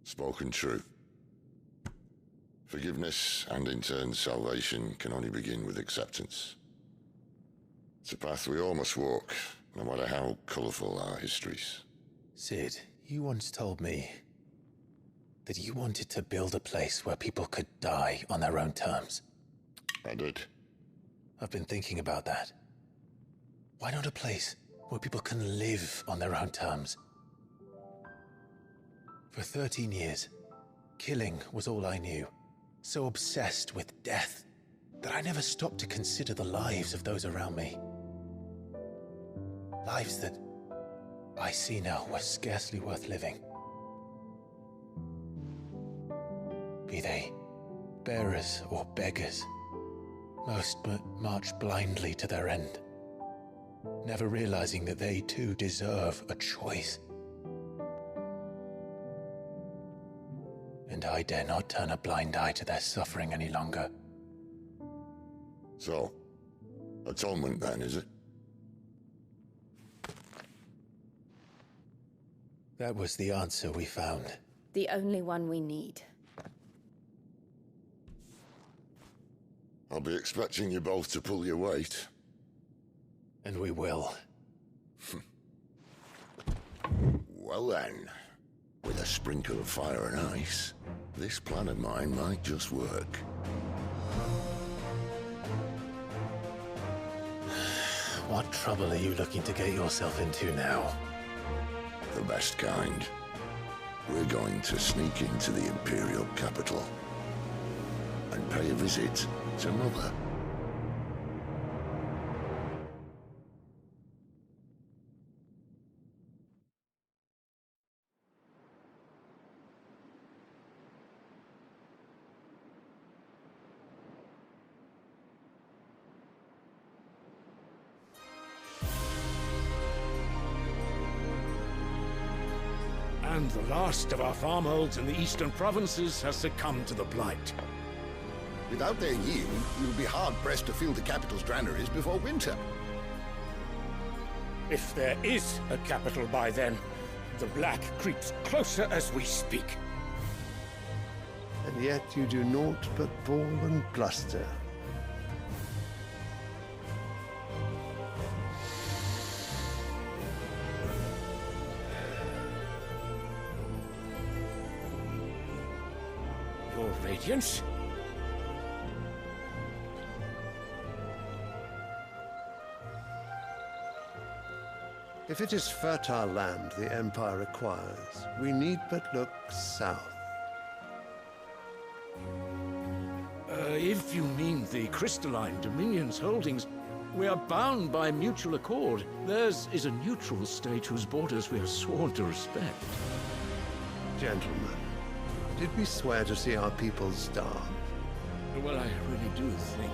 Spoken true. Forgiveness, and in turn salvation, can only begin with acceptance. It's a path we all must walk, no matter how colourful our histories. Cid, you once told me that you wanted to build a place where people could die on their own terms. I did. I've been thinking about that. Why not a place where people can live on their own terms? For 13 years, killing was all I knew. So obsessed with death that I never stopped to consider the lives of those around me. Lives that I see now were scarcely worth living. Be they bearers or beggars, most march blindly to their end, never realizing that they too deserve a choice. And I dare not turn a blind eye to their suffering any longer. So, atonement then, is it? That was the answer we found. The only one we need. I'll be expecting you both to pull your weight. And we will. Well then, with a sprinkle of fire and ice, this plan of mine might just work. What trouble are you looking to get yourself into now? The best kind. We're going to sneak into the Imperial capital and pay a visit to Mother. And the last of our farmholds in the eastern provinces has succumbed to the blight. Without their yield, you'll be hard-pressed to fill the capital's granaries before winter. If there is a capital by then, the black creeps closer as we speak. And yet you do naught but bawl and bluster. Your Radiance? If it is fertile land the Empire requires, we need but look south. If you mean the crystalline Dominion's holdings, we are bound by mutual accord. Theirs is a neutral state whose borders we are sworn to respect. Gentlemen, did we swear to see our people starve? Well, I really do think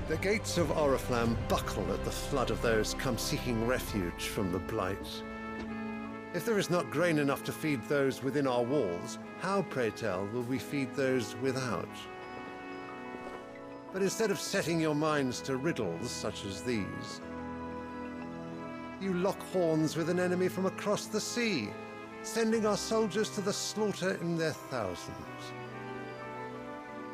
The gates of Oriflamme buckle at the flood of those come seeking refuge from the blight. If there is not grain enough to feed those within our walls, how, pray tell, will we feed those without? But instead of setting your minds to riddles such as these, you lock horns with an enemy from across the sea, sending our soldiers to the slaughter in their thousands.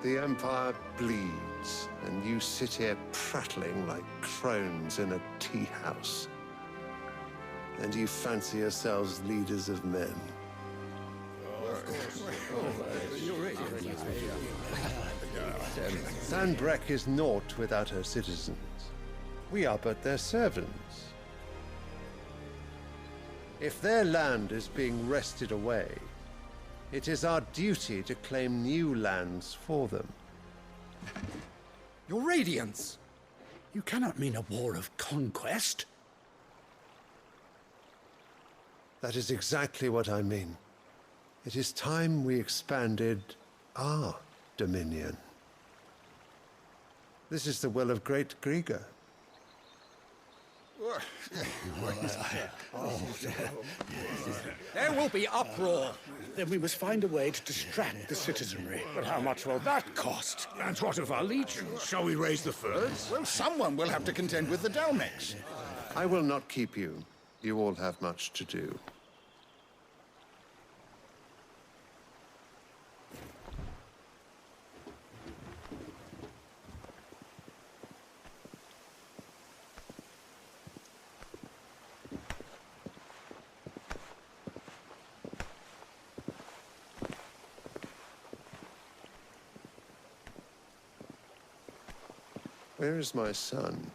The Empire bleeds, and you sit here prattling like crones in a tea house. And you fancy yourselves leaders of men. Sanbreque is naught without her citizens. We are but their servants. If their land is being wrested away, It is our duty to claim new lands for them. Your Radiance! You cannot mean a war of conquest. That is exactly what I mean. It is time we expanded our dominion. This is the will of great Grieger. There will be uproar. Then we must find a way to distract the citizenry. But how much will that cost? And what of our legions? Shall we raise the furs? Well, someone will have to contend with the Dalmex. I will not keep you. You all have much to do. Where is my son?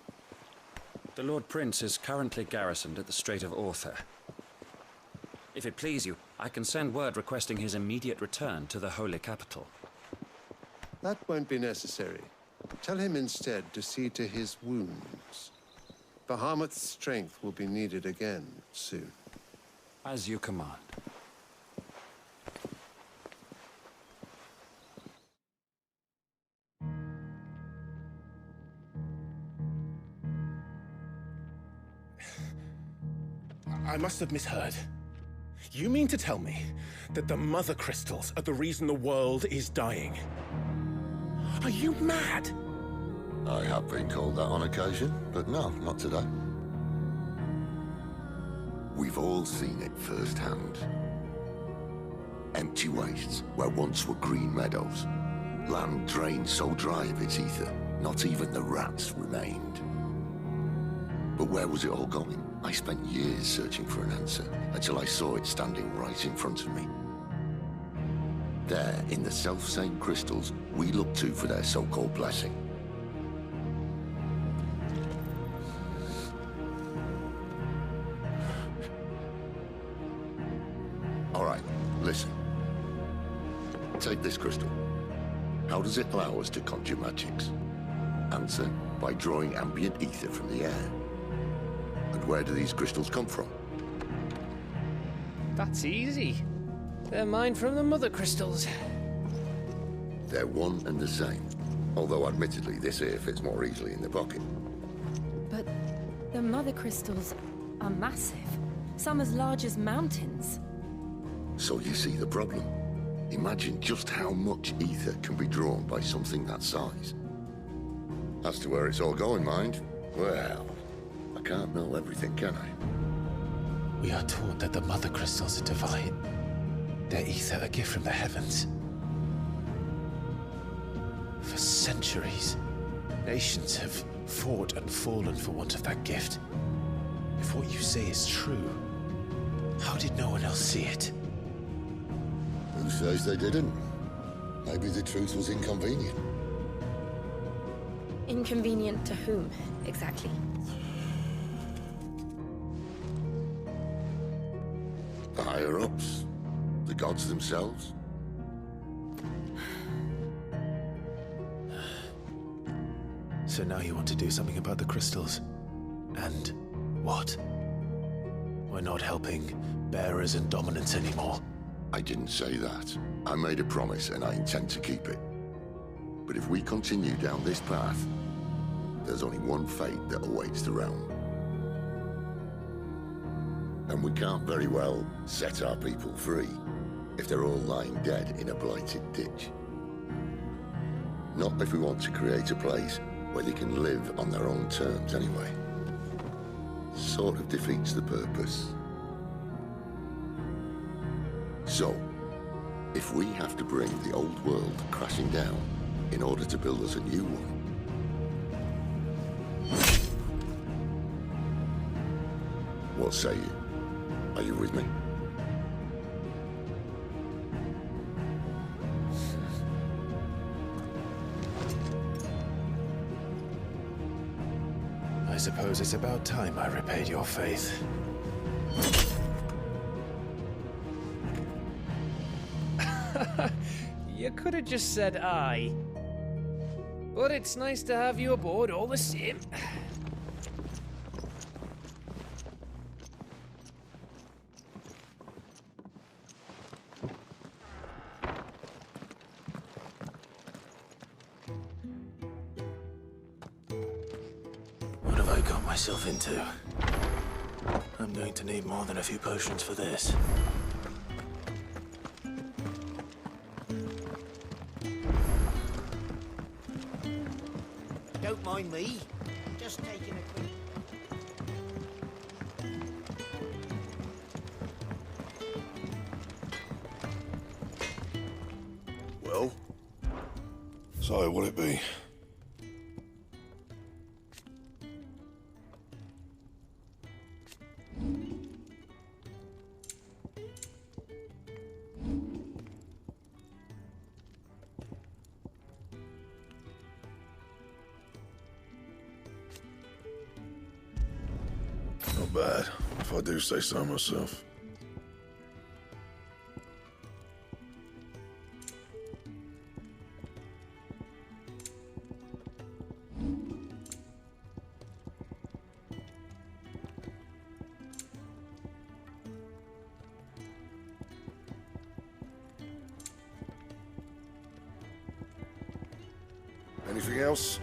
The Lord Prince is currently garrisoned at the Strait of Arthur. If it please you, I can send word requesting his immediate return to the Holy Capital. That won't be necessary. Tell him instead to see to his wounds. Bahamut's strength will be needed again soon. As you command. I must have misheard. You mean to tell me that the Mother Crystals are the reason the world is dying? Are you mad? I have been called that on occasion, but no, not today. We've all seen it firsthand. Empty wastes where once were green meadows. Land drained so dry of its ether, not even the rats remained. But where was it all going? I spent years searching for an answer, until I saw it standing right in front of me. There, in the self-same crystals we look to for their so-called blessing. All right, listen. Take this crystal. How does it allow us to conjure magics? Answer, by drawing ambient ether from the air. And where do these crystals come from? That's easy. They're mined from the Mother Crystals. They're one and the same. Although admittedly, this here fits more easily in the pocket. But the Mother Crystals are massive. Some as large as mountains. So you see the problem. Imagine just how much ether can be drawn by something that size. As to where it's all going, mind, well, I can't know everything, can I? We are taught that the Mother Crystals are divine. Their ether a gift from the heavens. For centuries, nations have fought and fallen for want of that gift. If what you say is true, how did no one else see it? Who says they didn't? Maybe the truth was inconvenient. Inconvenient to whom, exactly? The higher-ups? The gods themselves? So now you want to do something about the crystals? And what? We're not helping bearers and dominants anymore. I didn't say that. I made a promise and I intend to keep it. But if we continue down this path, there's only one fate that awaits the realm. And we can't very well set our people free if they're all lying dead in a blighted ditch. Not if we want to create a place where they can live on their own terms anyway. Sort of defeats the purpose. So, if we have to bring the old world crashing down in order to build us a new one, what say you? Are you with me? I suppose it's about time I repaid your faith. You could have just said aye. But it's nice to have you aboard all the same. What have I got myself into? I'm going to need more than a few potions for this. Don't mind me. Just taking a quick... Well? So, what'll it be? Not bad, if I do say so myself. Anything else?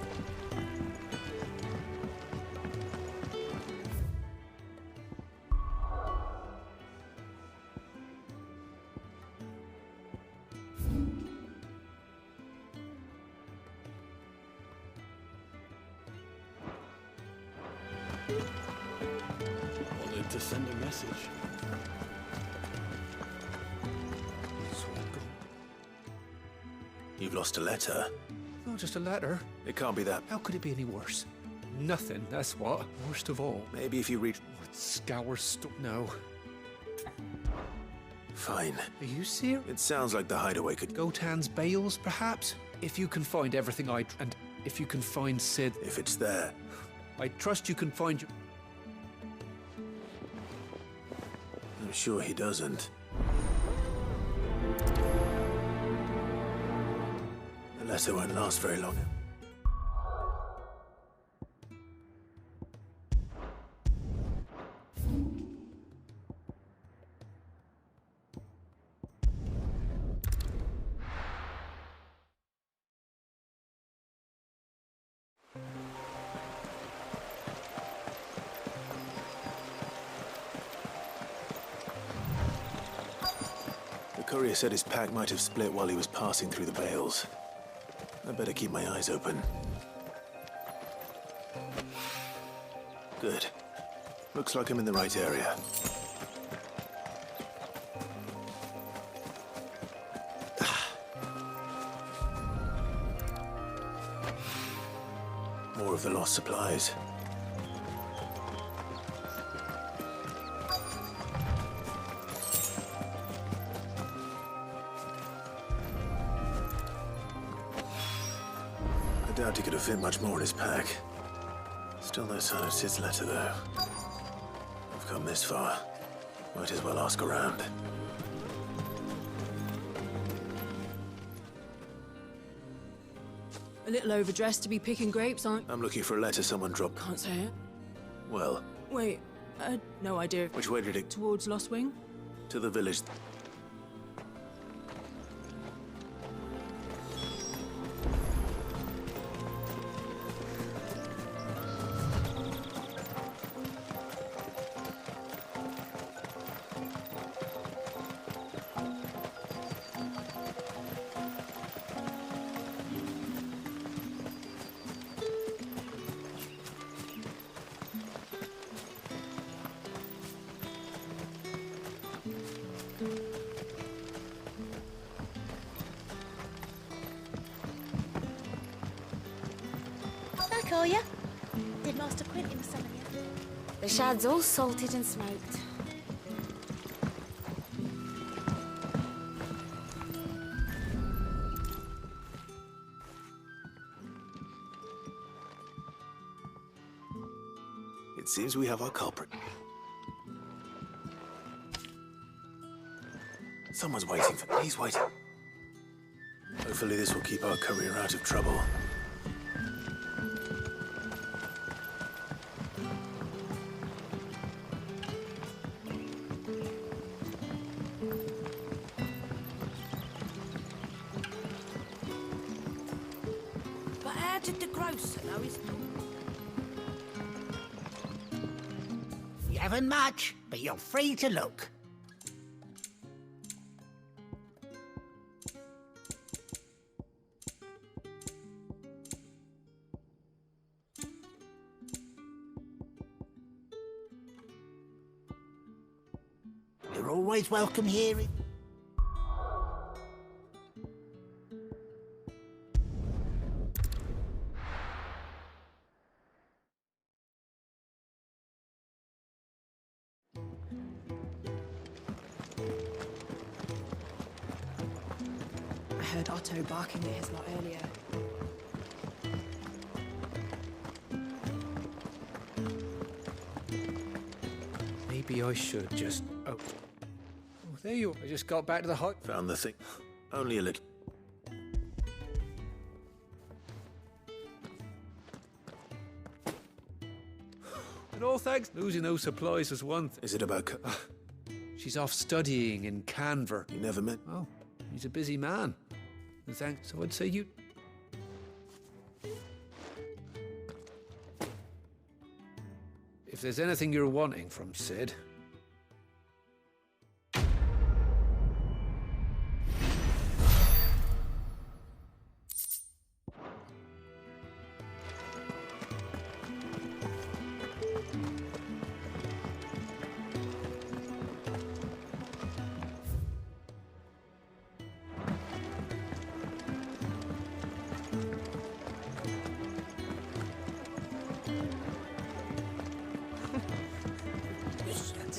Wanted to send a message. You've lost a letter. Not just a letter. It can't be that. How could it be any worse? Nothing, that's what. Worst of all. Maybe if you read... Scour No. Fine. Are you serious? It sounds like the hideaway could... Gotan's bales, perhaps? If you can find everything and if you can find Sid... If it's there. I trust you can find... I'm sure he doesn't. The letter won't last very long. The courier said his pack might have split while he was passing through the bales. I better keep my eyes open. Good. Looks like I'm in the right area. More of the lost supplies. I doubt he could have fit much more in his pack. Still no sign of Sid's letter, though. I've come this far. Might as well ask around. A little overdressed to be picking grapes, aren't I'm looking for a letter someone dropped. Can't say it. Well, Wait, no idea. which way did it... Towards Lost Wing? To the village. Back, are ya? Did Master Quentin summon you? The shad's all salted and smoked. It seems we have our culprit. Someone's waiting for... He's waiting. Hopefully this will keep our career out of trouble. But how did the grocer know his... You haven't much, but you're free to look. You're always welcome here. I heard Otto barking at his lot earlier. Maybe I should just... Oh, there you are. I just got back to the hut. Found the thing. Only a little. And all thanks. Losing those supplies is one thing. Is it about... She's off studying in Canver. You never met? Oh, he's a busy man. And thanks. So I'd say you... If there's anything you're wanting from Sid...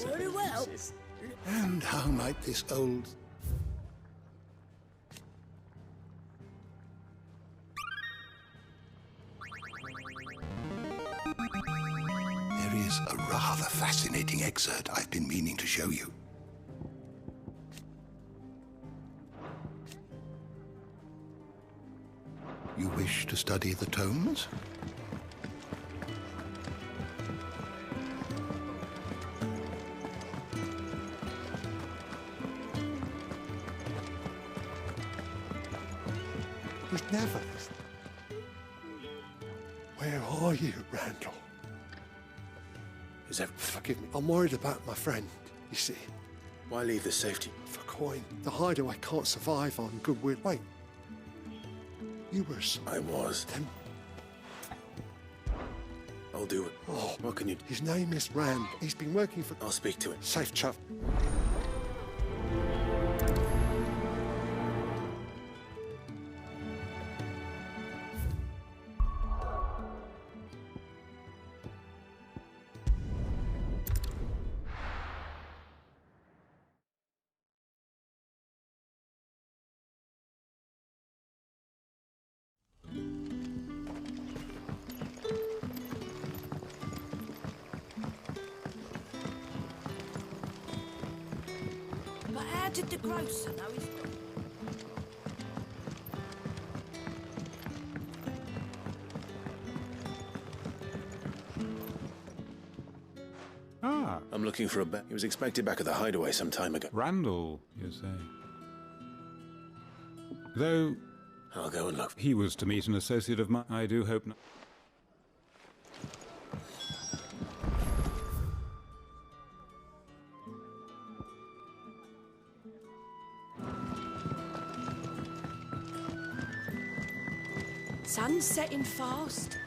Very well. And how might this old... There is a rather fascinating excerpt I've been meaning to show you. You wish to study the tomes? We'd never. Where are you, Randall? Is that... Forgive me. I'm worried about my friend, you see. Why leave the safety? For coin. The hideaway can't survive on goodwill. Wait. You were... I was. Then... I'll do it. Oh, what can you do? His name is Rand. He's been working for... I'll speak to him. Safe travel. But how did the grocer know his... Ah. I'm looking for a bet. He was expected back at the hideaway some time ago. Randall, you say? Though... I'll go and look. He was to meet an associate of mine. I do hope not. Sun's setting fast.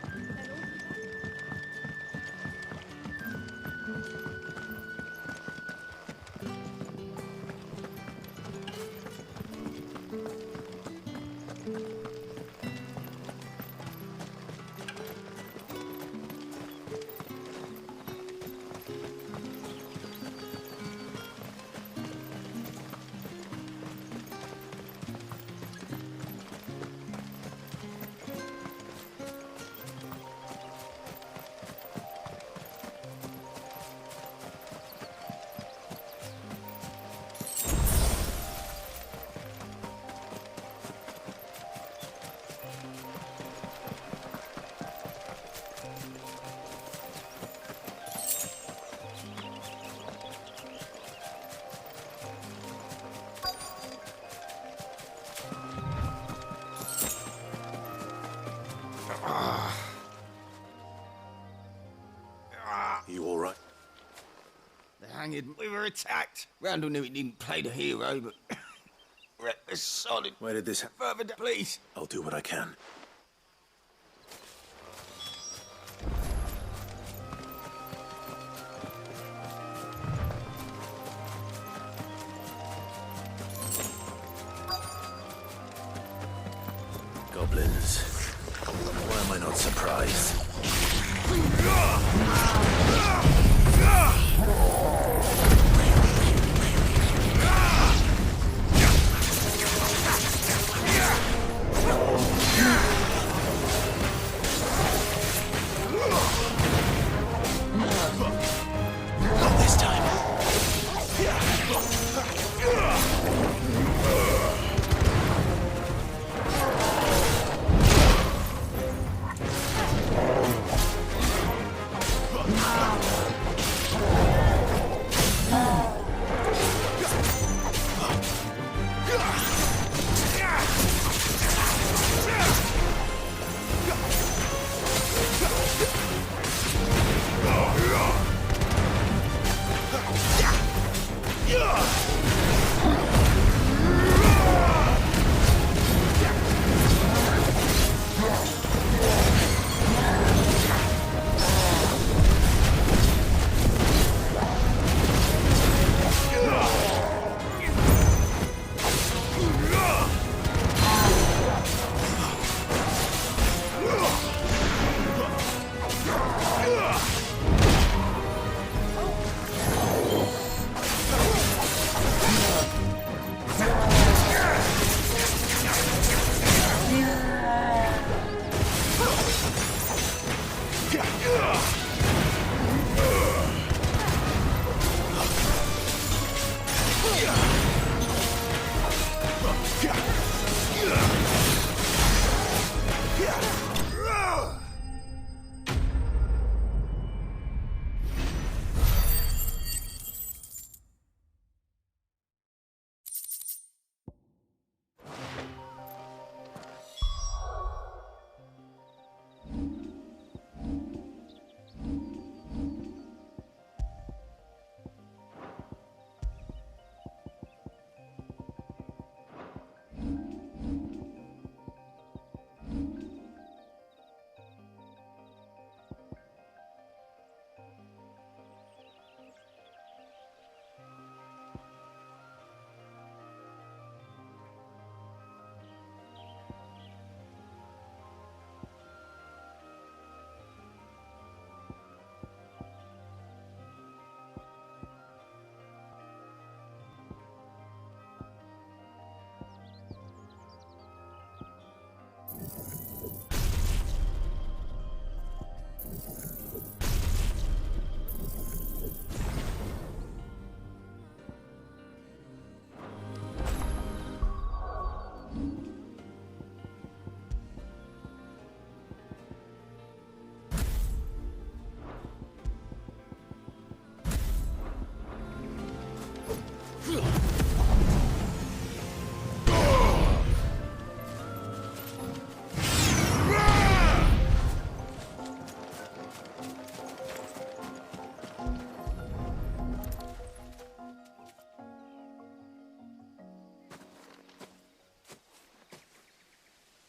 hanging. We were attacked. Randall knew he didn't play the hero, but we're at the solid. Where did this happen? Further down, please. I'll do what I can. Goblins. Why am I not surprised? Not this time.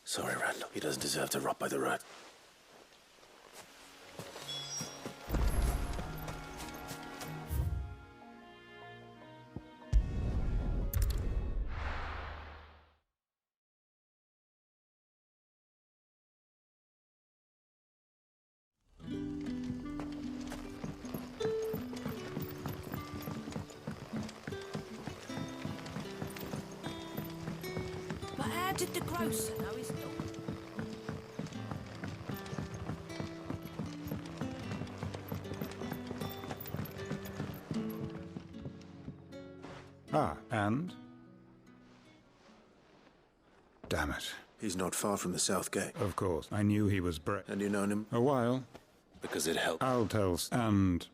Sorry, Randall. He doesn't deserve to rot by the road. But how did the grocer know his dog? Ah, and? Damn it. He's not far from the south gate. Of course. I knew he was brave. And you known him? A while. Because it helped. I'll tell. And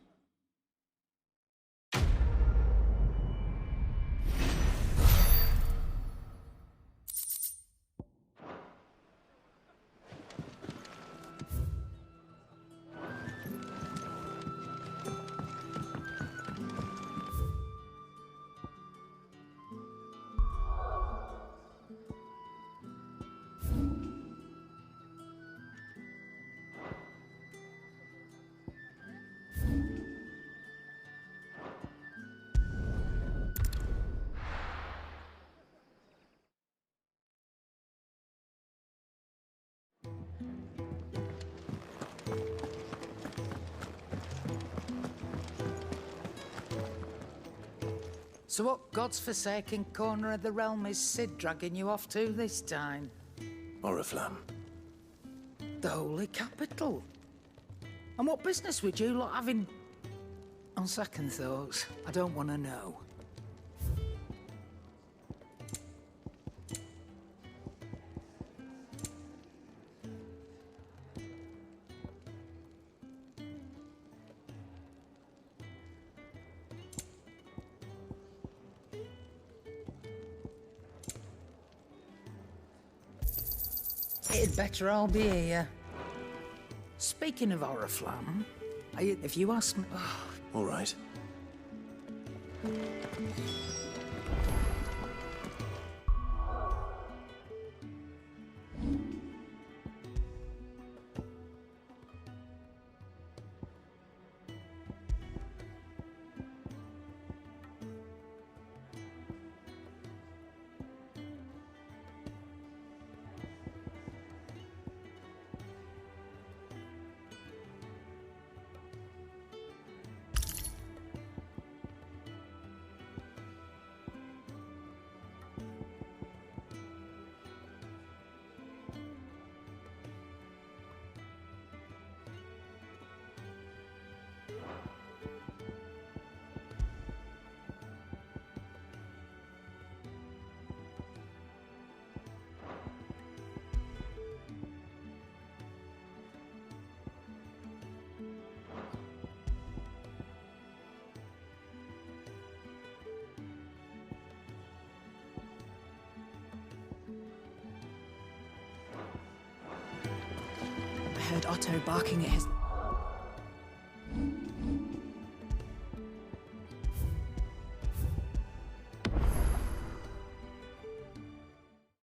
So what God's forsaken corner of the realm is Sid dragging you off to this time? Oriflamme. The Holy Capital. And what business would you lot having... On second thoughts, I don't want to know. It'd better all be here. Speaking of Oriflamme, if you ask me... All right. I heard Otto barking at his...